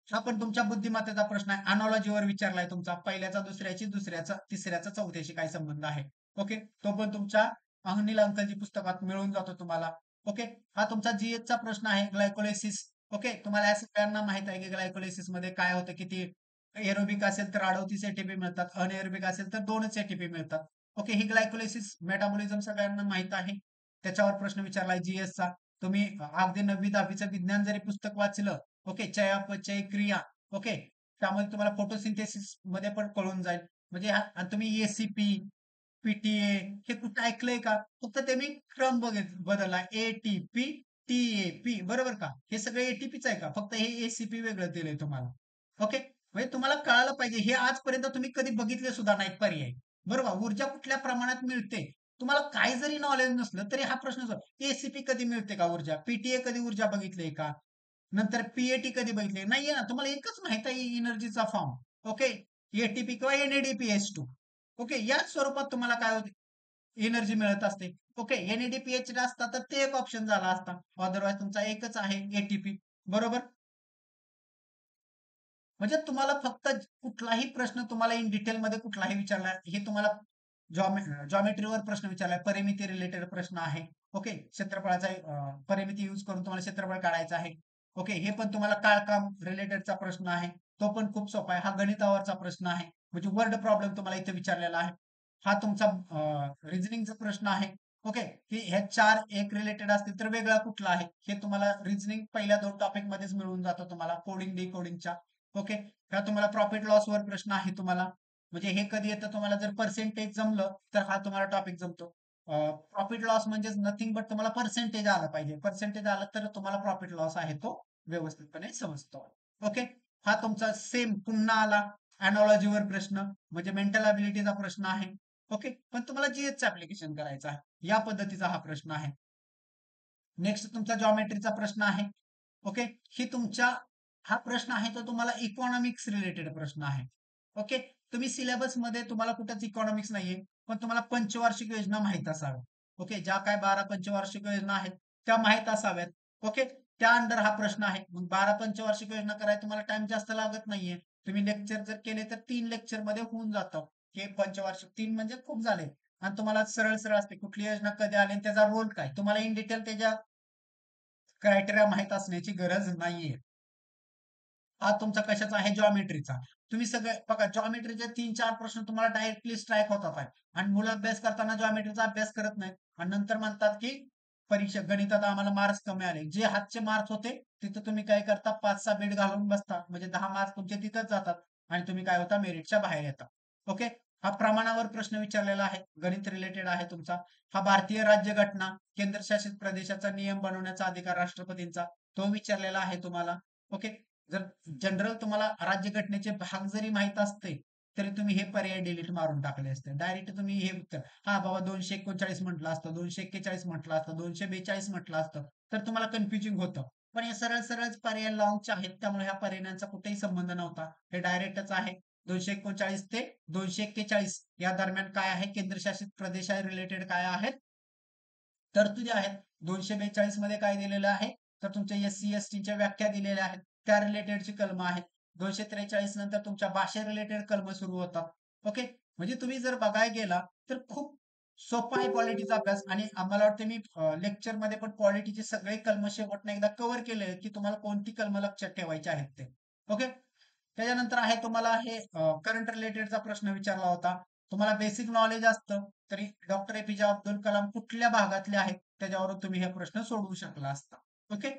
हा पण तुमच्या बुद्धिमत्तेचा प्रश्न आहे. अनॉलॉजीवर विचारलाय तुमचा पहिल्याचा दुसऱ्याची दुसऱ्याचा तिसऱ्याचा चौथ्याशी काय संबंध आहे. ओके. तो पण तुमच्या अनिल अंकलजी पुस्तकात मिळून जातो तुम्हाला. ओके. हा तुमचा जीएस चा प्रश्न आहे ग्लायकोलायसिस. ओके. तुम्हाला या सगळ्यांना माहित आहे की ग्लायकोलायसिस मध्ये काय होतं किती एरोबिक असेल तर 38 एटीपी मिळतात, अनएरोबिक असेल तर 2च एटीपी मिळतात. ओके. ही ग्लायकोलायसिस मेटाबॉलिझम सगळ्यांना माहित आहे. त्याच्यावर प्रश्न विचारलाय जीएसचा. तुम्ही अगदी 9वी-10वीचं विज्ञान जरी पुस्तक वाचलं, ओके, चयापचय क्रिया, ओके, त्यामध्ये तुम्हाला फोटोसिंथेसिस मध्ये पण कळून जाईल. म्हणजे आणि तुम्ही एसीपी, पीटीए हे कुठं ऐकलंय का? फक्त त्यांनी क्रम बदलला एटीपी, टीएपी बरोबर का? हे सगळे एटीपीच आहे का? फक्त हे एसीपी वेगळं दिलंय तुम्हाला. ओके. म्हणजे तुम्हाला कळायला पाहिजे हे आजपर्यंत तुम्ही कधी बघितले सुद्धा नाहीत पर्याय. बरोबर. ऊर्जा कुठल्या प्रमाणात मिळते तुम्हाला काही जरी नॉलेज नसलं तरी हा प्रश्न एसीपी कधी मिळते का ऊर्जा? पीटीए कधी ऊर्जा बघितलीये का? नंतर पीएटी कधी बघितले नाहीये ना तुम्हाला एकच माहित आहे एनर्जीचा फॉर्म. ओके. एटीपी किंवा एनएडीपीएच2. ओके. याच स्वरूपात तुम्हाला काय होते एनर्जी मिळत असते. ओके. एनएडीपीएच असता तर ते एक ऑप्शन झाला असता. अदरवाईज तुमचा एकच आहे एटीपी. बरोबर. म्हणजे तुम्हाला फक्त कुठलाही प्रश्न तुम्हाला इन डिटेल मध्ये कुठलाही विचारला हे तुम्हाला जॉमेट्रीवर प्रश्न विचारलाय परिमिती रिलेटेड प्रश्न आहे. ओके. क्षेत्रफळाचा परिमिती यूज करून तुम्हाला क्षेत्रफळ काढायचं आहे. ओके. हे पण तुम्हाला काळकाम रिलेटेडचा प्रश्न आहे. तो पण खूप सोपा आहे. हा गणितावरचा प्रश्न आहे. म्हणजे वर्ड प्रॉब्लेम तुम्हाला इथे विचारलेला आहे. हा तुमचा रिझनिंगचा प्रश्न आहे. ओके. की ह्या 4 एक रिलेटेड असतील तर वेगळा कुठला आहे हे तुम्हाला रिझनिंग पहिल्या 2 टॉपिक मध्येच मिळून जातो तुम्हाला कोडिंग डिकोडिंगच्या. ओके. का तुम्हाला प्रॉफिट लॉस वर प्रश्न आहे तुम्हाला. म्हणजे हे कधी येतं तुम्हाला जर पर्सेंटेज जमलं तर हा तुम्हाला टॉपिक जमतो. प्रॉफिट लॉस म्हणजे नथिंग बट तुम्हाला पर्सेंटेज आलं पाहिजे. पर्सेंटेज आलं तर तुम्हाला प्रॉफिट लॉस आहे तो व्यवस्थितपणे समजतो. ओके. हा तुमचा सेम पुन्हा आला अनॉलॉजीवर प्रश्न म्हणजे मेंटल अबिलिटीचा प्रश्न आहे. ओके. पण तुम्हाला जीएसचं ऍप्लिकेशन करायचं आहे. या पद्धतीचा हा प्रश्न आहे. नेक्स्ट तुमचा जॉमेट्रीचा प्रश्न आहे. ओके. ही तुमच्या हा प्रश्न आहे तो तुम्हाला इकॉनॉमिक्स रिलेटेड प्रश्न आहे. ओके. तुम्ही सिलेबस मध्ये तुम्हाला कुठंच इकॉनॉमिक्स नाहीये पण तुम्हाला पंचवार्षिक योजना माहित असाव्या. ओके. ज्या काय 12 पंचवार्षिक योजना आहेत त्या माहित असाव्यात. ओके. त्या अंडर हा प्रश्न आहे. मग 12 पंचवार्षिक योजना करायला तुम्हाला टाइम जास्त लागत नाहीये. तुम्ही लेक्चर जर केले तर 3 लेक्चर मध्ये होऊन जातं. हे पंचवार्षिक 3 म्हणजे खूप झाले. आणि तुम्हाला सरळ सरळ असते कुठली योजना कधी आली आणि त्याचा रोल काय तुम्हाला इन डिटेल त्याच्या क्रायटेरिया माहित असण्याची गरज नाहीये. हा तुमचा कशाचा आहे जॉमेट्रीचा. तुम्ही सगळे बघा जॉमेट्रीचे 3-4 प्रश्न तुम्हाला डायरेक्टली स्ट्राईक होतात आहे आणि मुलं अभ्यास करताना जॉमेट्रीचा अभ्यास करत नाहीत आणि नंतर म्हणतात की परीक्षा गणितात आम्हाला मार्क्स कमी आले. जे हातचे मार्क्स होते तिथं तुम्ही काय करता 5-6 बीट घालून बसता म्हणजे 10 मार्क्स तुमचे तिथंच जातात आणि तुम्ही काय होता मेरिटच्या बाहेर येता. ओके. हा प्रमाणावर प्रश्न विचारलेला आहे. गणित रिलेटेड आहे तुमचा. हा भारतीय राज्यघटना केंद्रशासित प्रदेशाचा नियम बनवण्याचा अधिकार राष्ट्रपतींचा तो विचारलेला आहे तुम्हाला. ओके. जर जनरल तुम्हाला राज्यघटनेचे भाग जरी माहित असते तरी तुम्ही हे पर्याय डिलीट मारून टाकले असते. डायरेक्ट तुम्ही हे उत्तर हा बाबा 239 म्हटलं असतं 241 म्हटलं असतं 242 म्हटलं असतं तर तुम्हाला कन्फ्युजिंग होतं. पण हे सरळ सरळ पर्याय लॉंगचे आहेत त्यामुळे ह्या पर्यायांचा कुठेही संबंध नव्हता. हे डायरेक्टच आहे. 239 ते 241 या दरम्यान काय आहे केंद्रशासित प्रदेशा रिलेटेड काय आहेत तरतुदी आहेत. 242 मध्ये काय दिलेलं आहे तर तुमच्या एससी एसटीच्या व्याख्या दिलेल्या आहेत. त्या रिलेटेडची कलम आहेत. 243 नंतर तुमच्या भाषे रिलेटेड कलम सुरू होतात. ओके. म्हणजे तुम्ही जर बघायला गेला तर खूप सोपा आहे पॉलिटीचा अभ्यास आणि आम्हाला वाटतं मी लेक्चर मध्ये पण पॉलिटीचे सगळे कलम शेवटनं एकदा कव्हर केले की तुम्हाला कोणती कलम लक्षात ठेवायची आहेत ते. ओके. त्याच्यानंतर आहे तुम्हाला हे करंट रिलेटेडचा प्रश्न विचारला होता. तुम्हाला बेसिक नॉलेज असतं तरी डॉक्टर एपीजे अब्दुल कलाम कुठल्या भागातले आहेत त्याच्यावरून तुम्ही हे प्रश्न सोडवू शकला असता. ओके.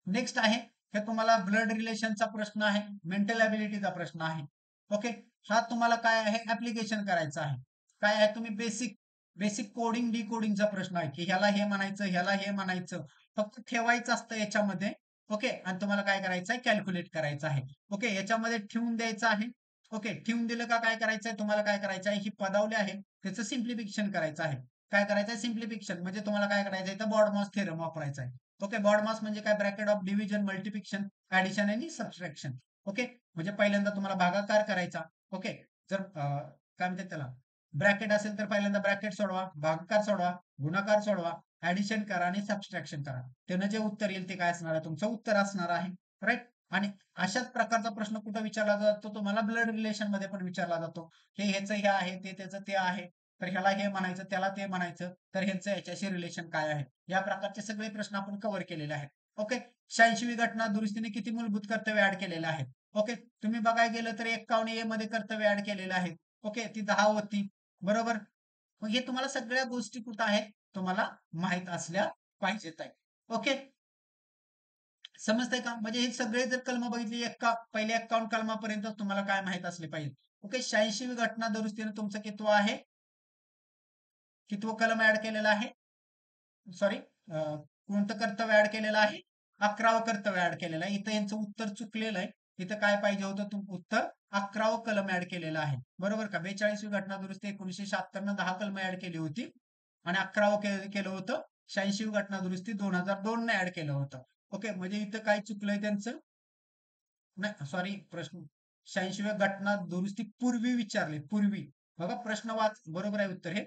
नेक्स्ट आहे हे तुम्हाला ब्लड रिलेशनचा प्रश्न आहे. मेंटल अबिलिटीचा प्रश्न आहे. ओके. हा तुम्हाला काय आहे ऍप्लिकेशन करायचं आहे. काय आहे तुम्ही बेसिक बेसिक कोडिंग डिकोडिंगचा प्रश्न आहे की ह्याला हे म्हणायचं ह्याला हे म्हणायचं फक्त ठेवायचं असतं याच्यामध्ये. ओके. आणि तुम्हाला काय करायचं आहे कॅल्क्युलेट करायचं आहे. ओके. याच्यामध्ये ठेवून द्यायचं आहे. ओके, ठेवून दिलं का काय करायचंय तुम्हाला, काय करायचं आहे, ही पदावली आहे त्याचं सिम्प्लिफिकेशन करायचं आहे. काय करायचंय, सिम्प्लिफिकेशन म्हणजे तुम्हाला काय करायचंय, तर बॉडमॉस थेरम वापरायचा आहे. ओके, बॉडमॉस म्हणजे काय, bracket of division, multiplication, addition आणि सबट्रॅक्शन. ओके, म्हणजे पहिल्यांदा तुम्हाला भागाकार करायचा. ओके, जर काय म्हणतात त्याला, ब्रॅकेट असेल तर पहिल्यांदा ब्रॅकेट सोडवा, भागाकार सोडवा, गुणाकार सोडवा, ऍडिशन करा आणि सबट्रॅक्शन करा. त्यानं जे उत्तर येईल ते काय असणार आहे, तुमचं उत्तर असणार आहे. राईट. आणि अशाच प्रकारचा प्रश्न कुठं विचारला जातो, तुम्हाला ब्लड रिलेशन मध्ये पण विचारला जातो. हे ह्याचं हे आहे, ते त्याचं ते आहे, तर ह्याला हे म्हणायचं, त्याला ते म्हणायचं, तर ह्यांचं ह्याच्याशी रिलेशन काय आहे, या प्रकारचे सगळे प्रश्न आपण कव्हर केलेले आहेत. ओके, 86वी घटना दुरुस्तीने किती मूलभूत कर्तव्य ऍड केलेले आहेत. ओके, तुम्ही बघायला गेलं तर 51A मध्ये कर्तव्य ऍड केलेले आहेत. ओके, ती 10 होती, बरोबर. मग हे तुम्हाला सगळ्या गोष्टी कुठं आहेत, तुम्हाला माहित असल्या पाहिजेत आहे. ओके, समजतंय का, म्हणजे हे सगळे जर कलम बघितली, पहिले 51 कलमापर्यंत तुम्हाला काय माहित असले पाहिजे. ओके, 86वी घटना दुरुस्तीने तुमचं कितवं आहे, कितवं कलम ऍड केलेलं आहे, सॉरी, कोणतं कर्तव्य ऍड केलेलं आहे, 11वं कर्तव्य ऍड केलेलं आहे. इथं यांचं उत्तर चुकलेलं आहे. इथं काय पाहिजे होतं, उत्तर 11वं कलम ऍड केलेलं आहे, बरोबर का. 42वी घटना दुरुस्ती 1976 10 कलम ऍड केली होती आणि 11वं केलं होतं. 86वी घटना दुरुस्ती 2002 ने ऍड केलं होतं. ओके, म्हणजे इथं काय चुकलंय त्यांचं, नाही सॉरी, प्रश्न 86व्या घटना दुरुस्ती पूर्वी विचारले, पूर्वी. बघा प्रश्न वाच, बरोबर आहे उत्तर हे,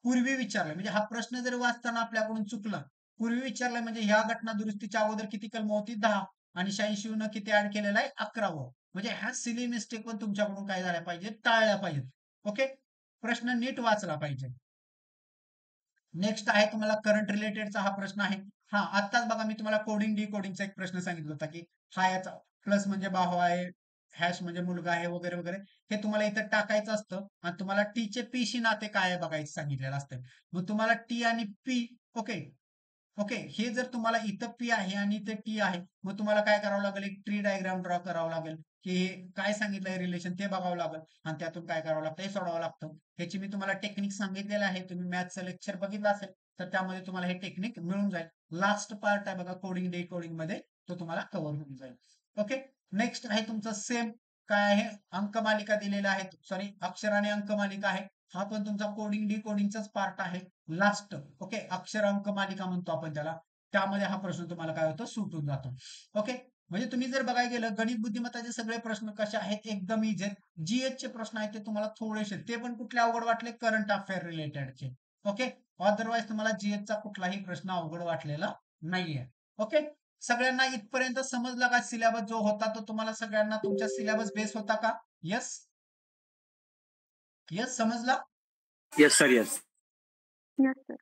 पूर्वी विचारले. म्हणजे हा प्रश्न जर वाचताना आपल्याकडून चुकला, पूर्वी विचारला म्हणजे ह्या घटना दुरुस्तीच्या अगोदर किती कलम होती, 10, आणि 86 न किती ऍड केलेलं आहे, 11वं. म्हणजे ह्या सिली मिस्टेक पण तुमच्याकडून काय झाल्या पाहिजे, टाळल्या पाहिजेत. ओके, प्रश्न नीट वाचला पाहिजे. नेक्स्ट आहे तुम्हाला करंट रिलेटेडचा हा प्रश्न आहे. हा आत्ताच बघा, मी तुम्हाला कोडिंग डिकोडिंगचा एक प्रश्न सांगितला होता की हा याचा प्लस म्हणजे भाव आहे, हॅश म्हणजे मुलगा आहे, वगैरे वगैरे. हे तुम्हाला इथं टाकायचं असतं आणि तुम्हाला टी चे पी शी नाते काय आहे बघायचं सांगितलेलं असतं. मग तुम्हाला टी आणि पी, ओके ओके, हे जर तुम्हाला इथं पी आहे आणि इथं टी आहे, मग तुम्हाला काय करावं लागेल, एक ट्री डायग्राम ड्रॉ करावं लागेल, की हे काय सांगितलंय रिलेशन ते बघावं लागेल आणि त्यातून काय करावं लागतं, हे सोडवावं लागतं. ह्याची मी तुम्हाला टेक्निक सांगितलेलं आहे, तुम्ही मॅथचं लेक्चर बघितलं असेल तर त्यामध्ये तुम्हाला हे टेक्निक मिळून जाईल. लास्ट पार्ट आहे बघा कोडिंग डिकोडिंग मध्ये, तो तुम्हाला कव्हर होऊन जाईल. ओके, नेक्स्ट आहे तुमचं सेम, काय आहे, अंकमालिका दिलेल्या आहेत, सॉरी अक्षर आणि अंकमालिका आहे. हा पण तुमचा कोडिंग डिकोडिंगचाच पार्ट आहे, लास्ट. ओके, अक्षर अंक मालिका म्हणतो आपण त्याला, त्यामध्ये हा प्रश्न तुम्हाला काय होतं, सुटून जातो. ओके, म्हणजे तुम्ही जर बघायला गेलं, गणित बुद्धिमत्ताचे सगळे प्रश्न कसे आहेत, एकदम इझी. जीएस चे प्रश्न आहेत ते तुम्हाला थोडेसे, ते पण कुठले अवघड वाटले, करंट अफेअर रिलेटेडचे. ओके, अदरवाईज तुम्हाला जीएस चा कुठलाही प्रश्न अवघड वाटलेला नाहीये. ओके, सगळ्यांना इथपर्यंत समजला का, सिलेबस जो होता तो तुम्हाला सगळ्यांना तुमच्या सिलेबस बेस होता का, यस यस, समजला. Yes, sir. Yes. Yes, sir.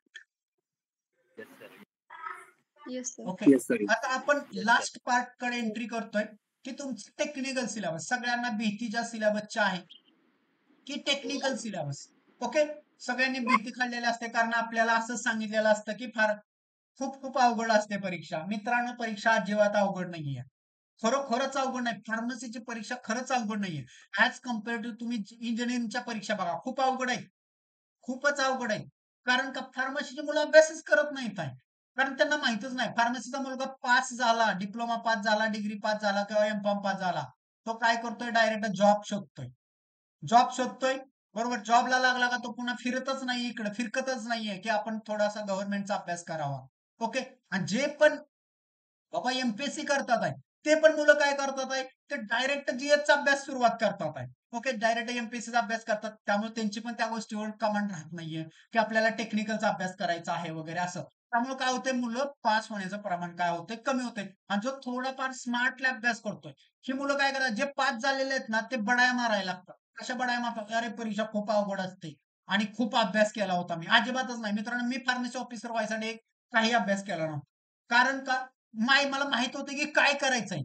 Yes, sir. Okay, Yes, sir. आता आपण लास्ट पार्ट कडे एंट्री करतोय, की तुमचं टेक्निकल सिलेबस, सगळ्यांना भीती ज्या सिलेबसच्या आहे की टेक्निकल सिलेबस. ओके, सगळ्यांनी भीती खाल्लेली असते, कारण आपल्याला असं सांगितलेलं असतं की फार खूप खूप अवघड असते परीक्षा. मित्रांनो, परीक्षा अजिबात अवघड नाहीये, खरोखरच अवघड नाही. फार्मसीची परीक्षा खरंच अवघड नाहीये. ऍज कम्पेअर टू तुम्ही इंजिनिअरिंगच्या परीक्षा बघा, खूप अवघड आहे, खूपच अवघड आहे. कारण का, फार्मसीची मुलं अभ्यासच करत नाहीत आहे, कारण त्यांना माहितच नाही. फार्मसीचा मुलगा पास झाला, डिप्लोमा पास झाला, डिग्री पास झाला किंवा एमकॉम पास झाला, तो काय करतोय, डायरेक्ट जॉब शोधतोय, जॉब शोधतोय, बरोबर. जॉबला लागला का तो पुन्हा फिरतच नाही, इकडे फिरकतच नाहीये की आपण थोडासा गव्हर्नमेंटचा अभ्यास करावा. ओके, आणि जे पण बाबा एमपीएससी करतात आहे, ते पण मुलं काय करतात आहे, ते डायरेक्ट जीएसचा अभ्यास सुरुवात करतात आहे. ओके, डायरेक्ट एमपीएससीचा अभ्यास करतात, त्यामुळे त्यांची पण त्या गोष्टीवर कमांड राहत नाहीये की आपल्याला टेक्निकलचा अभ्यास करायचा आहे वगैरे असं. त्यामुळे काय होतंय, मुलं पास होण्याचं प्रमाण काय होतंय, कमी होतंय. आणि जो थोडाफार स्मार्टली अभ्यास करतोय, ही मुलं काय करतात, जे पास झालेले आहेत ना, ते बडाया मारायला लागतात. कशा बडाया मारतात, अरे परीक्षा खूप अवघड असते आणि खूप अभ्यास केला होता मी, अजिबातच नाही मित्रांनो. मी फार्मसी ऑफिसर व्हायसाठी काही अभ्यास केला नव्हता, कारण का, मला माहित होतं की काय करायचंय,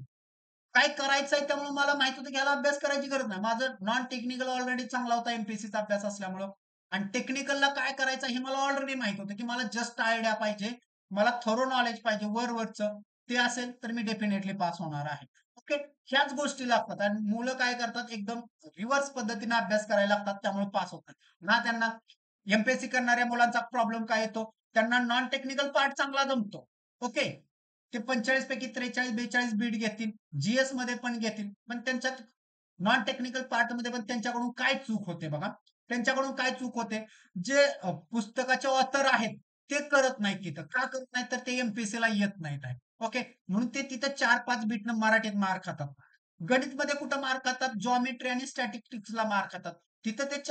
काय करायचंय, त्यामुळे मला माहित होतं की ह्याला अभ्यास करायची गरज नाही. माझं नॉन टेक्निकल ऑलरेडी चांगला होता एमपीएससीचा अभ्यास असल्यामुळं, आणि टेक्निकलला काय करायचं हे मला ऑलरेडी माहित होतं, की मला जस्ट आयडिया पाहिजे, मला थोरो नॉलेज पाहिजे वरवरचं, ते असेल तर मी डेफिनेटली पास होणार आहे. ओके, ह्याच गोष्टी लागतात आणि मुलं काय करतात, एकदम रिव्हर्स पद्धतीने अभ्यास करायला लागतात, त्यामुळे पास होतात ना. त्यांना एमपीएससी करणाऱ्या मुलांचा प्रॉब्लेम काय येतो, त्यांना नॉन टेक्निकल पार्ट चांगला जमतो. ओके, ते 45 पैकी 43 42 बीट घेतील, जीएस मध्ये पण घेतील, पण त्यांच्यात नॉन टेक्निकल पार्ट मध्ये पण त्यांच्याकडून काय चूक होते बघा, त्यांच्याकडून काय चूक होते, जे पुस्तकाचे ऑथर आहेत ते करत नाहीत तिथं. का करत नाहीत तर ते एमपीएससी ला येत नाहीत आहे. ओके, म्हणून ते तिथं 4-5 बीटनं मराठीत मार खातात. गणित मध्ये कुठं मार खातात, जॉमेट्री आणि स्टॅटिस्टिक्सला मार खातात. तिथं ते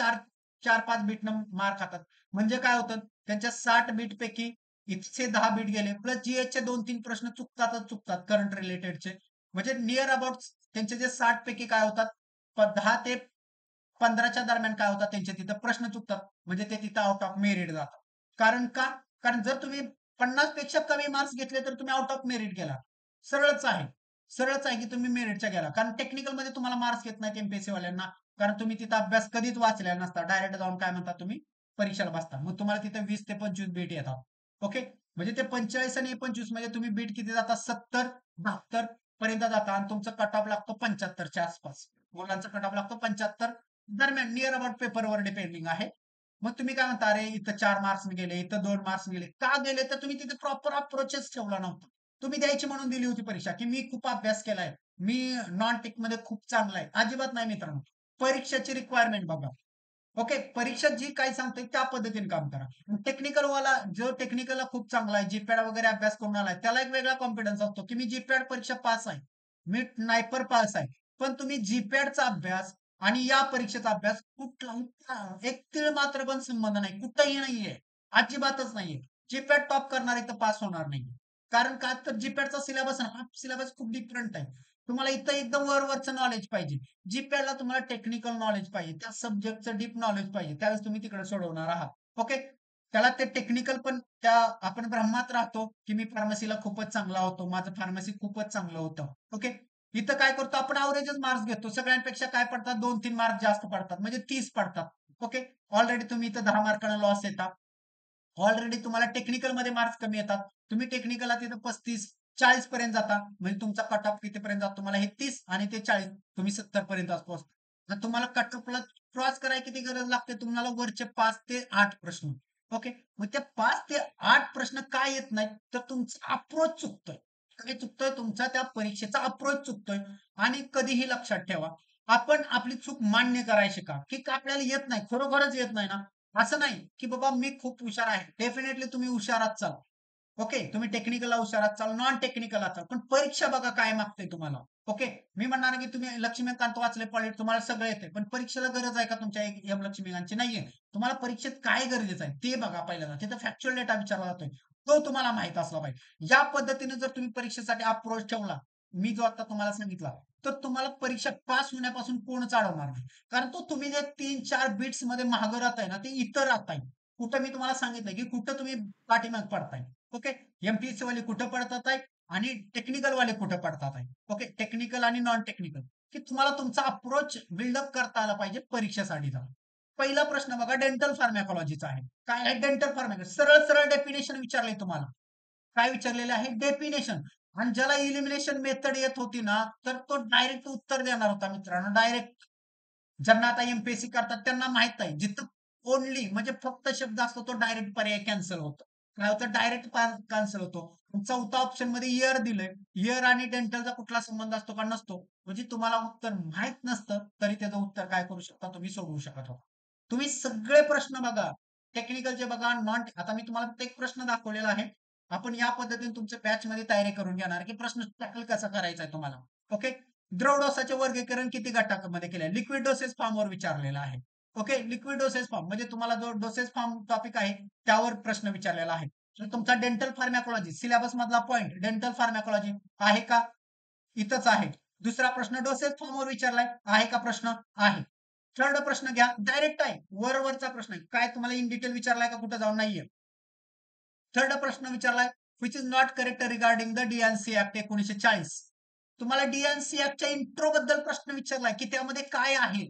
4-5 बीटनं मार खातात. म्हणजे काय होतं, त्यांच्या 60 बीट पैकी इथचे 10 बीट गेले, प्लस जीएसचे 2-3 प्रश्न चुकतातच चुकतात करंट रिलेटेडचे. म्हणजे नियर अबाउट त्यांचे जे 60 पैकी काय होतात, 10 ते 15च्या दरम्यान काय होतात त्यांचे तिथं प्रश्न चुकतात. म्हणजे ते तिथं आउट ऑफ मेरिट जातात. कारण का? कारण जर तुम्ही 50 पेक्षा कमी मार्क्स घेतले तर तुम्ही आउट ऑफ मेरिट गेला. सरळच आहे. सरळच आहे की तुम्ही मेरिटच्या गेला. कारण टेक्निकल मध्ये तुम्हाला मार्क्स घेत नाहीत एमपीएससी वाल्यांना. कारण तुम्ही तिथं अभ्यास कधीच वाचलेला नसता. डायरेक्ट जाऊन काय म्हणता तुम्ही परीक्षेला बसता. मग तुम्हाला तिथे 20 ते 25 बीट येतात. ओके, म्हणजे ते 45 आणि 25 म्हणजे तुम्ही बीट किती जाता, 70, 72 पर्यंत जाता आणि तुमचा कट ऑफ लागतो 75च्या आसपास. मुलांचा कट ऑफ लागतो 75 दरम्यान, नियर अबाउट पेपरवर डिपेंडिंग आहे. मग तुम्ही काय म्हणता, अरे इथं 4 मार्क्स गेले, इथं 2 मार्क्स गेले. का गेले? तर तुम्ही तिथे प्रॉपर अप्रोचच ठेवला नव्हता. तुम्ही द्यायची म्हणून दिली होती परीक्षा, की मी खूप अभ्यास केलाय, मी नॉन टेक मध्ये खूप चांगला आहे. अजिबात नाही मित्रांनो. परीक्षेची रिक्वायरमेंट बघा. ओके, परीक्षा जी काही सांगते त्या पद्धतीने काम करा. टेक्निकल वाला जो टेक्निकलला खूप चांगला आहे, जीपॅड वगैरे अभ्यास करून आलाय, त्याला एक वेगळा कॉन्फिडन्स असतो की मी जीपॅड परीक्षा पास आहे, मी नायपर पास आहे. पण तुम्ही जीपॅडचा अभ्यास आणि या परीक्षेचा अभ्यास कुठला एक तीळ मात्र पण संबंध नाही, कुठंही नाहीये, अजिबातच नाहीये. जीपॅड टॉप करणारे तर पास होणार नाही. कारण का तर जीपॅडचा सिलेबस हा सिलेबस खूप डिफरंट आहे. तुम्हाला इथं एकदम वरवरचं नॉलेज पाहिजे. जीपॅडला तुम्हाला टेक्निकल नॉलेज पाहिजे, त्या सब्जेक्टचं डीप नॉलेज पाहिजे, त्यावेळेस तुम्ही तिकडे सोडवणार आहात. ओके, त्याला ते टेक्निकल पण त्या आपण भ्रमात राहतो की मी फार्मसीला खूपच चांगला होतो, माझं फार्मसी खूपच चांगलं होतं. ओके, इथं काय करतो आपण, अवरेजच मार्क्स घेतो. सगळ्यांपेक्षा काय पडतात, 2-3 मार्क जास्त पडतात, म्हणजे 30 पडतात. ओके, ऑलरेडी तुम्ही इथं 10 मार्कांना लॉस येतात. ऑलरेडी तुम्हाला टेक्निकल मध्ये मार्क्स कमी येतात. तुम्ही टेक्निकलला तिथं 35-40 पर्यंत जाता, म्हणजे तुमचा कट ऑफ कितीपर्यंत जातो, तुम्हाला हे 30 आणि ते 40, तुम्ही 70 पर्यंत पोहोचता. तर तुम्हाला कट ऑफला क्रॉस करायला किती गरज लागते, तुम्हाला वरचे 5 ते 8 प्रश्न. ओके, मग त्या 5 ते 8 प्रश्न काय येत नाहीत, तर तुमचा अप्रोच चुकतोय. काय चुकतोय? तुमचा त्या परीक्षेचा अप्रोच चुकतोय. आणि कधीही लक्षात ठेवा, आपण आपली चूक मान्य करायला शिका, की आपल्याला येत नाही, खरोखरच येत नाही ना, असं नाही की बाबा मी खूप हुशार आहे. डेफिनेटली तुम्ही हुशारात चाल. ओके, तुम्ही टेक्निकलला हुशारात चाल, नॉन टेक्निकलला चाल, पण परीक्षा बघा काय मागते तुम्हाला. ओके, मी म्हणणार की तुम्ही लक्ष्मीकांत वाचले, पॉलिट तुम्हाला सगळं येते, पण परीक्षेला गरज आहे का तुमच्या एम लक्ष्मीकांतची? नाहीये. तुम्हाला परीक्षेत काय गरजेचं आहे ते बघा पहिल्यांदा. तिथं फॅक्च्युअल डेटा विचारला जातोय, तो तुम्हाला माहित असला पाहिजे. या पद्धतीने जर तुम्ही परीक्षेसाठी अप्रोच ठेवला, मी जो आता तुम्हाला सांगितला, तर तुम्हाला परीक्षा पास होण्यापासून कोणच अडवणार नाही. कारण तो तुम्ही जे 3-4 बीट्स मध्ये मागं राहताय ना, ते इतर राहताय. कुठं मी तुम्हाला सांगितलं की कुठं तुम्ही पाठीमाग पडताय. ओके, एमपीएससी वाले कुठं पडतात आहे आणि टेक्निकल वाले कुठं पडतात आहे. ओके, टेक्निकल आणि नॉन टेक्निकल, की तुम्हाला तुमचा अप्रोच बिल्डअप करता आला पाहिजे परीक्षेसाठीचा. पहिला प्रश्न बघा, डेंटल फार्मॅकॉलॉजीचा आहे. काय आहे डेंटल फार्मॅकॉलॉजी? सरळ सरळ डेफिनेशन विचारले तुम्हाला. काय विचारलेलं आहे? डेफिनेशन. आणि ज्याला इलिमिनेशन मेथड येत होती ना, तर तो डायरेक्ट उत्तर देणार होता मित्रांनो, डायरेक्ट. ज्यांना आता एमपीएससी करतात त्यांना माहित आहे, जिथं ओनली म्हणजे फक्त शब्द असतो तो डायरेक्ट पर्याय कॅन्सल होतो. काय होतं, डायरेक्ट कॅन्सल होतो. चौथा ऑप्शन मध्ये इयर दिलंय, इयर आणि डेंटलचा कुठला संबंध असतो का? नसतो. म्हणजे तुम्हाला उत्तर माहित नसतं तरी त्याचं उत्तर काय करू शकता, तुम्ही सोडवू शकत हो. तुम्ही सगळे प्रश्न बघा, टेक्निकलचे बघा, नॉन, आता मी तुम्हाला फक्त एक प्रश्न दाखवलेला आहे. आपण या पद्धतीने तुमच्या बॅच मध्ये तयारी करून घेणार की प्रश्न टॅकल कसा करायचा आहे तुम्हाला. ओके, द्रव डोसाचे वर्गीकरण किती गटामध्ये केले? लिक्विड डोसेस फॉर्मवर विचारलेला आहे. ओके, लिक्विड डोसेस फॉर्म म्हणजे तुम्हाला जो डोसेस फॉर्म टॉपिक आहे त्यावर प्रश्न विचारलेला आहे. तर तुमचा डेंटल फार्मॅकॉलॉजी सिलेबस मधला पॉइंट डेंटल फार्मॅकॉलॉजी आहे का? इथंच आहे. दुसरा प्रश्न डोसेस फॉर्मवर विचारलाय, आहे का प्रश्न? आहे. थर्ड प्रश्न घ्या, डायरेक्ट आहे, वरचा प्रश्न आहे. काय तुम्हाला इन डिटेल विचारलाय का कुठं जाऊन? नाहीये. थर्ड प्रश्न विचारलाय, which is not correct regarding the DNC act 1940. तुम्हाला डीएनसी ऍक्टच्या इंट्रो बद्दल प्रश्न विचारलाय की त्यामध्ये काय आहे.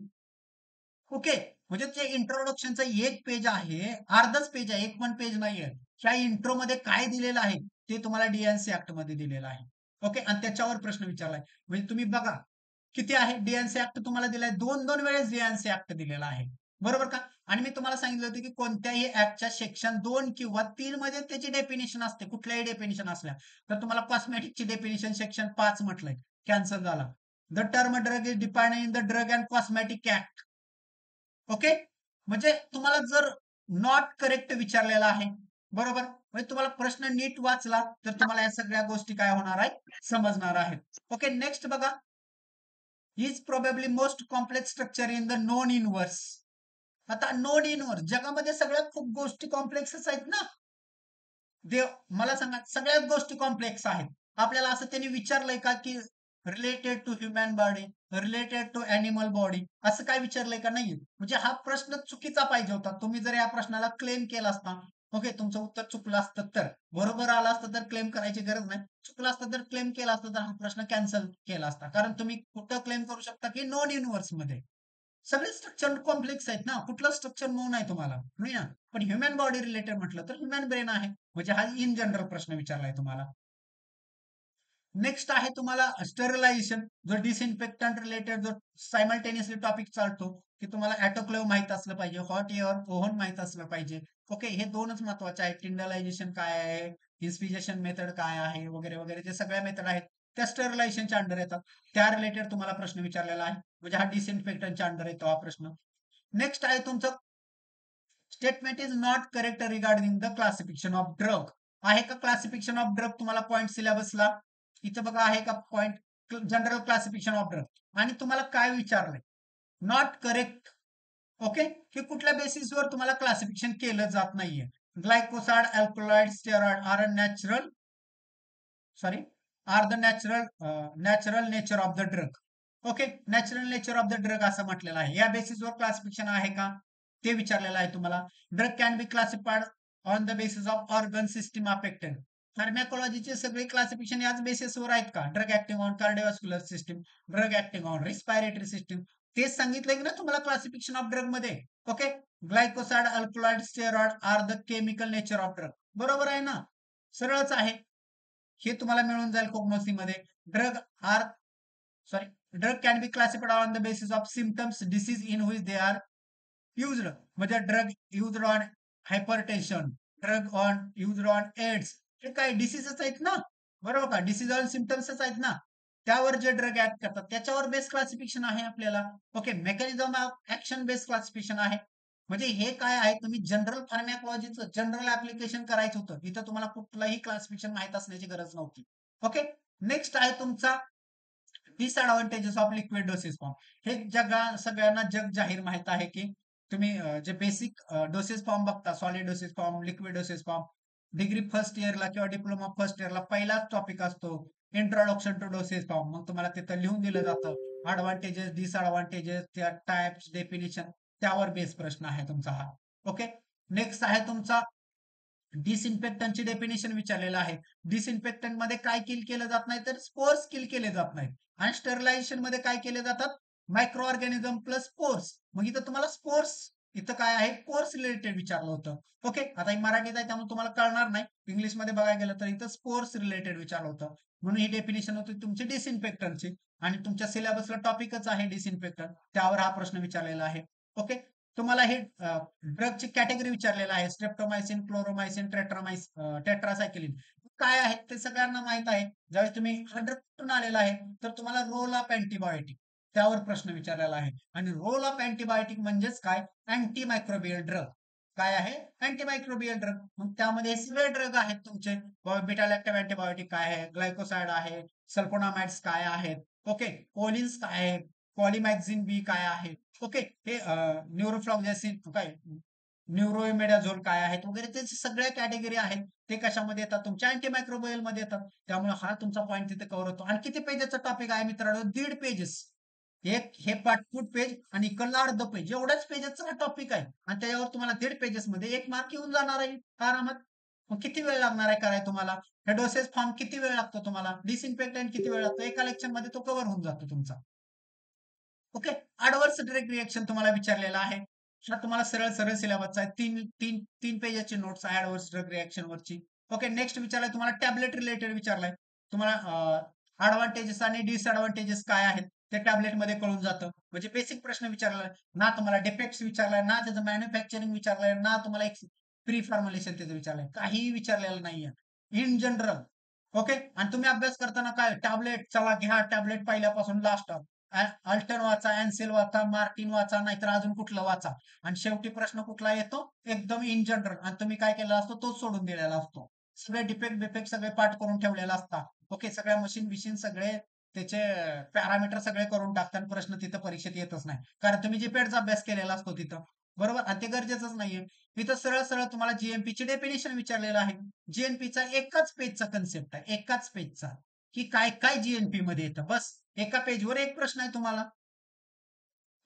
ओके, म्हणजे ते इंट्रोडक्शनचं एक पेज आहे, अर्धच पेज आहे, एक पण पेज नाहीये. ह्या इंट्रो मध्ये काय दिलेलं आहे ते तुम्हाला डीएनसी ऍक्ट मध्ये दिलेलं आहे. ओके, आणि त्याच्यावर प्रश्न विचारलाय. म्हणजे तुम्ही बघा किती आहे, डीएनसी ऍक्ट तुम्हाला दिलाय, 2-2 वेळेस डीएनसी ऍक्ट दिलेला आहे. बरोबर का? आणि मी तुम्हाला सांगितलं होतं की कोणत्याही ऍक्टच्या सेक्शन 2 किंवा 3 मध्ये त्याची डेफिनेशन असते. कुठल्याही डेफिनेशन असल्या तर तुम्हाला कॉस्मेटिकची डेफिनेशन सेक्शन 5 म्हटलंय, कॅन्सल झाला. The term drug is defined in the drug and cosmetic act. Okay, म्हणजे तुम्हाला जर नॉट करेक्ट विचारलेला आहे, बरोबर, म्हणजे तुम्हाला प्रश्न नीट वाचला तर तुम्हाला या सगळ्या गोष्टी काय होणार आहेत, समजणार आहेत. ओके, नेक्स्ट बघा, is probably most complex structure in the non inverse. आता नॉन इनव्हर्स जगामध्ये सगळ्या खूप गोष्टी कॉम्प्लेक्सच आहेत ना. देव मला सांगा, सगळ्याच गोष्टी कॉम्प्लेक्स आहेत. आपल्याला असं त्यांनी विचारलंय का की related to human body, related to animal body, असं काय विचारलंय का? नाहीये. म्हणजे हा प्रश्न चुकीचा पाहिजे होता. तुम्ही जर या प्रश्नाला क्लेम केला असता, ओके, तुमचं उत्तर चुकलं असतं तर, बरोबर आलं असतं तर क्लेम करायची गरज नाही, चुकलं असतं तर क्लेम केला असतं तर हा प्रश्न कॅन्सल केला असता. कारण तुम्ही कुठं क्लेम करू शकता की नॉन युनिव्हर्स मध्ये सगळे स्ट्रक्चर कॉम्प्लेक्स आहेत ना, कुठलं स्ट्रक्चर मऊ नाही तुम्हाला, नाही ना. पण ह्युमन बॉडी रिलेटेड म्हटलं तर ह्युमन ब्रेन आहे, म्हणजे हा इन जनरल प्रश्न विचारलाय तुम्हाला. नेक्स्ट आहे तुम्हाला स्टरलायझेशन, जो डिसइन्फेक्टंट रिलेटेड जो सायमल्टेनियसली टॉपिक चालतो, की तुम्हाला ॲटोक्लेव्ह माहित असलं पाहिजे, हॉट एअर ओव्हन माहित असलं पाहिजे. ओके, हे दोनच महत्वाचे आहेत. टिंडलायझेशन काय आहे, इन्स्पिरेशन मेथड काय आहे, वगैरे वगैरे, जे सगळ्या मेथड आहेत त्या स्टरलायझेशनच्या अंडर येतात. त्या रिलेटेड तुम्हाला प्रश्न विचारलेला आहे, म्हणजे हा डिसइन्फेक्टंटच्या अंडर येतो हा प्रश्न. नेक्स्ट आहे तुमचं statement is not correct regarding the classification of drug. आहे का क्लासिफिकेशन ऑफ ड्रग तुम्हाला पॉईंट सिलेबसला? इथं बघा आहे का point general classification of drug, आणि तुम्हाला काय विचारलंय? Not correct. ओके, हे कुठल्या बेसिसवर तुम्हाला क्लासिफिकेशन केलं जात नाहीये? Glycoside, alkaloid, steroid are a natural, sorry, are the natural nature of the drug. Okay, natural nature of the drug असं म्हटलेलं आहे. या बेसिसवर क्लासिफिकेशन आहे का ते विचारलेलं आहे तुम्हाला. Drug can be classified on the basis of organ system affected. फार्मॅकोलॉजीचे सगळे क्लासिफिकेशन याच बेसिसवर आहेत का? Drug acting on cardiovascular system, drug acting on respiratory system, तेच सांगितलंय की ना तुम्हाला क्लासिफिकेशन ऑफ ड्रग मध्ये. Okay, glycoside, alkaloid, steroid are the chemical nature of drug. बरोबर आहे ना, सरळच आहे. हे तुम्हाला मिळून जाईल कोग्नोसी मध्ये. Drug are, sorry, drug can be classified on the basis of symptoms disease in which they are used. म्हणजे drug used on hypertension, drug on used on AIDS, हे काय डिसीजच आहेत ना, बरोबर का? डिसीज ऑन सिम्पटम्सच आहेत ना, त्यावर जे ड्रग ऍक्ट करतात त्याच्यावर बेस क्लासिफिकेशन आहे आपल्याला. Okay, mechanism of action base classification आहे. म्हणजे हे काय आहे, तुम्ही जनरल फार्मॅकोलॉजीचं जनरल ऍप्लिकेशन करायचं होतं, इथं तुम्हाला कुठलंही क्लासिफिकेशन माहित असण्याची गरज नव्हती. ओके, नेक्स्ट आहे तुमचा disadvantages of liquid doses form. हे सगळ्यांना जग जाहीर माहित आहे की तुम्ही जे बेसिक डोसेस फॉर्म बघता, solid doses form, liquid doses form, degree first इयरला किंवा डिप्लोमा फर्स्ट इयरला पहिलाच टॉपिक असतो इंट्रोडक्शन टू डोसेस फॉर्म. मग तुम्हाला तिथं लिहून दिलं जातं ऍडव्हान्टेजेस, डिसएडव्हान्टेजेस, त्या टाइप्स, डेफिनेशन, त्यावर बेस प्रश्न आहे तुमचा हा. ओके, नेक्स्ट आहे तुमचा डिसइन्फेक्टंटची डेफिनेशन विचारलेलं आहे. डिसइन्फेक्टंट मध्ये काय किल केलं जात नाही, तर स्पोर्स किल केले जात नाहीत. आणि स्टरलायझेशन मध्ये काय केले जातात? Micro organism plus spores. मग इथं तुम्हाला स्पोर्स, इथं काय आहे, कोर्स रिलेटेड विचारलं होतं. ओके, आता ही मराठीत आहे त्यामुळे तुम्हाला कळणार नाही, इंग्लिश मध्ये बघायला गेलं तर इथं स्पोर्स रिलेटेड विचारलं होतं, म्हणून ही डेफिनेशन होती तुमची डिसइन्फेक्टंटची. आणि तुमच्या सिलेबसला टॉपिकच आहे डिसइन्फेक्टंट, त्यावर हा प्रश्न विचारलेला आहे. ओके, तुम्हाला हे ड्रगची कॅटेगरी विचारलेला आहे, स्ट्रेप्टोमायसिन, क्लोरोमायसिन, टेट्रासायक्लिन काय आहेत ते सगळ्यांना माहित आहे. ज्यावेळेस तुम्ही हा ड्रग कुठून आलेला आहे, तर तुम्हाला रोल ऑफ अँटीबायोटिक, त्यावर प्रश्न विचारलेला आहे. आणि रोल ऑफ अँटीबायोटिक म्हणजेच काय, अँटीमायक्रोबियल ड्रग. काय आहे, अँटीमायक्रोबियल ड्रग. मग त्यामध्ये सगळे ड्रग आहेत तुमचे. बीटा लॅक्टिव्ह अँटीबायोटिक काय आहे, ग्लायकोसाइड आहे, सल्फोनामाइड्स काय आहेत, ओके, कोलिन्स काय आहे, पॉलिमॅक्झिन बी काय आहे, ओके, हे न्यूरोफ्लॉक्झॅसिन काय, न्यूरोइमेडाझोल काय आहेत वगैरे, ते सगळ्या कॅटेगरी आहेत. ते कशामध्ये येतात, तुमच्या अँटीमायक्रोबियल मध्ये येतात. त्यामुळे हा तुमचा पॉईंट तिथे कव्हर होतो. आणि किती पेजेसचा टॉपिक आहे मित्रांनो, 1.5 पेजेस. एक हे पाठपुट पेज आणि इकडला अर्ध पेज, एवढ्याच पेजेसचा हा टॉपिक आहे. आणि त्याच्यावर तुम्हाला 1.5 पेजेस मध्ये 1 मार्क येऊन जाणार आहे आरामात. मग किती वेळ लागणार आहे करायला तुम्हाला? हे डोसेस फॉर्म किती वेळ लागतो तुम्हाला? डिसइन्फेक्टंट किती वेळ लागतो? एका लेक्चर मध्ये तो कव्हर होऊन जातो तुमचा. ओके, ऍडव्हर्स ड्रग रिएक्शन तुम्हाला विचारलेला आहे. हा तुम्हाला सरळ सरळ सिलेबसचा आहे. तीन तीन तीन पेजेसची नोट्स आहे ऍडव्हर्स ड्रग रिएक्शन वरची. ओके, नेक्स्ट विचारलाय तुम्हाला टॅबलेट रिलेटेड विचारलाय. तुम्हाला ऍडव्हान्टेजेस आणि डिसएडव्हान्टेजेस काय आहेत ते टॅबलेट मध्ये कळून जातं. म्हणजे बेसिक प्रश्न विचारलाय ना, तुम्हाला डिफेक्ट्स विचारलाय ना, त्याचं मॅन्युफॅक्चरिंग विचारलंय ना, तुम्हाला एक प्री फॉर्म्युलेशन त्याचं विचारलंय. काहीही विचारलेलं नाहीये. In general okay. आणि तुम्ही अभ्यास करताना काय टॅबलेट चला घ्या टॅबलेट पहिल्यापासून लास्ट अल्टन वाचा, अँसेल वाचा, मार्टिन वाचा, नाहीतर अजून कुठलं वाचा. आणि शेवटी प्रश्न कुठला येतो एकदम इन जनरल, आणि तुम्ही काय केलेला असतो तोच सोडून दिलेला असतो. सगळे डिफेक्ट बिफेक्ट सगळे पाठ करून ठेवलेला असतात. ओके. सगळ्या मशीन बिशीन सगळे त्याचे पॅरामीटर सगळे करून टाकतात. प्रश्न तिथं परीक्षेत येतच नाही, कारण तुम्ही जीपॅडचा अभ्यास केलेला असतो तिथं. बरोबर. आणि ते गरजेचंच नाहीये. इथं सरळ सरळ तुम्हाला जीएमपीची डेफिनेशन विचारलेलं आहे. जीएनपीचा एकाच पेजचा कन्सेप्ट आहे, एकाच पेजचा, की काय काय जीएनपी मध्ये येतं. बस एका पेजवर एक प्रश्न आहे तुम्हाला.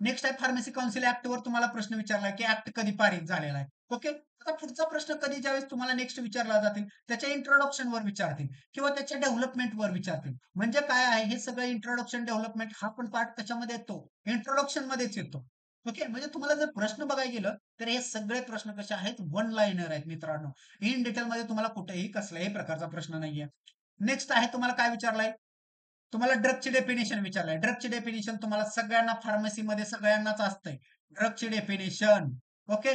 नेक्स्ट आहे फार्मसी काउन्सिल ऍक्ट वर तुम्हाला प्रश्न विचारलाय की ऍक्ट कधी पारित झालेला आहे. ओके. आता पुढचा प्रश्न कधी ज्यावेळेस तुम्हाला नेक्स्ट विचारला जातील त्याच्या इंट्रोडक्शन वर विचारतील किंवा त्याच्या डेव्हलपमेंट वर विचारतील. म्हणजे काय आहे हे सगळं इंट्रोडक्शन डेव्हलपमेंट हा पण पार्ट कशामध्ये येतो, इंट्रोडक्शन मध्येच येतो. ओके. म्हणजे तुम्हाला जर प्रश्न बघायला गेलं तर हे सगळे प्रश्न कसे आहेत, वन लाईनर आहेत मित्रांनो. इन डिटेल मध्ये तुम्हाला कुठेही कसल्याही प्रकारचा प्रश्न नाहीये. नेक्स्ट आहे तुम्हाला काय विचारलाय, तुम्हाला ड्रगची डेफिनेशन विचारलंय. ड्रगची डेफिनेशन तुम्हाला सगळ्यांना फार्मसीमध्ये सगळ्यांनाच असतंय. ड्रगची डेफिनेशन. ओके.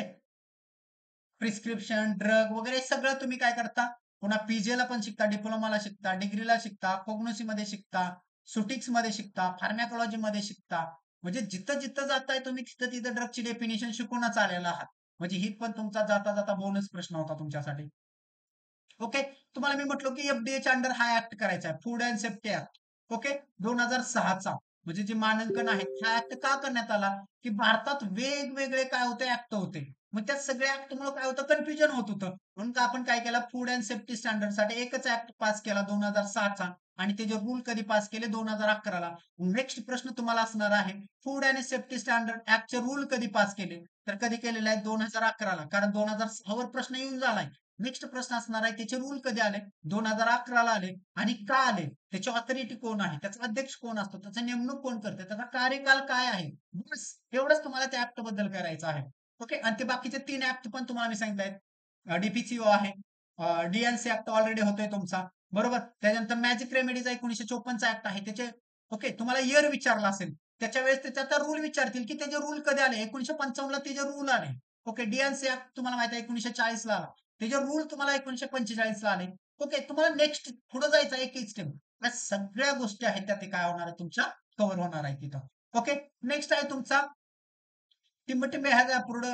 प्रिस्क्रिप्शन ड्रग वगैरे सगळं तुम्ही काय करता, पुन्हा पीजेला पण शिकता, डिप्लोमाला शिकता, डिग्रीला शिकता, कोग्नोसी मध्ये शिकता, सुटिक्स मध्ये शिकता, फार्मॅकॉलॉजी मध्ये शिकता. म्हणजे जिथं जिथं जाताय तुम्ही तिथं तिथं ड्रगची डेफिनेशन शिकूनच आलेला आहात. म्हणजे ही पण तुमचा जाता जाता बोनस प्रश्न होता तुमच्यासाठी. ओके. तुम्हाला मी म्हटलो की एफडीएच्या अंडर हा ऍक्ट करायचा आहे, food and safety act. Okay. 2006चा. म्हणजे जे मानांकन आहे हा ऍक्ट का करण्यात आला, की भारतात वेगवेगळे काय होते ऍक्ट होते. मग त्या सगळ्या ऍक्टमुळे काय होतं, कन्फ्युजन होत होतं. म्हणून आपण काय केलं, फूड अँड सेफ्टी स्टँडर्डसाठी एकच ऍक्ट पास केला 2006चा. आणि त्याचे रूल कधी पास केले, 2011ला. नेक्स्ट प्रश्न तुम्हाला असणार आहे, फूड अँड सेफ्टी स्टँडर्ड ऍक्टचे रूल कधी पास केले, तर कधी केलेले आहे 2011ला, कारण 2006 वर प्रश्न येऊन झालाय. नेक्स्ट प्रश्न असणार आहे त्याचे रूल कधी आले, 2011ला आले. आणि का आले, त्याची ऑथॉरिटी कोण आहे, त्याचा अध्यक्ष कोण असतो, त्याचा नेमणूक कोण करते, त्याचा कार्यकाल काय आहे. बस एवढंच तुम्हाला त्या ऍक्ट बद्दल करायचं आहे. ओके. आणि ते बाकीचे 3 ऍक्ट पण तुम्हाला मी सांगितले आहेत. डीपीसीओ आहे, डीएनसी ऍक्ट ऑलरेडी होतोय तुमचा. बरोबर. त्याच्यानंतर मॅजिक रेमेडीचा 1954चा ऍक्ट आहे त्याचे. ओके. तुम्हाला इयर विचारला असेल त्याच्या वेळेस त्याचा रूल विचारतील की त्याचे रूल कधी आले, 1955ला त्याचे रूल आले. ओके. डीएनसी ऍक्ट तुम्हाला माहिती आहे 1940ला आला. त्याचे रूल तुम्हाला 1945ला आले. ओके. तुम्हाला नेक्स्ट पुढे जायचं एक एक स्टेप. या सगळ्या गोष्टी आहेत त्या ते काय होणार आहे तुमच्या कव्हर होणार आहे तिथं. ओके. नेक्स्ट आहे तुमचा टिंबटिंबे has approved,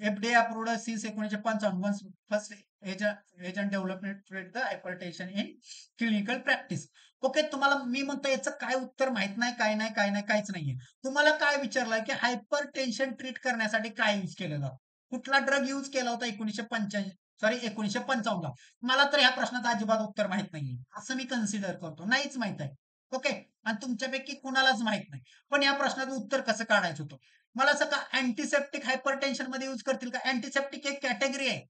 FDA approved since 1955 first agent development with the hypertension in clinical practice. Okay. तुम्हाला मी म्हणतो याचं काय उत्तर माहित नाही, काय नाही, काय नाही, काहीच नाहीये. तुम्हाला काय विचारलंय की हायपर टेन्शन ट्रीट करण्यासाठी काय यूज केलं जातं, कुठला ड्रग यूज केला होता 1985, सॉरी 1955ला. मला तर ह्या प्रश्नाचं अजिबात उत्तर माहित नाहीये, असं मी कन्सिडर करतो, नाहीच माहित आहे. ओके. आणि तुमच्यापैकी कुणालाच माहित नाही. पण या प्रश्नाचं उत्तर कसं काढायचं होतं, मला असं का अँटीसेप्टिक हायपरटेन्शन मध्ये यूज करतील का, अँटीसेप्टिक एक कॅटेगरी आहे.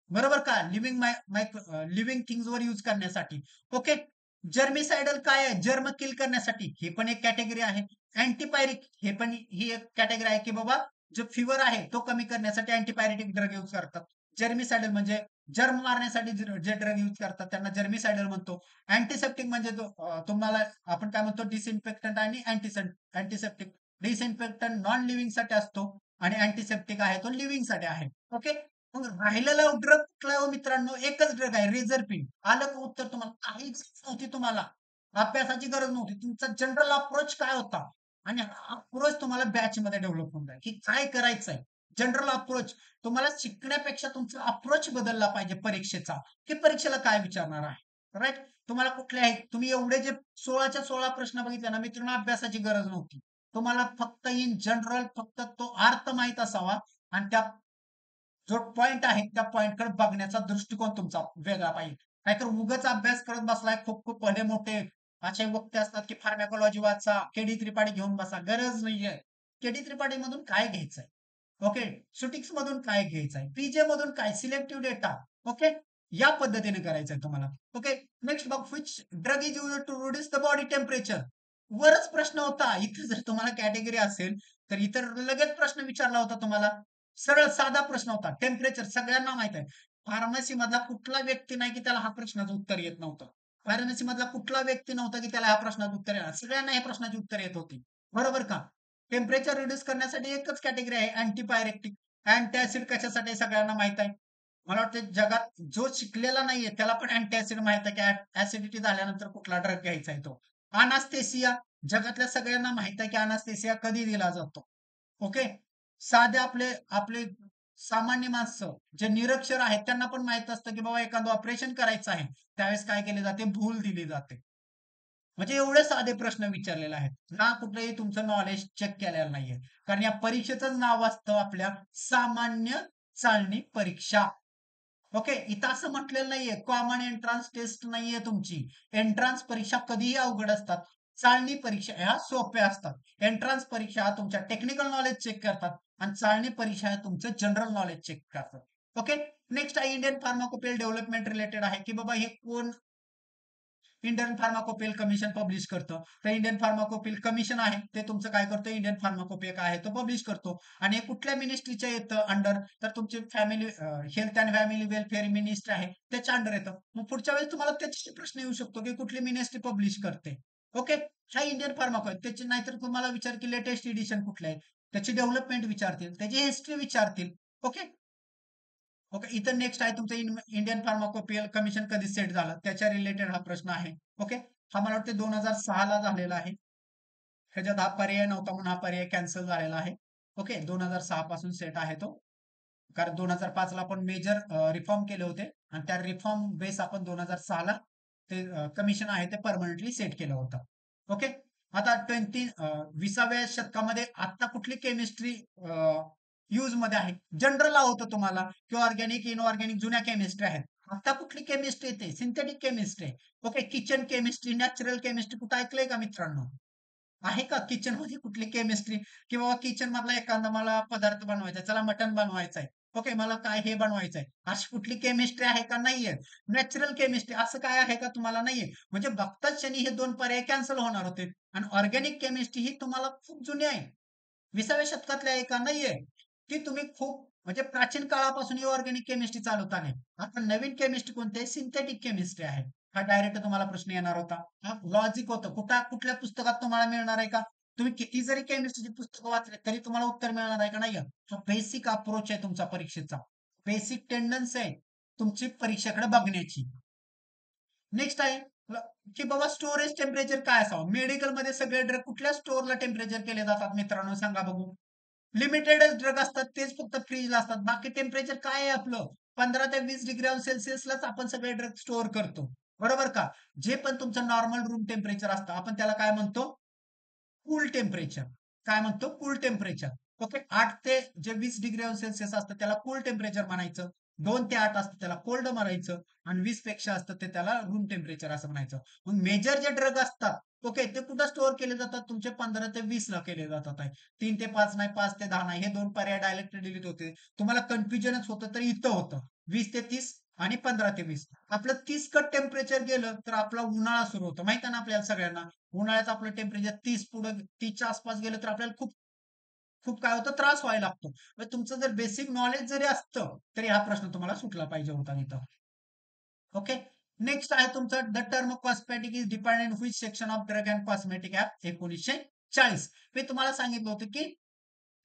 बरोबर का, लिव्हिंग थिंग्स वर यूज करण्यासाठी. ओके. जर्मिसायडल काय आहे, जर्म किल करण्यासाठी, हे पण एक कॅटेगरी आहे. अँटीपायरिक हे पण ही एक कॅटेगरी आहे की बाबा जो फिवर आहे तो कमी करण्यासाठी अँटीपायरेटिक ड्रग यूज करतात. जर्मिसायडल म्हणजे जर्म मारण्यासाठी जे ड्रग यूज करतात त्यांना जर्मिसायडल म्हणतो. अँटीसेप्टिक म्हणजे तुम्हाला आपण काय म्हणतो, डिसइन्फेक्टंट आणि अँटीसेप्टिक. डिसइन्फेक्टंट नॉन लिव्हिंग साठी असतो आणि अँटीसेप्टिक आहे तो लिव्हिंग साठी आहे. ओके. मग राहिलेला ड्रग कुठला आहे हो मित्रांनो, एकच ड्रग आहे, रेझरपिन. आलं का उत्तर, तुम्हाला काहीच नव्हती, तुम्हाला अभ्यासाची गरज नव्हती. तुमचा जनरल अप्रोच काय होता, आणि अप्रोच तुम्हाला बॅच मध्ये डेव्हलप होऊन जाईल की काय करायचंय. जनरल अप्रोच तुम्हाला शिकण्यापेक्षा तुमचा अप्रोच बदलला पाहिजे परीक्षेचा, की परीक्षेला काय विचारणार आहे. राईट. तुम्हाला कुठले तुम्ही एवढे जे 16च्या 16 प्रश्न बघितले ना मित्रांनो, अभ्यासाची गरज नव्हती. तुम्हाला फक्त इन जनरल फक्त तो अर्थ माहित असावा, आणि त्या जो पॉइंट आहे त्या पॉइंटकडे बघण्याचा दृष्टिकोन तुमचा वेगळा पाहिजे. नाहीतर उगाच अभ्यास करत बसलाय, खूप खूप भले मोठे असे वक्ते असतात की फार्मॅकॉलॉजी वाचा, केडी त्रिपाठी घेऊन बसा, गरज नाहीये. केडी त्रिपाठी मधून काय घ्यायचंय, ओके, सुटिक्स मधून काय घ्यायचंय, पीजे मधून काय, सिलेक्टिव्ह डेटा. ओके. या पद्धतीने करायचंय तुम्हाला. ओके. नेक्स्ट बघ, which drug is use to reduce the body temperature. वरच प्रश्न होता, इथं जर तुम्हाला कॅटेगरी असेल तर इतर लगेच प्रश्न विचारला होता तुम्हाला. सरळ साधा प्रश्न होता, टेम्परेचर सगळ्यांना माहित आहे. फार्मसी मधला कुठला व्यक्ती नाही की त्याला हा प्रश्नाचं उत्तर येत नव्हतं. फार्मसी मधला कुठला व्यक्ती नव्हता की त्याला ह्या प्रश्नाचं उत्तर येणार, सगळ्यांना या प्रश्नाची उत्तर येत होती. बरोबर का. टेम्परेचर रिड्यूस करण्यासाठी एकच कॅटेगरी आहे, अँटीपायरेक्टिक. अँटीऍसिड कशासाठी आहे सगळ्यांना माहित आहे. मला वाटतं जगात जो शिकलेला नाहीये त्याला पण अँटीऍसिड माहित आहे की ऍसिडिटी झाल्यानंतर कुठला ड्रग घ्यायचा आहे तो. अनास्थेसिया जगातल्या सगळ्यांना माहित आहे की अनास्थेसिया कधी दिला जातो. ओके. साधे आपले आपले सामान्य माणसं जे निरक्षर आहेत त्यांना पण माहित असतं की बाबा एखादं ऑपरेशन करायचं आहे त्यावेळेस काय केले जाते, भूल दिली जाते. म्हणजे एवढे साधे प्रश्न विचारलेले आहेत. ना कुठलंही तुमचं नॉलेज चेक केलेलं नाहीये. कारण या परीक्षेचं नाव असतं आपल्या सामान्य चालणी परीक्षा. ओके. इथं असं म्हटलेलं नाहीये कॉमन एंट्रन्स टेस्ट नाहीये तुमची. एंट्रन्स परीक्षा कधीही अवघड असतात. चालणी परीक्षा ह्या सोप्या असतात. एंट्रन्स परीक्षा हा तुमच्या टेक्निकल नॉलेज चेक करतात आणि चालणी परीक्षा हे तुमचं जनरल नॉलेज चेक करतात. ओके. नेक्स्ट आहे इंडियन फार्माकोपियल डेव्हलपमेंट रिलेटेड आहे की बाबा हे कोण इंडियन फार्माकोपियल कमिशन पब्लिश करतं. तर इंडियन फार्माकोपियल कमिशन आहे ते तुमचं काय करतं, इंडियन फार्माकोपिया काय आहे तो पब्लिश करतो. आणि हे कुठल्या मिनिस्ट्रीच्या येतं अंडर, तर तुमचे family health and family welfare ministry आहे त्याच्या अंडर येतं. मग पुढच्या वेळेस तुम्हाला त्याच्याशी प्रश्न येऊ शकतो की कुठली मिनिस्ट्री पब्लिश करते. ओके. हा इंडियन फार्माको त्याची, नाहीतर तुम्हाला विचार की लेटेस्ट एडिशन कुठलं आहे, त्याची डेव्हलपमेंट विचारतील, त्याची हिस्ट्री विचारतील. ओके. ओके. इथं नेक्स्ट आहे तुमचं इंडियन फार्माकोपियल कमिशन कधी सेट झालं त्याच्या रिलेटेड हा प्रश्न आहे. ओके. हा मला वाटतं 2006 ला झालेला आहे. ह्याच्यात हा पर्याय नव्हता म्हणून हा पर्याय कॅन्सल झालेला आहे. ओके. 2006 पासून सेट आहे तो. कारण 2005 ला आपण मेजर रिफॉर्म केले होते आणि त्या रिफॉर्म बेस आपण 2006 ला ते कमिशन आहे ते परमनंटली सेट केलं होतं. ओके. आता 20व्या शतकामध्ये आता कुठली केमिस्ट्री यूज मध्ये आहे, जनरल होतं तुम्हाला की ऑर्गॅनिक इनऑर्गॅनिक जुन्या केमिस्ट्री आहेत. आता कुठली केमिस्ट्री येते, synthetic chemistry. Okay. Kitchen chemistry, natural chemistry कुठं ऐकलंय का मित्रांनो? आहे का किचन मध्ये कुठली केमिस्ट्री, की बाबा किचन मधला एखादा मला पदार्थ बनवायचा आहे, चला मटन बनवायचं आहे. ओके. मला काय हे बनवायचं आहे, अशी कुठली केमिस्ट्री आहे का? नाहीये. नॅचरल केमिस्ट्री असं काय आहे का? तुम्हाला नाहीये. म्हणजे बघताच क्षणी हे दोन पर्याय कॅन्सल होणार होते. आणि ऑर्गॅनिक केमिस्ट्री ही तुम्हाला खूप जुनी आहे, 20व्या शतकातल्या आहे का? नाहीये. ती तुम्ही खूप म्हणजे प्राचीन काळापासून ही ऑर्गॅनिक केमिस्ट्री चालवत आली. आता नवीन केमिस्ट्री कोणती आहे? सिंथेटिक केमिस्ट्री आहे. हा डायरेक्ट तुम्हाला प्रश्न येणार होता. हा लॉजिक होतं. कुठल्या पुस्तकात तुम्हाला मिळणार आहे का? तुम्ही किती जरी केमिस्ट्रीची पुस्तकं वाचले तरी तुम्हाला उत्तर मिळणार आहे का? नाही. हा बेसिक अप्रोच आहे तुमचा परीक्षेचा. बेसिक टेंडन्सी आहे तुमची परीक्षेकडे बघण्याची. नेक्स्ट आहे की बाबा स्टोरेज टेम्परेचर काय असावं. मेडिकलमध्ये सगळे ड्रग कुठल्या स्टोअरला टेम्परेचर केले जातात मित्रांनो, सांगा बघू. लिमिटेडच ड्रग असतात तेच फक्त फ्रीजला असतात. बाकी टेम्परेचर काय आहे आपलं, 15 ते 20 डिग्री सेल्सिअसलाच आपण सगळे ड्रग स्टोअर करतो. बरोबर का? जे पण तुमचं नॉर्मल रूम टेम्परेचर असतं आपण त्याला काय म्हणतो, कूल टेम्परेचर. काय म्हणतो, कूल टेम्परेचर. ओके. 8 ते जे 20 डिग्री सेल्सिअस असतं त्याला कूल टेम्परेचर म्हणायचं. 2 ते 8 असतं त्याला कोल्ड म्हणायचं. आणि 20 पेक्षा असतं ते त्याला रूम टेम्परेचर असं म्हणायचं. मग मेजर जे ड्रग असतात ओके ते कुठं स्टोअर केले जातात, तुमचे 15 ते 20 ला केले जातात आहे. 3 ते 5 नाही, 5 ते 10 नाही, हे दोन पर्याय डायरेक्ट डिलीट होते. तुम्हाला कन्फ्युजनच होतं तर इथं होतं 20 ते 30 आणि 15 ते 20. आपलं 30 कट टेम्परेचर गेलं तर आपला उन्हाळा सुरू होतो, माहिती आहे ना आपल्याला सगळ्यांना. उन्हाळ्यात आपलं टेम्परेचर 30 पुढे 30च्या आसपास गेलं तर आपल्याला खूप खूप काय होतं, त्रास व्हायला लागतो. म्हणजे तुमचं जर बेसिक नॉलेज जरी असतं तरी हा प्रश्न तुम्हाला सुटला पाहिजे होता इथं. ओके. नेक्स्ट आहे तुमचं the term cosmetic is defined in which section of drug and cosmetic act 1940. मी तुम्हाला सांगितलं होतं की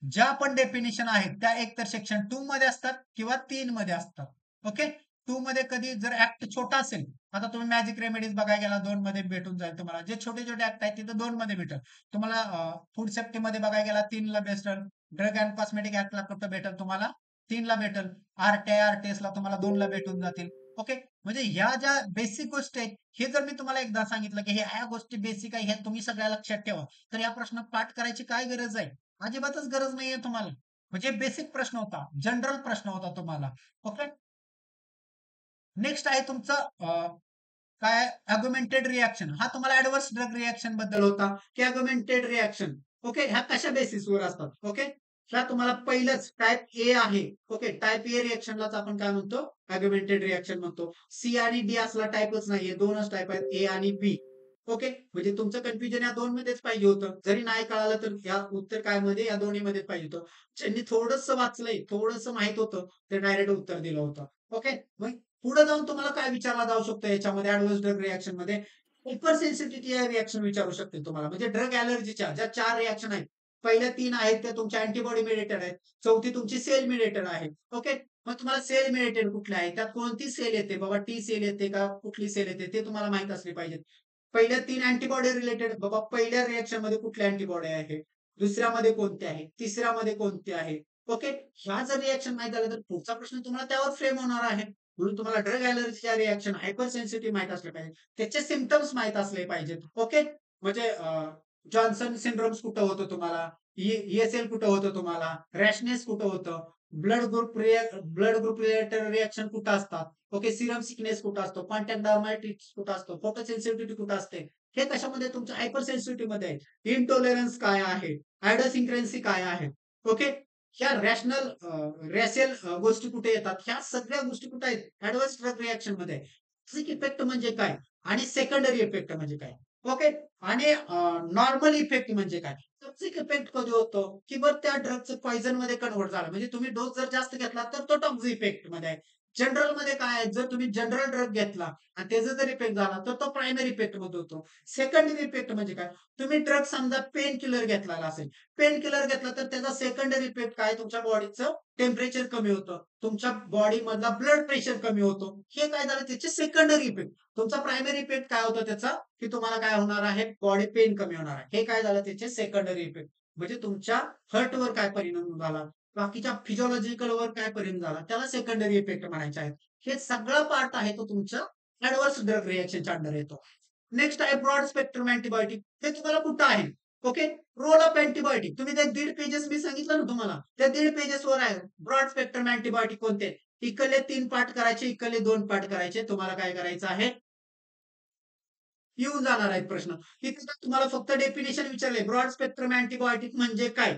ज्या पण डेफिनेशन आहेत त्या एकतर सेक्शन 2 मध्ये असतात किंवा 3 मध्ये असतात. ओके. 2 मध्ये कधी जर ऍक्ट छोटा असेल, आता तुम्ही मॅजिक रेमेडीज बघायला गेला 2 मध्ये भेटून जाईल तुम्हाला. जे छोटे छोटे ऍक्ट आहेत तिथे 2 मध्ये भेटेल तुम्हाला. फूड सेफ्टी मध्ये बघायला गेला 3 ला भेटेल. ड्रग अँड कॉस्मेटिक ऍक्टला कुठं भेटेल तुम्हाला, 3 ला भेटेल. आरटीआय ला तुम्हाला 2 ला भेटून जातील. ओके. म्हणजे ह्या ज्या बेसिक गोष्टी आहेत हे जर मी तुम्हाला एकदा सांगितलं की ह्या गोष्टी बेसिक आहे, हे तुम्ही सगळ्या लक्षात ठेवा, तर या प्रश्न पाठ करायची काय गरज आहे? अजिबातच गरज नाहीये तुम्हाला. म्हणजे बेसिक प्रश्न होता, जनरल प्रश्न होता तुम्हाला. ओके. नेक्स्ट आहे तुमचं काय, अगुमेंटेड रिएक्शन. हा तुम्हाला ऍडव्हर्स ड्रग रिएक्शन बद्दल होता की अगुमेंटेड रिएक्शन. ओके. ह्या कशा बेसिसवर असतात. ओके. ह्या तुम्हाला पहिलंच टाईप ए आहे. ओके. टाईप ए रिएक्शनलाच आपण काय म्हणतो, अगुमेंटेड रिएक्शन म्हणतो. सी आणि डी असला टाईपच नाहीये, दोनच टाईप आहेत, ए आणि बी. ओके. म्हणजे तुमचं कन्फ्युजन या दोन मध्येच पाहिजे होतं. जरी नाही कळालं तर या उत्तर काय मध्ये, या दोन्ही मध्येच पाहिजे होतं. ज्यांनी थोडंस वाचलंय, थोडंस माहित होतं, ते डायरेक्ट उत्तर दिलं होतं. ओके. मग पुढे जाऊन तुम्हाला काय विचारला जाऊ शकतो याच्यामध्ये, ऍडव्हर्स ड्रग रिएक्शन मध्ये हायपर सेन्सिटिव्हिटी या रिएक्शन विचारू शकते तुम्हाला. म्हणजे ड्रग अलर्जीच्या ज्या 4 रिएक्शन आहेत, पहिल्या 3 आहेत त्या तुमच्या अँटीबॉडी मिडिएटेड आहेत, चौथी तुमची सेल मिडिएटेड आहे. ओके. मग तुम्हाला सेल मिळेल कुठले आहे, त्यात कोणती सेल येते बाबा, टी सेल येते का कुठली सेल येते ते तुम्हाला माहित असले पाहिजे. पहिल्या 3 अँटीबॉडी रिलेटेड बाबा, पहिल्या रिएक्शन मध्ये कुठल्या अँटीबॉडी आहे, दुसऱ्यामध्ये कोणते आहे, तिसऱ्यामध्ये कोणते आहे. ओके, ह्या जर रिएक्शन माहित झालं तर पुढचा प्रश्न तुम्हाला त्यावर फ्रेम होणार आहे. म्हणून तुम्हाला ड्रग ॲलर्जीच्या रिएक्शन, हायपर सेन्सिटिव्ह माहित असले पाहिजे, त्याचे सिम्पटम्स माहित असले पाहिजेत. ओके, म्हणजे जॉन्सन सिंड्रोम कुठं होतं तुम्हाला, ESL कुठं होतं तुम्हाला, रॅशनेस कुठं होतं, ब्लड ग्रुप रिलेटेड रिएक्शन कुठं असतात. ओके, सिरम सिकनेस कुठं असतो, कॉन्टॅक्ट डर्माटायटिस कुठं असतो, फोटो सेन्सिटिव्हिटी कुठं असते, हे कशामध्ये तुमच्या हायपर सेन्सिटिव्हिटी मध्ये आहे. इंटॉलरन्स काय आहे, आयडोसिंक्रेन्सी काय आहे. ओके, ह्या रॅशल गोष्टी कुठे येतात, ह्या सगळ्या गोष्टी कुठे आहेत, ऍडव्हान्स ड्रग रिएक्शन मध्ये. बेसिक इफेक्ट म्हणजे काय आणि सेकंडरी इफेक्ट म्हणजे काय. ओके, आणि नॉर्मल इफेक्ट म्हणजे काय. टॉक्सिक इफेक्ट कधी होतो, की बरं त्या ड्रगचं पॉइझन मध्ये कन्व्हर्ट झालं, म्हणजे तुम्ही डोस जर जास्त घेतला तर तो टॉक्सिक इफेक्ट मध्ये आहे. जनरल मध्ये काय आहे, जर तुम्ही जनरल ड्रग घेतला आणि त्याचा जर इफेक्ट झाला तर तो प्रायमरी इफेक्ट मध्ये होतो. सेकंडरी इफेक्ट म्हणजे काय, तुम्ही ड्रग समजा पेन किलर घेतलेला असेल, पेन किलर घेतला तर त्याचा सेकंडरी इफेक्ट काय, तुमच्या बॉडीचं टेम्परेचर कमी होतं, तुमच्या बॉडी मधला ब्लड प्रेशर कमी होतो. हे काय झालं, त्याचे सेकंडरी इफेक्ट. तुमचा प्रायमरी इफेक्ट काय होतं त्याचा, की तुम्हाला काय होणार आहे, बॉडी पेन कमी होणार आहे. हे काय झालं, त्याचे सेकंडरी इफेक्ट. म्हणजे तुमच्या हर्टवर काय परिणाम झाला, बाकीच्या फिजिओलॉजिकल वर काय परिणाम झाला, त्याला सेकंडरी इफेक्ट म्हणायचे आहेत. हे सगळं पार्ट आहे तो तुमच्या ऍडव्हर्स ड्रग रिएक्शनच्या अंडर येतो. नेक्स्ट आहे ब्रॉड स्पेक्ट्रम अँटीबायोटिक. हे तुम्हाला कुठं आहे. ओके, रोल ऑफ अँटीबायोटिक तुम्ही ते 1.5 पेजेस मी सांगितलं ना तुम्हाला, त्या 1.5 पेजेस वर आहे ब्रॉड स्पेक्ट्रम अँटीबायोटिक कोणते. इकडले 3 पार्ट करायचे, इकडले 2 पार्ट करायचे. तुम्हाला काय करायचं आहे, येऊन जाणार आहेत प्रश्न. इथे तुम्हाला फक्त डेफिनेशन विचारले, ब्रॉड स्पेक्ट्रम अँटीबायोटिक म्हणजे काय.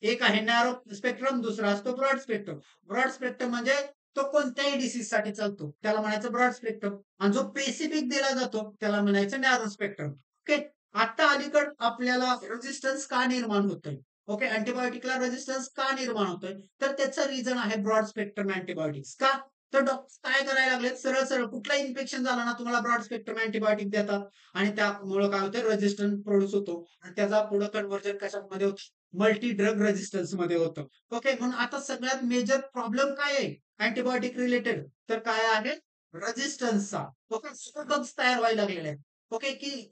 एक आहे नॅरो स्पेक्ट्रम, दुसरा असतो ब्रॉड स्पेक्ट्रम. ब्रॉड स्पेक्ट्रम म्हणजे तो कोणत्याही डिसीज साठी चालतो, त्याला म्हणायचं ब्रॉड स्पेक्ट्रम. आणि जो स्पेसिफिक दिला जातो त्याला म्हणायचं नॅरो स्पेक्ट्रम. ओके, आता अलीकड आपल्याला रेजिस्टन्स का निर्माण होतोय, ओके, अँटीबायोटिकला रेजिस्टन्स का निर्माण होतोय, तर त्याचं रिझन आहे ब्रॉड स्पेक्ट्रम अँटीबायोटिक्स. का, तर डॉक्टर काय करायला लागले, सरळ सरळ कुठलाही इन्फेक्शन झालं ना, तुम्हाला ब्रॉड स्पेक्ट्रम अँटीबायोटिक देतात आणि त्यामुळे काय होतं, रेजिस्टन्स प्रोड्यूस होतो आणि त्याचा पुढे कन्व्हर्जन कशामध्ये होतं, मल्टी ड्रग रेजिस्टन्स मध्ये होतं. ओके, म्हणून आता सगळ्यात मेजर प्रॉब्लेम काय आहे अँटीबायोटिक रिलेटेड, तर काय आहे, रेजिस्टन्सचा. ओके, सुपरबग्स तयार व्हायला लागलेले आहेत. ओके, की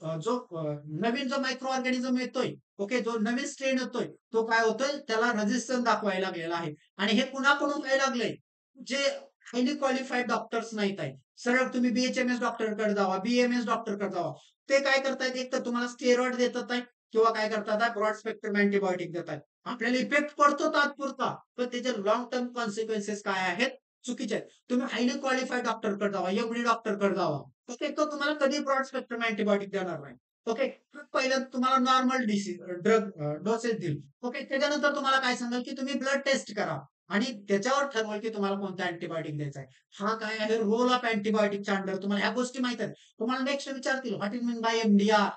नवीन जो मायक्रो ऑर्गॅनिझम येतोय, ओके, जो नवीन स्ट्रेन येतोय, तो काय होतोय, त्याला रेजिस्टन्स दाखवायला लागलेला आहे. आणि हे कुणाकडून व्हायला लागलंय, जे हायली क्वालिफाईड डॉक्टर्स नाहीत आहे. सरळ तुम्ही BHMS डॉक्टरकडे जावा, BMS डॉक्टरकडे जावा. ते काय करतायत, एक तर तुम्हाला स्टेरॉइड देतात आहे किंवा काय करतात, ब्रॉड स्पेक्ट्रम अँटीबायोटिक देतात. आपल्याला इफेक्ट पडतो तात्पुरता, पण त्याचे लॉंग टर्म कॉन्सिक्वेन्सेस काय आहेत, चुकीचे आहेत. तुम्ही हायली क्वालिफाईड डॉक्टरकडे जावा, MD डॉक्टरकडे जावा. ओके, तो तुम्हाला कधी ब्रॉड स्पेक्ट्रम अँटीबायोटिक देणार नाही. ओके, पहिलं तुम्हाला नॉर्मल डिसीज ड्रग डोसेस देईल. ओके, त्याच्यानंतर तुम्हाला काय सांगाल, की तुम्ही ब्लड टेस्ट करा आणि त्याच्यावर ठरवा की तुम्हाला कोणता अँटीबायोटिक द्यायचा आहे. हा काय आहे, रोल ऑफ अँटीबायोटिकच्या अंडर तुम्हाला ह्या गोष्टी माहित आहेत. तुम्हाला नेक्स्ट विचारतील what is mean by MDR,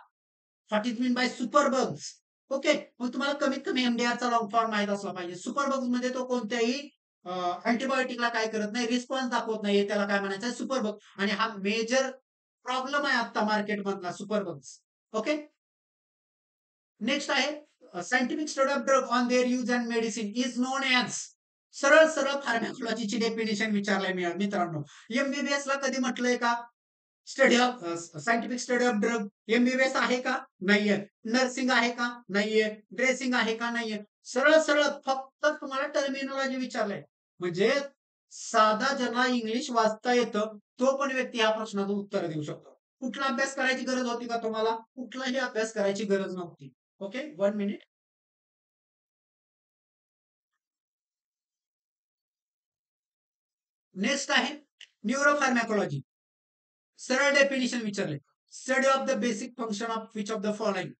what is mean by superbugs. Okay, मग तुम्हाला कमीत कमी MDRचा लॉंग फॉर्म माहित असला पाहिजे. सुपरबग्स मध्ये तो कोणत्याही अँटीबायोटिकला काय करत नाही, रिस्पॉन्स दाखवत नाहीये, त्याला काय म्हणायचं, सुपरबग. आणि हा मेजर प्रॉब्लेम आहे आता मार्केट मधला, सुपरबग्स. ओके, नेक्स्ट आहे scientific study of drug on their use and medicine is non as. सरळ सरळ फार्मॅकोलॉजीची डेफिनेशन विचारलंय मी मित्रांनो. MBBS ला कधी म्हटलंय का, study of scientific study of drug. MBBS आहे का, नाहीये. नर्सिंग आहे का, नाहीये. ड्रेसिंग आहे का, नाहीये. सरळ सरळ फक्त तुम्हाला टर्मिनॉलॉजी विचारलंय. म्हणजे साधा ज्याला इंग्लिश वाचता येतं तो पण व्यक्ती या प्रश्नाचं उत्तर देऊ शकतो. कुठला अभ्यास करायची गरज होती का तुम्हाला, कुठलाही अभ्यास करायची गरज नव्हती. Okay, 1 minute. नेक्स्ट आहे न्यूरोफार्मॅकोलॉजी. सरळ डेफिनेशन विचारले, study of the basic function of which of the following.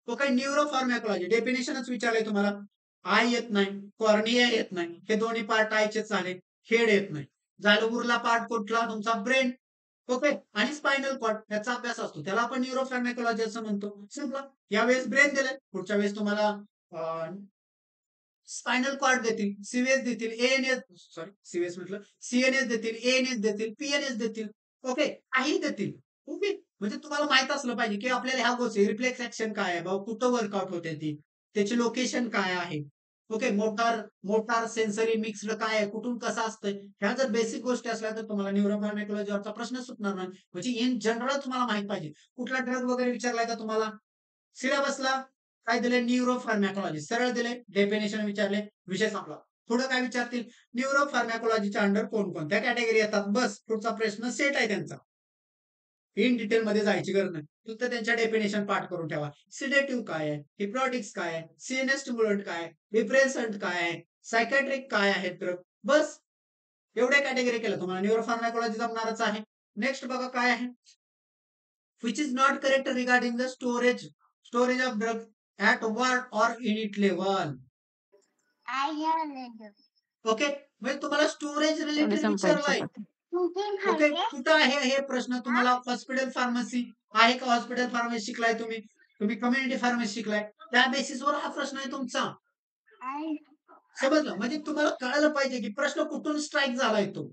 Okay, neuropharmacology डेफिनेशनच विचारलंय तुम्हाला. आय येत नाही, कॉर्निया येत नाही, हे दोन्ही पार्ट आयचेच झाले. हेड येत नाही, जालूरला पार्ट कुठला, तुमचा ब्रेन. ओके, आणि स्पायनल कॉर्ड याचा अभ्यास असतो, त्याला आपण न्यूरोफार्मॅकोलॉजी असं म्हणतो. सिम्पल. यावेळेस ब्रेन दिलंय, पुढच्या वेळेस तुम्हाला स्पायनल कॉर्ड देतील, सीव्हीएस देतील, ANS, सॉरी सीव्हीएस म्हटलं, CNS देतील, ANS देतील, PNS देतील. ओके, काही देतील. ओके, म्हणजे तुम्हाला माहित असलं पाहिजे की आपल्याला ह्या गोष्टी रिफ्लेक्स ऍक्शन काय आहे बाबा, कुठं वर्कआउट होते ती, त्याची लोकेशन काय आहे. Okay, motor motor sensory mixed काय आहे, कुठून कसं असतं, ह्या जर बेसिक गोष्टी असल्या तर तुम्हाला न्यूरोफार्माकोलॉजीवरचा प्रश्न सुटणार नाही. म्हणजे इन जनरल तुम्हाला माहित पाहिजे. कुठला ड्रग वगैरे विचारलाय का तुम्हाला? सिलेबसला काय दिले? न्यूरोफार्मॅकॉलॉजी सरळ दिले, डेफिनेशन विचारले, विषय संपला. पुढे काय विचारतील? न्यूरोफार्मॅकॉलॉजीच्या अंडर कोणकोणत्या कॅटेगरी येतात, बस पुढचा प्रश्न सेट आहे त्यांचा. इन डिटेल मध्ये जायची गरज नाही. फक्त त्यांच्या डेफिनेशन पाठ करून ठेवा. सिडेटिव्ह काय आहे, हिप्नॉटिक्स काय आहे, सीएनएस स्टिम्युलंट काय आहे, डिप्रेसंट काय आहे, सायकॅट्रिक काय आहे ड्रग, बस एवढ्या कॅटेगरी केल्या तुम्हाला न्यूरोफार्मॅकॉलॉजी जमणारच आहे. नेक्स्ट बघा काय आहे, which is not correct regarding the storage of drug at what or unit level. Okay, म्हणजे तुम्हाला स्टोरेज तेवढे रिलेटेड संपवायचे विचारलाय. चपाती. ओके, कुठं आहे हे प्रश्न तुम्हाला? हॉस्पिटल फार्मसी आहे का? हॉस्पिटल फार्मसी शिकलाय तुम्ही, तुम्ही कम्युनिटी फार्मसी शिकलाय, त्या बेसिसवर हा प्रश्न आहे तुमचा. समजलं? म्हणजे तुम्हाला कळायला पाहिजे की प्रश्न कुठून स्ट्राईक झालाय तो.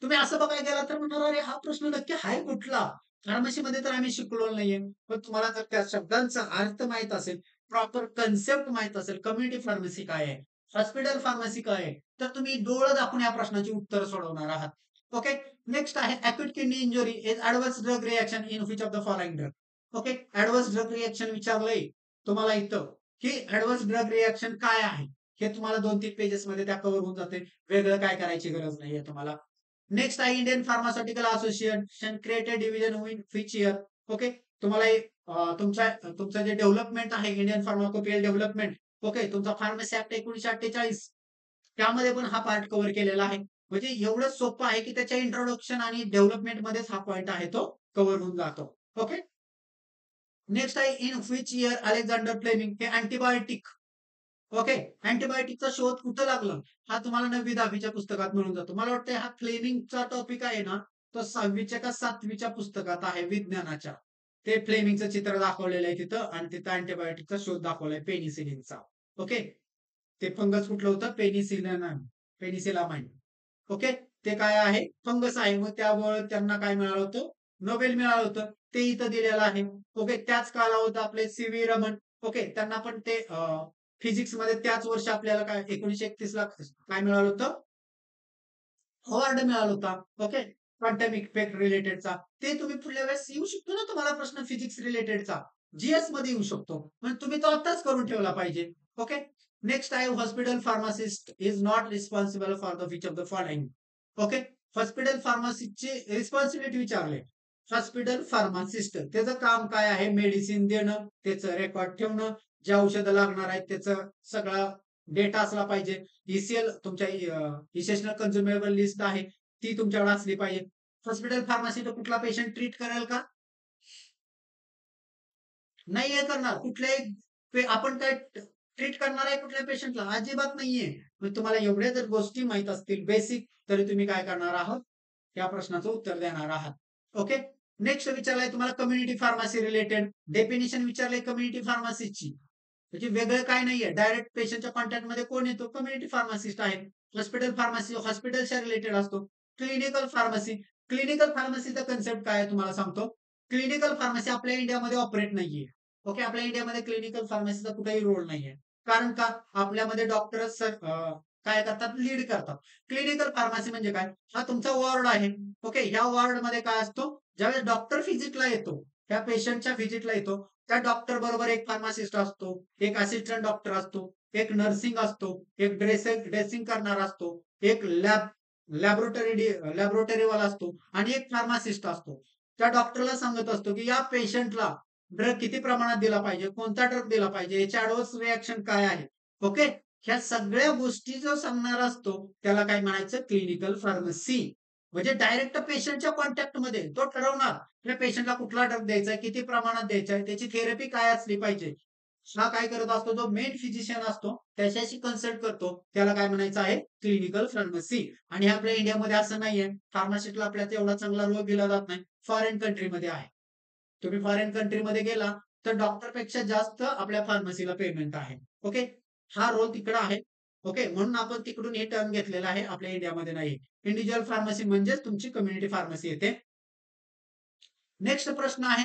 तुम्ही असं बघायला गेला तर म्हणणार अरे हा प्रश्न नक्की आहे कुठला? फार्मसीमध्ये तर आम्ही शिकलो नाहीये. पण तुम्हाला जर त्या शब्दांचा अर्थ माहित असेल, प्रॉपर कन्सेप्ट माहित असेल, कम्युनिटी फार्मसी काय आहे, हॉस्पिटल फार्मसी काय आहे, तर तुम्ही डोळं दाखवून या प्रश्नाची उत्तर सोडवणार आहात. ओके, नेक्स्ट आहे acute kidney injury is adverse drug reaction in which of the following drug. Okay, adverse drug reaction विचारलंय तुम्हाला इथं, की ऍडव्हर्स ड्रग रिएक्शन काय आहे हे तुम्हाला 2-3 पेजेस मध्ये त्या कव्हर होऊन जाते. वेगळं काय करायची गरज नाहीये तुम्हाला. नेक्स्ट आहे Indian pharmaceutical association created division in which year. Okay, तुम्हाला तुमचं जे डेव्हलपमेंट आहे इंडियन फार्माकोपियल डेव्हलपमेंट, ओके, तुमचा फार्मसी ऍक्ट 1948 त्यामध्ये पण हा पार्ट कव्हर केलेला आहे. म्हणजे एवढं सोपं आहे की त्याच्या इंट्रोडक्शन आणि डेव्हलपमेंट मध्येच हा पॉइंट आहे तो कव्हर होऊन जातो. ओके, नेक्स्ट आहे in which year Alexander Fleming हे अँटीबायोटिक. ओके, अँटीबायोटिकचा शोध कुठं लागला हा तुम्हाला 9वी-10वीच्या पुस्तकात मिळून जातो. मला वाटतं हा फ्लेमिंगचा टॉपिक आहे ना, तो 6वीच्या का 7वीच्या पुस्तकात आहे विज्ञानाच्या. ते फ्लेमिंगचं चित्र दाखवलेलं आहे तिथं आणि तिथं अँटीबायोटिकचा शोध दाखवलाय पेनिसिलिनचा. ओके, ते फंगस कुठलं होतं? पेनिसिलामाइन. ओके, ते काय आहे? फंगस आहे. मग त्यामुळे त्यांना काय मिळालं होतं? नोबेल मिळालं होतं. ते इथं दिलेलं आहे. ओके, त्याच कालावधीत आपले सी.व्ही. रमण, ओके, त्यांना पण ते फिजिक्स मध्ये त्याच वर्षी आपल्याला काय 1931 ला काय मिळालं होतं? अवॉर्ड मिळाला होता. ओके, क्वांटम इफेक्ट रिलेटेडचा. ते तुम्ही पुढल्या वेळेस येऊ शकतो ना तुम्हाला प्रश्न फिजिक्स रिलेटेडचा, जीएस मध्ये येऊ शकतो. पण तुम्ही तो आत्ताच करून ठेवला पाहिजे. ओके, नेक्स्ट आहे hospital pharmacist is not responsible for the which of the following. Okay, hospital फार्मासिस्टची रिस्पॉन्सिबिलिटी विचारले. हॉस्पिटल फार्मासिस्ट त्याचं काम काय आहे? मेडिसिन देणं, त्याचं रेकॉर्ड ठेवणं, जे औषधं लागणार आहेत त्याचं सगळा डेटा असला पाहिजे. ईसीएल तुमच्या इसेन्शियल कन्झ्युमेबल लिस्ट आहे ती तुमच्याकडे असली पाहिजे. हॉस्पिटल फार्मसी तर कुठला पेशंट ट्रीट करेल का? नाहीये करणार. कुठल्याही आपण काय ट्रीट करणार आहे कुठल्या पेशंटला? अजिबात नाहीये. मग तुम्हाला एवढ्या जर गोष्टी माहित असतील बेसिक, तरी तुम्ही काय करणार आहात? या प्रश्नाचं उत्तर देणार आहात. ओके, नेक्स्ट विचारलंय तुम्हाला कम्युनिटी फार्मसी रिलेटेड डेफिनेशन विचारलंय कम्युनिटी फार्मसीची. म्हणजे वेगळं काय नाहीये, डायरेक्ट पेशंटच्या कॉन्टॅक्ट मध्ये कोण येतो? कम्युनिटी फार्मासिस्ट आहे. हॉस्पिटल फार्मसी हॉस्पिटलच्या रिलेटेड असतो. क्लिनिकल फार्मसीचा कन्सेप्ट काय आहे तुम्हाला सांगतो. क्लिनिकल फार्मसी आपल्या इंडियामध्ये ऑपरेट नाहीये. ओके, आपल्या इंडियामध्ये क्लिनिकल फार्मसीचा कुठेही रोल नाहीये. कारण का? आपल्यामध्ये डॉक्टरच काय करतात? लीड करतात. क्लिनिकल फार्मसी म्हणजे काय? हा तुमचा वॉर्ड आहे. ओके, ह्या वॉर्ड मध्ये काय असतो? ज्यावेळेस डॉक्टर व्हिजिटला येतो, त्या पेशंटच्या व्हिजिटला येतो, त्या डॉक्टर बरोबर एक फार्मासिस्ट असतो, एक असिस्टंट डॉक्टर असतो, एक नर्सिंग असतो, एक ड्रेसिंग करणारा असतो, एक लॅबोरेटरीवाला असतो आणि एक फार्मासिस्ट असतो. त्या डॉक्टरला सांगत असतो की या पेशंटला ड्रग किती प्रमाणात दिला पाहिजे, कोणता ड्रग दिला पाहिजे, याचे ऍडव्हर्स रिएक्शन काय आहे. ओके, ह्या सगळ्या गोष्टी जो सांगणारा असतो त्याला काय म्हणायचं? Clinical pharmacy. म्हणजे डायरेक्ट पेशंटच्या कॉन्टॅक्ट मध्ये तो ठरवणार त्या पेशंटला कुठला ड्रग द्यायचा आहे, किती प्रमाणात द्यायचा आहे, त्याची थेरपी काय असली पाहिजे. हा काय करत असतो? जो मेन फिजिशियन असतो त्याच्याशी कन्सल्ट करतो, त्याला काय म्हणायचं आहे? Clinical pharmacy. आणि आपल्या इंडियामध्ये असं नाहीये, फार्मासिस्टला आपल्याला एवढा चांगला रोल दिला जात नाही. फॉरेन कंट्रीमध्ये आहे. तुम्ही फॉरेन कंट्रीमध्ये गेला तर डॉक्टरपेक्षा जास्त आपल्या फार्मसीला पेमेंट आहे. ओके, हा रोल तिकडे आहे. ओके, म्हणून आपण तिकडून हे टर्म घेतलेला आहे, आपल्या इंडियामध्ये नाही. इंडिव्हिज्युअल फार्मसी म्हणजेच तुमची कम्युनिटी फार्मसी येते. नेक्स्ट प्रश्न आहे,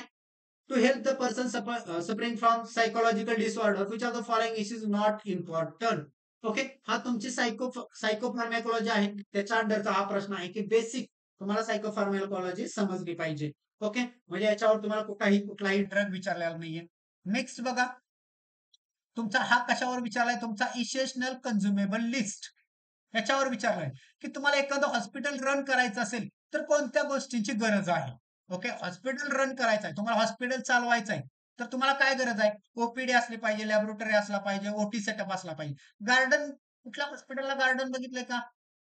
to help the person suffering from psychological disorder which of the following is not important. Okay. हा तुमची सायकोफार्मॅकॉलॉजी आहे. त्याच्या अंडरचा हा प्रश्न आहे, की बेसिक तुम्हाला सायकोफार्मॅकॉलॉजी समजली पाहिजे. ओके. म्हणजे याच्यावर तुम्हाला कुठलाही ड्रग विचारलेला नाहीये. नेक्स्ट बघा, तुमचा हा कशावर विचारलाय? तुमचा इसेन्शियल कन्झ्युमेबल लिस्ट याच्यावर विचारलाय, की तुम्हाला एखादं हॉस्पिटल रन करायचं असेल, तर कोणत्या गोष्टींची गरज आहे? ओके, हॉस्पिटल रन करायचं आहे, तुम्हाला हॉस्पिटल चालवायचं आहे, तर तुम्हाला काय गरज आहे? ओपीडी असली पाहिजे, लॅबोरेटरी असला पाहिजे, ओटी सेटअप असला पाहिजे. गार्डन, कुठल्या हॉस्पिटलला गार्डन बघितलंय का?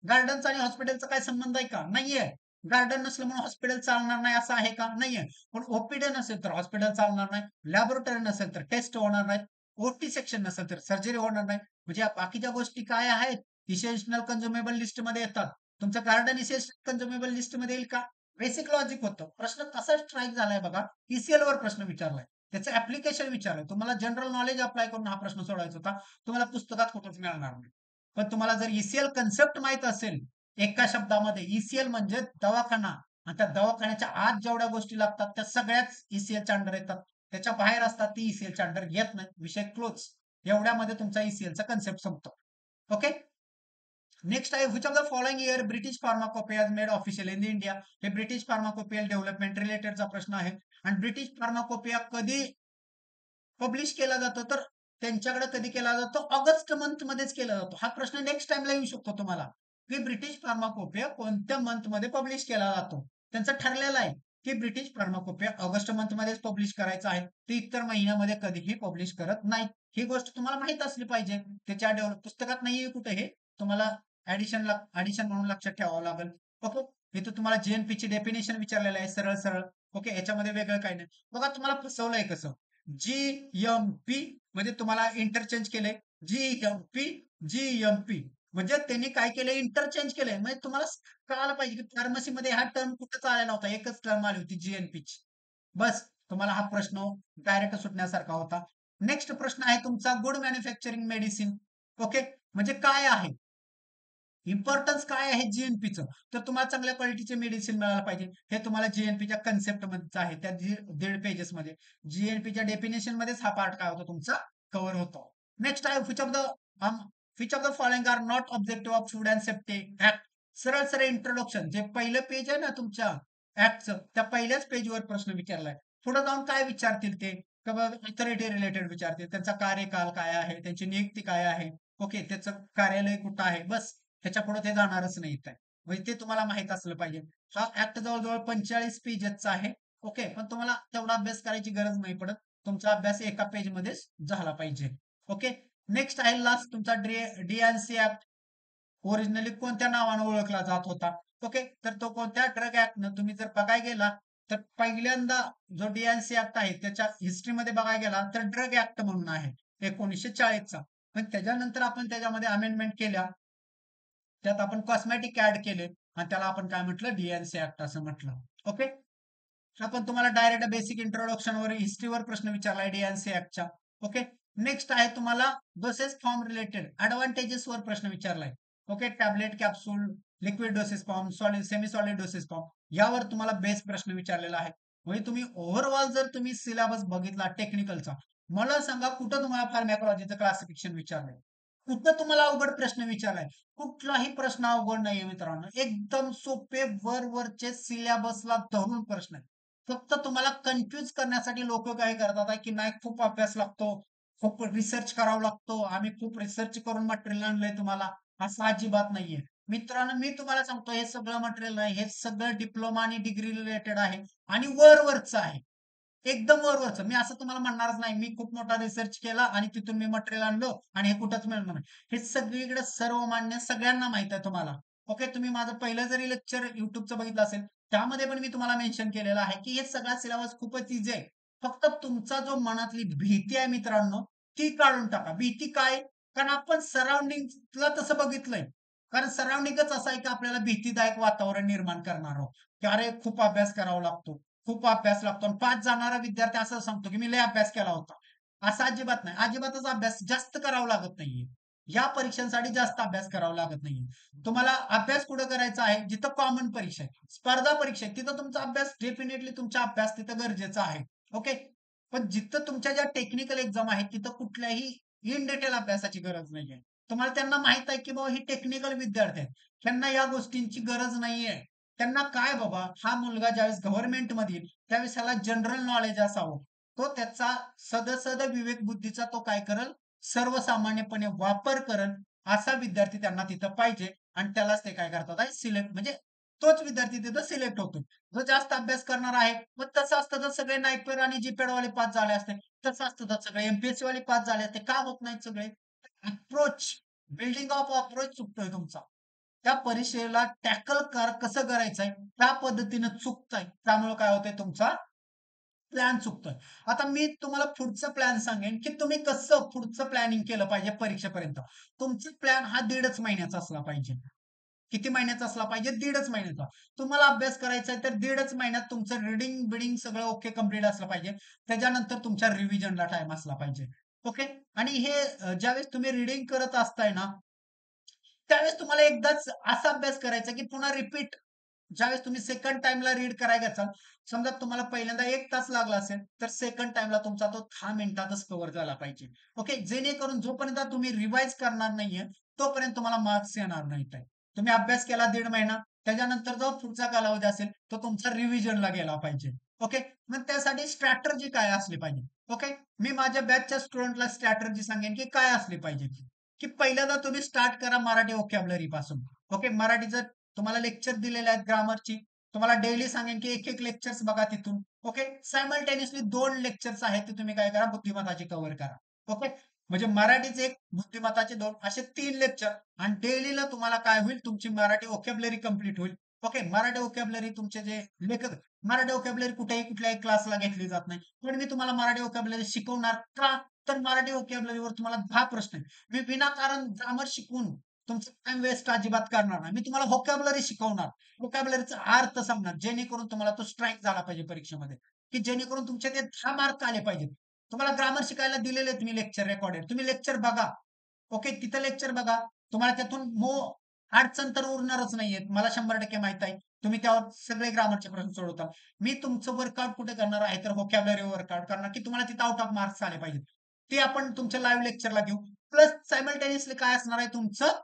गार्डनचा आणि हॉस्पिटलचा काय संबंध आहे का? नाहीये. गार्डन नसलं म्हणून हॉस्पिटल चालणार नाही असं आहे का? नाहीये. पण ओपीडी नसेल तर हॉस्पिटल चालणार नाही, लॅबोरेटरी नसेल तर टेस्ट होणार नाही, ओटी सेक्शन नसेल तर सर्जरी होणार नाही. म्हणजे या बाकीच्या गोष्टी काय आहेत? इसेन्शियल कन्झ्युमेबल लिस्ट मध्ये येतात. तुमचं गार्डन इसेन्शियल कन्झ्युमेबल लिस्ट मध्ये येईल का? बेसिक लॉजिक होतं. प्रश्न कसा स्ट्राईक झालाय बघा. ईसीएल वर प्रश्न विचारलाय, त्याचं ऍप्लिकेशन विचारलंय. तुम्हाला जनरल नॉलेज अप्लाय करून हा प्रश्न सोडवायचा होता. तुम्हाला पुस्तकात कुठंच मिळणार नाही. पण तुम्हाला जर ईसीएल कन्सेप्ट माहित असेल एका शब्दामध्ये, ईसीएल म्हणजे दवाखाना, आणि त्या दवाखान्याच्या आत जेवढ्या गोष्टी लागतात त्या सगळ्याच ईसीएलच्या अंडर येतात. त्याच्या बाहेर असतात ती ईसीएलच्या अंडर येत नाही. विषय क्लोज. एवढ्यामध्ये तुमचा ईसीएलचा कन्सेप्ट संपतो. ओके. नेक्स्ट आहे, which of the following year British Pharmacopoeia has made official in India? हे ब्रिटिश फार्माकोपियल डेव्हलपमेंट रिलेटेडचा प्रश्न आहे. आणि ब्रिटिश फार्माकोपिया कधी पब्लिश केला जातो? तर त्यांच्याकडे कधी केला जातो? ऑगस्ट मंथ मध्येच केला जातो. हा प्रश्न नेक्स्ट टाइमला येऊ शकतो तुम्हाला, की ब्रिटिश फार्माकोपिया कोणत्या मंथ मध्ये पब्लिश केला जातो. त्यांचं ठरलेलं आहे की ब्रिटिश फार्माकोपिया ऑगस्ट मंथ मध्येच पब्लिश करायचं आहे, ते इतर महिन्यामध्ये कधीही पब्लिश करत नाही. ही गोष्ट तुम्हाला माहित असली पाहिजे. त्याच्या पुस्तकात नाहीये कुठे, हे तुम्हाला ऍडिशन म्हणून लक्षात ठेवावं लागेल. ओके. इथं तुम्हाला जीएनपी ची डेफिनेशन विचारलेलं आहे सरळ सरळ. ओके, याच्यामध्ये वेगळं काही नाही. बघा तुम्हाला फसवलंय कसं. जीएमपी म्हणजे तुम्हाला इंटरचेंज केलंय. जीएमपी, जीएमपी म्हणजे त्यांनी काय केलंय? इंटरचेंज केलंय. म्हणजे तुम्हाला कळायला पाहिजे की फार्मसीमध्ये हा टर्म कुठं आलेला होता. एकच टर्म आली होती जीएनपीची. बस तुम्हाला हा प्रश्न डायरेक्ट सुटण्यासारखा होता. नेक्स्ट प्रश्न आहे तुमचा, गुड मॅन्युफॅक्चरिंग मेडिसिन. ओके, म्हणजे काय आहे? इम्पॉर्टन्स काय आहे जीएनपीचं? तर तुम्हाला चांगल्या क्वालिटीचे मेडिसिन मिळायला पाहिजे. हे तुम्हाला जीएनपीच्या कन्सेप्ट मध्ये आहे, त्या 1.5 पेजेस मध्ये. जीएनपीच्या डेफिनेशन मध्येच हा पार्ट काय होतो तुमचा कव्हर होतो. नेक्स्ट आहे, which of the following are not objective of food and safety act? सरळ सरळ इंट्रोडक्शन, जे पहिलं पेज आहे ना तुमच्या ऍक्टचं, त्या पहिल्याच पेजवर प्रश्न विचारलाय. पुढे जाऊन काय विचारतील ते? ऑथॉरिटी रिलेटेड विचारतील. त्यांचा कार्यकाल काय आहे, त्यांची नियुक्ती काय आहे, ओके, त्याचं कार्यालय कुठं आहे, बस. त्याच्या पुढे ते जाणारच नाही इथे. म्हणजे ते तुम्हाला माहित असलं पाहिजे. हा ऍक्ट जवळजवळ 45 पेजेसचा आहे. ओके, पण तुम्हाला तेवढा अभ्यास करायची गरज नाही पडत. तुमचा अभ्यास एका पेज मध्येच झाला पाहिजे. ओके. नेक्स्ट आहे लास्ट तुमचा डीएनसी ऍक्ट. ओरिजिनली कोणत्या नावाने ओळखला जात होता? ओके, तर तो कोणत्या ड्रग ऍक्टनं तुम्ही जर बघायला गेला, तर पहिल्यांदा जो डीएनसी ऍक्ट आहे त्याच्या हिस्ट्रीमध्ये बघायला गेला तर ड्रग ऍक्ट म्हणून आहे 1940चा. पण त्याच्यानंतर आपण त्याच्यामध्ये अमेंडमेंट केल्या, त्यात आपण कॉस्मेटिक ऍड केले आणि त्याला आपण काय म्हटलं? डीएनसी ऍक्ट असं म्हटलं. ओके. आपण तुम्हाला डायरेक्ट बेसिक इंट्रोडक्शन वर, हिस्ट्रीवर प्रश्न विचारलाय डीएनसी ऍक्टच्या. ओके. नेक्स्ट आहे तुम्हाला डोसेस फॉर्म रिलेटेड ऍडव्हान्टेजेस वर प्रश्न विचारलाय. Okay, tablet, capsule, liquid doses form, solid, semi solid doses form, यावर तुम्हाला बेस प्रश्न विचारलेला आहे. म्हणजे तुम्ही ओव्हरऑल जर तुम्ही सिलेबस बघितला टेक्निकलचा, मला सांगा कुठं तुम्हाला फार्मॅकॉलॉजीचं क्लासिफिकेशन विचारलंय? कुठं तुम्हाला अवघड प्रश्न विचारलाय? कुठलाही प्रश्न अवघड नाहीये मित्रांनो. एकदम सोपे वरवरचे सिलेबसला धरून प्रश्न आहेत. फक्त तुम्हाला कन्फ्युज करण्यासाठी लोक काय करतात आहे, की नाही खूप अभ्यास लागतो, खूप रिसर्च करावा लागतो, आम्ही खूप रिसर्च करून मटेरियल आणलंय तुम्हाला. असं अजिबात नाहीये. मित्रांनो, मी तुम्हाला सांगतो हे सगळं मटेरियल नाही, हे सगळं डिप्लोमा आणि डिग्री रिलेटेड आहे आणि वरवरचं आहे. एकदम वरवरचं. मी असं तुम्हाला म्हणणारच नाही, मी खूप मोठा रिसर्च केला आणि तिथून मी मटेरियल आणलं आणि हे कुठंच मिळणार नाही. हे सगळीकडे सर्वमान्य, सगळ्यांना माहित आहे तुम्हाला. ओके, तुम्ही माझं पहिलं जरी लेक्चर युट्यूबचं बघितलं असेल, त्यामध्ये पण मी तुम्हाला मेन्शन केलेलं आहे, की हे सगळा सिलेबस खूपच इझी आहे. फक्त तुमचा जो मनातली भीती आहे मित्रांनो, ती काढून टाका. भीती काय? कारण आपण सराउंडिंगला तसं बघितलंय. कारण सराउंडिंगच असं आहे, की आपल्याला भीतीदायक वातावरण निर्माण करणार आहोत, की अरे खूप अभ्यास करावा लागतो, खूप अभ्यास लागतो. आणि पास जाणारा विद्यार्थी असं सांगतो, की मी लय अभ्यास केला होता. असं अजिबात नाही. अजिबातच अभ्यास जास्त करावा लागत नाहीये. या परीक्षांसाठी जास्त अभ्यास करावा लागत नाहीये. तुम्हाला अभ्यास कुठं करायचा आहे? जिथं कॉमन परीक्षा आहे, स्पर्धा परीक्षा आहे, तिथं तुमचा अभ्यास डेफिनेटली तुमचा अभ्यास तिथं गरजेचा आहे. ओके. पण जिथं तुमच्या ज्या टेक्निकल एक्झाम आहेत तिथं कुठल्याही इन डिटेल अभ्यासाची गरज नाहीये. तुम्हाला त्यांना माहित आहे की बाबा ही टेक्निकल विद्यार्थी आहेत, त्यांना या गोष्टींची गरज नाहीये. त्यांना काय बाबा, हा मुलगा ज्यावेळेस गव्हर्नमेंट मध्ये येईल त्यावेळेस ह्याला जनरल नॉलेज असावं, तो त्याचा सदसद विवेक बुद्धीचा तो काय करल, सर्वसामान्यपणे वापर करल, असा विद्यार्थी त्यांना तिथं पाहिजे. आणि त्यालाच ते काय करतात आहे, सिलेक्ट म्हणजे तोच विद्यार्थी तिथं सिलेक्ट होतो. जो जास्त अभ्यास करणार आहे, मग तसं असतं तर सगळे नायपेड आणि जीपेड वाले पास झाले असते, तसं असतं तर सगळे एमपीएससी वाले पास झाले असते. का होत नाहीत सगळे? अप्रोच, बिल्डिंग ऑफ अप्रोच चुकतोय तुमचा. त्या परीक्षेला टॅकल कसं करायचंय त्या पद्धतीनं चुकतंय, त्यामुळे काय होतंय, तुमचा प्लॅन चुकतोय. आता मी तुम्हाला पुढचं प्लॅन सांगेन की तुम्ही कसं पुढचं प्लॅनिंग केलं पाहिजे परीक्षेपर्यंत. तुमचा प्लॅन हा 1.5 महिन्याचा असला पाहिजे. किती महिन्याचा असला पाहिजे? 1.5 महिन्याचा. तुम्हाला अभ्यास करायचा आहे तर 1.5 महिन्यात तुमचं रीडिंग बिडिंग सगळं ओके कंप्लीट असलं पाहिजे. त्याच्यानंतर तुमच्या रिव्हिजनला टाइम असला पाहिजे. ओके. आणि हे ज्यावेळेस तुम्ही रीडिंग करत असताय ना, त्यावेळेस तुम्हाला एकदाच असा अभ्यास करायचा की पुन्हा रिपीट ज्यावेळेस तुम्ही सेकंड टाइमला रीड करायला घ्याल, समजा तुम्हाला पहिल्यांदा 1 तास लागला असेल, तर सेकंड टाइमला तुमचा तो 10 मिनिटातच कव्हर झाला पाहिजे. ओके. जेणेकरून जोपर्यंत तुम्ही रिवाईज करणार नाहीये, तोपर्यंत तुम्हाला मार्क्स येणार नाहीत. तुम्ही अभ्यास केला 1.5 महिना, त्याच्यानंतर जो पुढचा कालावधी असेल, तो तुमचा रिव्हिजनला गेला पाहिजे. ओके. मग त्यासाठी स्ट्रॅटेजी काय असली पाहिजे? ओके. मी माझ्या बॅचच्या स्टुडंटला स्ट्रॅटेजी सांगेन की काय असली पाहिजे, की पहिल्यांदा तुम्ही स्टार्ट करा मराठी व्होकॅब्युलरी पासून. ओके. मराठीचं तुम्हाला लेक्चर दिलेले आहेत ग्रामरची. तुम्हाला डेली सांगेन की एक लेक्चर्स बघा तिथून. ओके. सायमल्टेनियसली 2 लेक्चर्स आहेत ते तुम्ही काय करा, बुद्धिमत्ताची कव्हर करा. ओके. म्हणजे मराठीचे 1, बुद्धिमत्ताचे 2 असे 3 लेक्चर. आणि डेलीला तुम्हाला काय होईल, तुमची मराठी व्होकॅब्युलरी कंप्लीट होईल. ओके. मराठी व्होकॅब्युलरी तुमचे जे लेखक, मराठी व्होकॅब्युलरी कुठल्याही क्लासला घेतली जात नाही. पण मी तुम्हाला मराठी व्होकॅब्युलरी शिकवणार का? तर मराठी व्होकॅब्युलरीवर तुम्हाला 10 प्रश्न आहेत. मी विनाकारण ग्रामर शिकवून तुमचा टाइम वेस्ट अजिबात करणार नाही. मी तुम्हाला व्होकॅब्युलरी शिकवणार. व्होकॅब्युलरीचा अर्थ सांगणार, जेणेकरून तुम्हाला तो स्ट्राईक झाला पाहिजे परीक्षेमध्ये, की जेणेकरून तुमचे ते 10 मार्क आले पाहिजेत. तुम्हाला ग्रामर शिकायला दिलेले आहेत मी लेक्चर रेकॉर्डेड. तुम्ही लेक्चर बघा. ओके. तिथं लेक्चर बघा. तुम्हाला त्यातून अडचण तर उरणारच नाहीये. मला 100% माहित आहे. तुम्ही त्यावर सगळे ग्रामरचे प्रश्न सोडवता. मी तुमचं वर्कआउट कुठे करणार आहे, तर व्होकॅब्युलरी वर्कआउट करणार, की तुम्हाला तिथं आउट ऑफ मार्क्स आले पाहिजेत. ते आपण तुमच्या लाईव्ह लेक्चरला घेऊ. प्लस सायमल्टेनियसली काय असणार आहे, तुमचं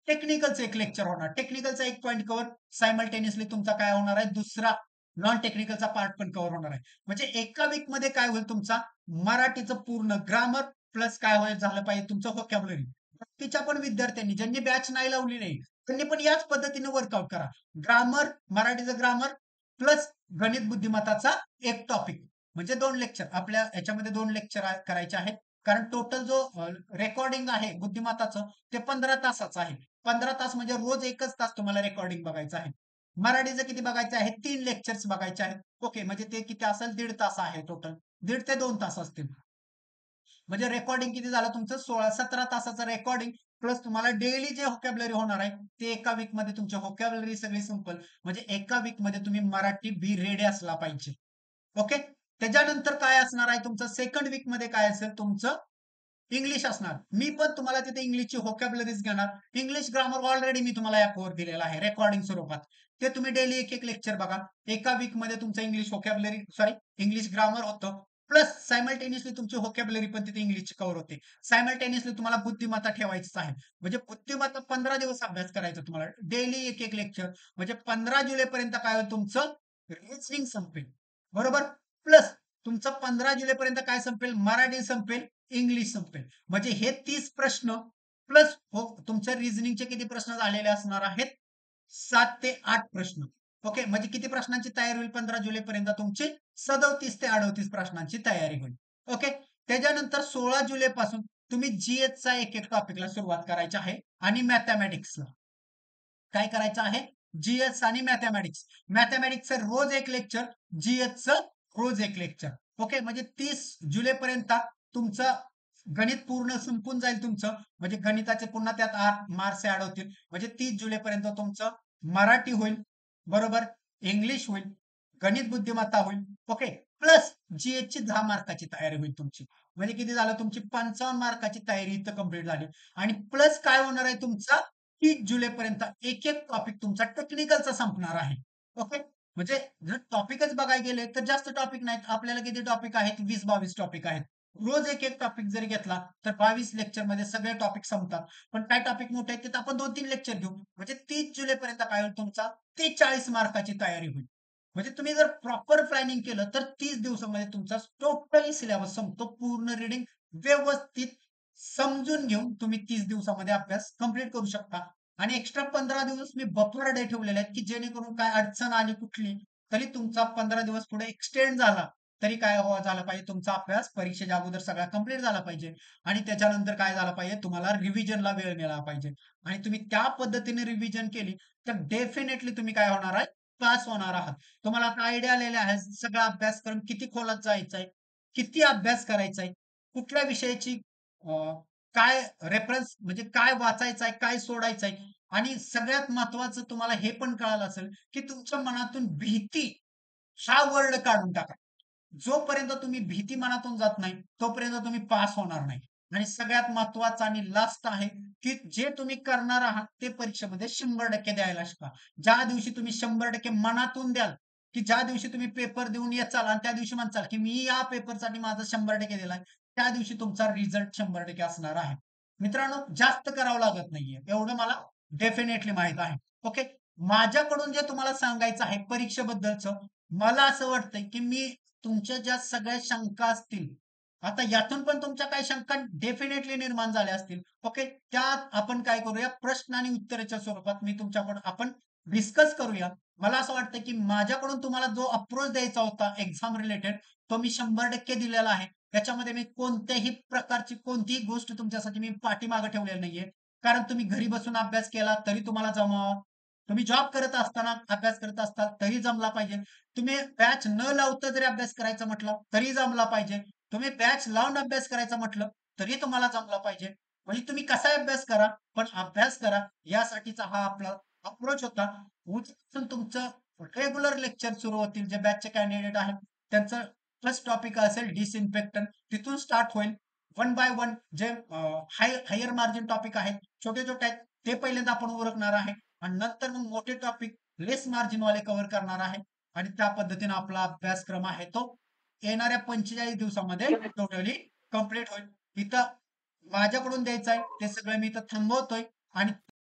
टेक्निकलचं एक लेक्चर होणार. टेक्निकलचा एक पॉइंट कव्हर, सायमल्टेनियसली तुमचा काय होणार आहे, दुसरा नॉन टेक्निकलचा पार्ट पण कव्हर होणार आहे. म्हणजे एका वीक मध्ये काय होईल, तुमचा मराठीचं पूर्ण ग्रामर प्लस काय होईल झालं पाहिजे, तुमचं व्होकॅब्युलरी. बाकीच्या पण विद्यार्थ्यांनी ज्यांनी बॅच नाही लावली नाही, त्यांनी पण याच पद्धतीने वर्कआउट करा. ग्रामर, मराठीचं ग्रामर प्लस गणित बुद्धिमत्ताचा एक टॉपिक. म्हणजे 2 लेक्चर आपल्या याच्यामध्ये 2 लेक्चर करायचे आहेत. कारण टोटल जो रेकॉर्डिंग आहे बुद्धिमत्ताचं, ते 15 तासाचं आहे. 15 तास म्हणजे रोज 1च तास तुम्हाला रेकॉर्डिंग बघायचं आहे. मराठीचं किती बघायचं आहे, 3 लेक्चर्स बघायचे आहेत. ओके. म्हणजे ते किती असेल, 1.5 तास आहे टोटल. 1.5 ते 2 तास असतील. म्हणजे रेकॉर्डिंग किती झालं तुमचं, 16-17 तासाचं रेकॉर्डिंग. प्लस तुम्हाला डेली जे व्होकॅब्युलरी होणार आहे, ते एका वीक मध्ये तुमची व्होकॅब्युलरी सगळी संपल. म्हणजे एका वीक मध्ये तुम्ही मराठी बी रेडी असला पाहिजे. ओके. त्याच्यानंतर काय असणार आहे, तुमचं सेकंड वीक मध्ये काय असेल, तुमचं इंग्लिश असणार. मी पण तुम्हाला तिथे इंग्लिशची व्होकॅब्युलरीज घेणार. इंग्लिश ग्रामर ऑलरेडी मी तुम्हाला ॲपवर दिलेला आहे रेकॉर्डिंग स्वरूपात. ते तुम्ही डेली एक लेक्चर बघा. एका वीक मध्ये तुमचं English vocabulary sorry English grammar होतं. प्लस सायमल्टेनियसली तुमची व्होकॅब्युलरी पण तिथे इंग्लिशची कव्हर होते. सायमल्टेनियसली तुम्हाला बुद्धिमत्ता ठेवायचंच आहे. म्हणजे बुद्धिमत्ता 15 दिवस अभ्यास करायचा तुम्हाला. डेली एक लेक्चर. म्हणजे 15 जुलैपर्यंत काय होईल, तुमचं रिजनिंग संपेल. बरोबर. प्लस तुमचं 15 जुलैपर्यंत काय संपेल, मराठी संपेल, इंग्लिश संपेल. म्हणजे हे 30 प्रश्न प्लस हो तुमच्या रिझनिंगचे किती प्रश्न झालेले असणार आहेत, 7 ते 8 प्रश्न. ओके. म्हणजे किती प्रश्नांची तयारी होईल 15 जुलैपर्यंत तुमची, 37 ते 38 प्रश्नांची तयारी होईल. ओके. त्याच्यानंतर 16 जुलै पासून तुम्ही जीएसचा एक टॉपिकला सुरुवात करायची आहे आणि मॅथमॅटिक्सला काय करायचं आहे, जीएस आणि मॅथमॅटिक्स. मॅथमॅटिक्सचं रोज एक लेक्चर, जीएसचं रोज एक लेक्चर. ओके. म्हणजे 30 जुलैपर्यंत तुमचं गणित पूर्ण संपून जाईल तुमचं. म्हणजे गणिताचे पुन्हा त्यात मार्क्स ऍड होतील. म्हणजे 30 जुलैपर्यंत तुमचं मराठी होईल. बरोबर. इंग्लिश होईल. गणित बुद्धिमत्ता होईल. ओके. प्लस जीएसची 10 मार्काची तयारी होईल तुमची. म्हणजे किती झालं, तुमची 55 मार्काची तयारी इथं कंप्लीट झाली. आणि प्लस काय होणार आहे, तुमचा 30 जुलैपर्यंत एक टॉपिक तुमचा टेक्निकलचा संपणार आहे. ओके. म्हणजे जर टॉपिकच बघायला गेले तर जास्त टॉपिक नाहीत. आपल्याला किती टॉपिक आहेत, 20-22 टॉपिक आहेत. रोज एक एक टॉपिक जरी घेतला तर 22 लेक्चर मध्ये सगळे टॉपिक संपतात. पण काय टॉपिक मोठे आहेत ते आपण 2-3 लेक्चर घेऊ. म्हणजे 30 जुलैपर्यंत काय होईल तुमचा 43 मार्काची तयारी होईल. म्हणजे तुम्ही जर प्रॉपर प्लॅनिंग केलं तर 30 दिवसामध्ये तुमचा टोटली सिलेबस संपतो. पूर्ण रीडिंग व्यवस्थित समजून घेऊन तुम्ही 30 दिवसामध्ये अभ्यास कंप्लीट करू शकता. आणि एक्स्ट्रा 15 दिवस मी बफर डे ठेवलेले आहेत, की जेणेकरून काय अडचण आली कुठली तरी तुमचा 15 दिवस पुढे एक्सटेंड झाला तरी काय झाला पाहिजे तुमचा अभ्यास परीक्षेच्या अगोदर सगळा कंप्लीट झाला पाहिजे. आणि त्याच्यानंतर काय झाला पाहिजे तुम्हाला रिव्हिजनला वेळ मिळाला पाहिजे. आणि तुम्ही त्या पद्धतीने रिव्हिजन केली तर डेफिनेटली तुम्ही काय होणार आहे पास होणार आहात. तुम्हाला आता आयडिया आलेला आहे सगळा अभ्यासक्रम किती खोलात जायचा आहे, किती अभ्यास करायचा आहे, कुठल्या विषयाची काय रेफरन्स म्हणजे काय वाचायचं आहे, काय सोडायचं आहे. आणि सगळ्यात महत्वाचं तुम्हाला हे पण कळालं असेल, की तुमच्या मनातून भीती हा वर्ड काढून टाका. जोपर्यंत तुम्ही भीती मनातून जात नाही, तोपर्यंत तुम्ही पास होणार नाही. आणि सगळ्यात महत्वाचं आणि लास्ट आहे, की जे तुम्ही करणार आहात ते परीक्षेमध्ये 100% द्यायला शिका. ज्या दिवशी तुम्ही 100% मनातून द्याल, की ज्या दिवशी तुम्ही पेपर देऊन येचाल आणि त्या दिवशी म्हणचाल, की मी या पेपरसाठी माझा 100% दिलाय, त्या दिवशी तुमचा रिझल्ट 100% असणार आहे. मित्रांनो, जास्त करावं लागत नाहीये. एवढं मला डेफिनेटली माहित आहे. ओके. माझ्याकडून जे तुम्हाला सांगायचं आहे परीक्षेबद्दलचं, मला असं वाटतंय, की मी तुमच्या ज्या सगळ्या शंका असतील, आता यातून पण तुमच्या काही शंका डेफिनेटली निर्माण झाल्या असतील. ओके. त्या आपण काय करूया प्रश्न आणि उत्तराच्या स्वरूपात मी तुमच्याकडून आपण डिस्कस करूया. मला असं वाटतं, की माझ्याकडून तुम्हाला जो अप्रोच द्यायचा होता एक्झाम रिलेटेड तो मी 100% दिलेला आहे. त्याच्यामध्ये मी कोणत्याही प्रकारची कोणतीही गोष्ट तुमच्यासाठी मी पाठीमागे ठेवलेली नाहीये. कारण तुम्ही घरी बसून अभ्यास केला तरी तुम्हाला जमावा. तुम्ही जॉब करत असताना अभ्यास करत असता तरी जमला पाहिजे. तुम्ही बॅच न लावता जरी अभ्यास करायचा म्हटलं तरी जमला पाहिजे. तुम्ही बॅच लावून अभ्यास करायचा म्हटलं तरी तुम्हाला जमला पाहिजे. म्हणजे तुम्ही कसाही अभ्यास करा, पण अभ्यास करा यासाठीचा हा आपला अप्रोच होता. उद्यापासून तुमचं रेग्युलर लेक्चर सुरू होतील. जे बॅचचे कॅन्डिडेट आहेत त्यांचं फर्स्ट टॉपिक असेल डिसइन्फेक्टंट. तिथून स्टार्ट होईल. वन बाय वन जे हायर मार्जिन टॉपिक आहेत, छोटे-छोटे आहेत, ते पहिल्यांदा आपण ओळखणार आहे. आणि नंतर मग मोठे टॉपिक लेस मार्जिन वाले कव्हर करणार आहे. आणि त्या पद्धतीने आपला अभ्यासक्रम आहे तो येणाऱ्या 45 दिवसामध्ये टोटली कंप्लीट होईल. इथं माझ्याकडून द्यायचं आहे ते सगळं मी इथं थांबवतोय आणि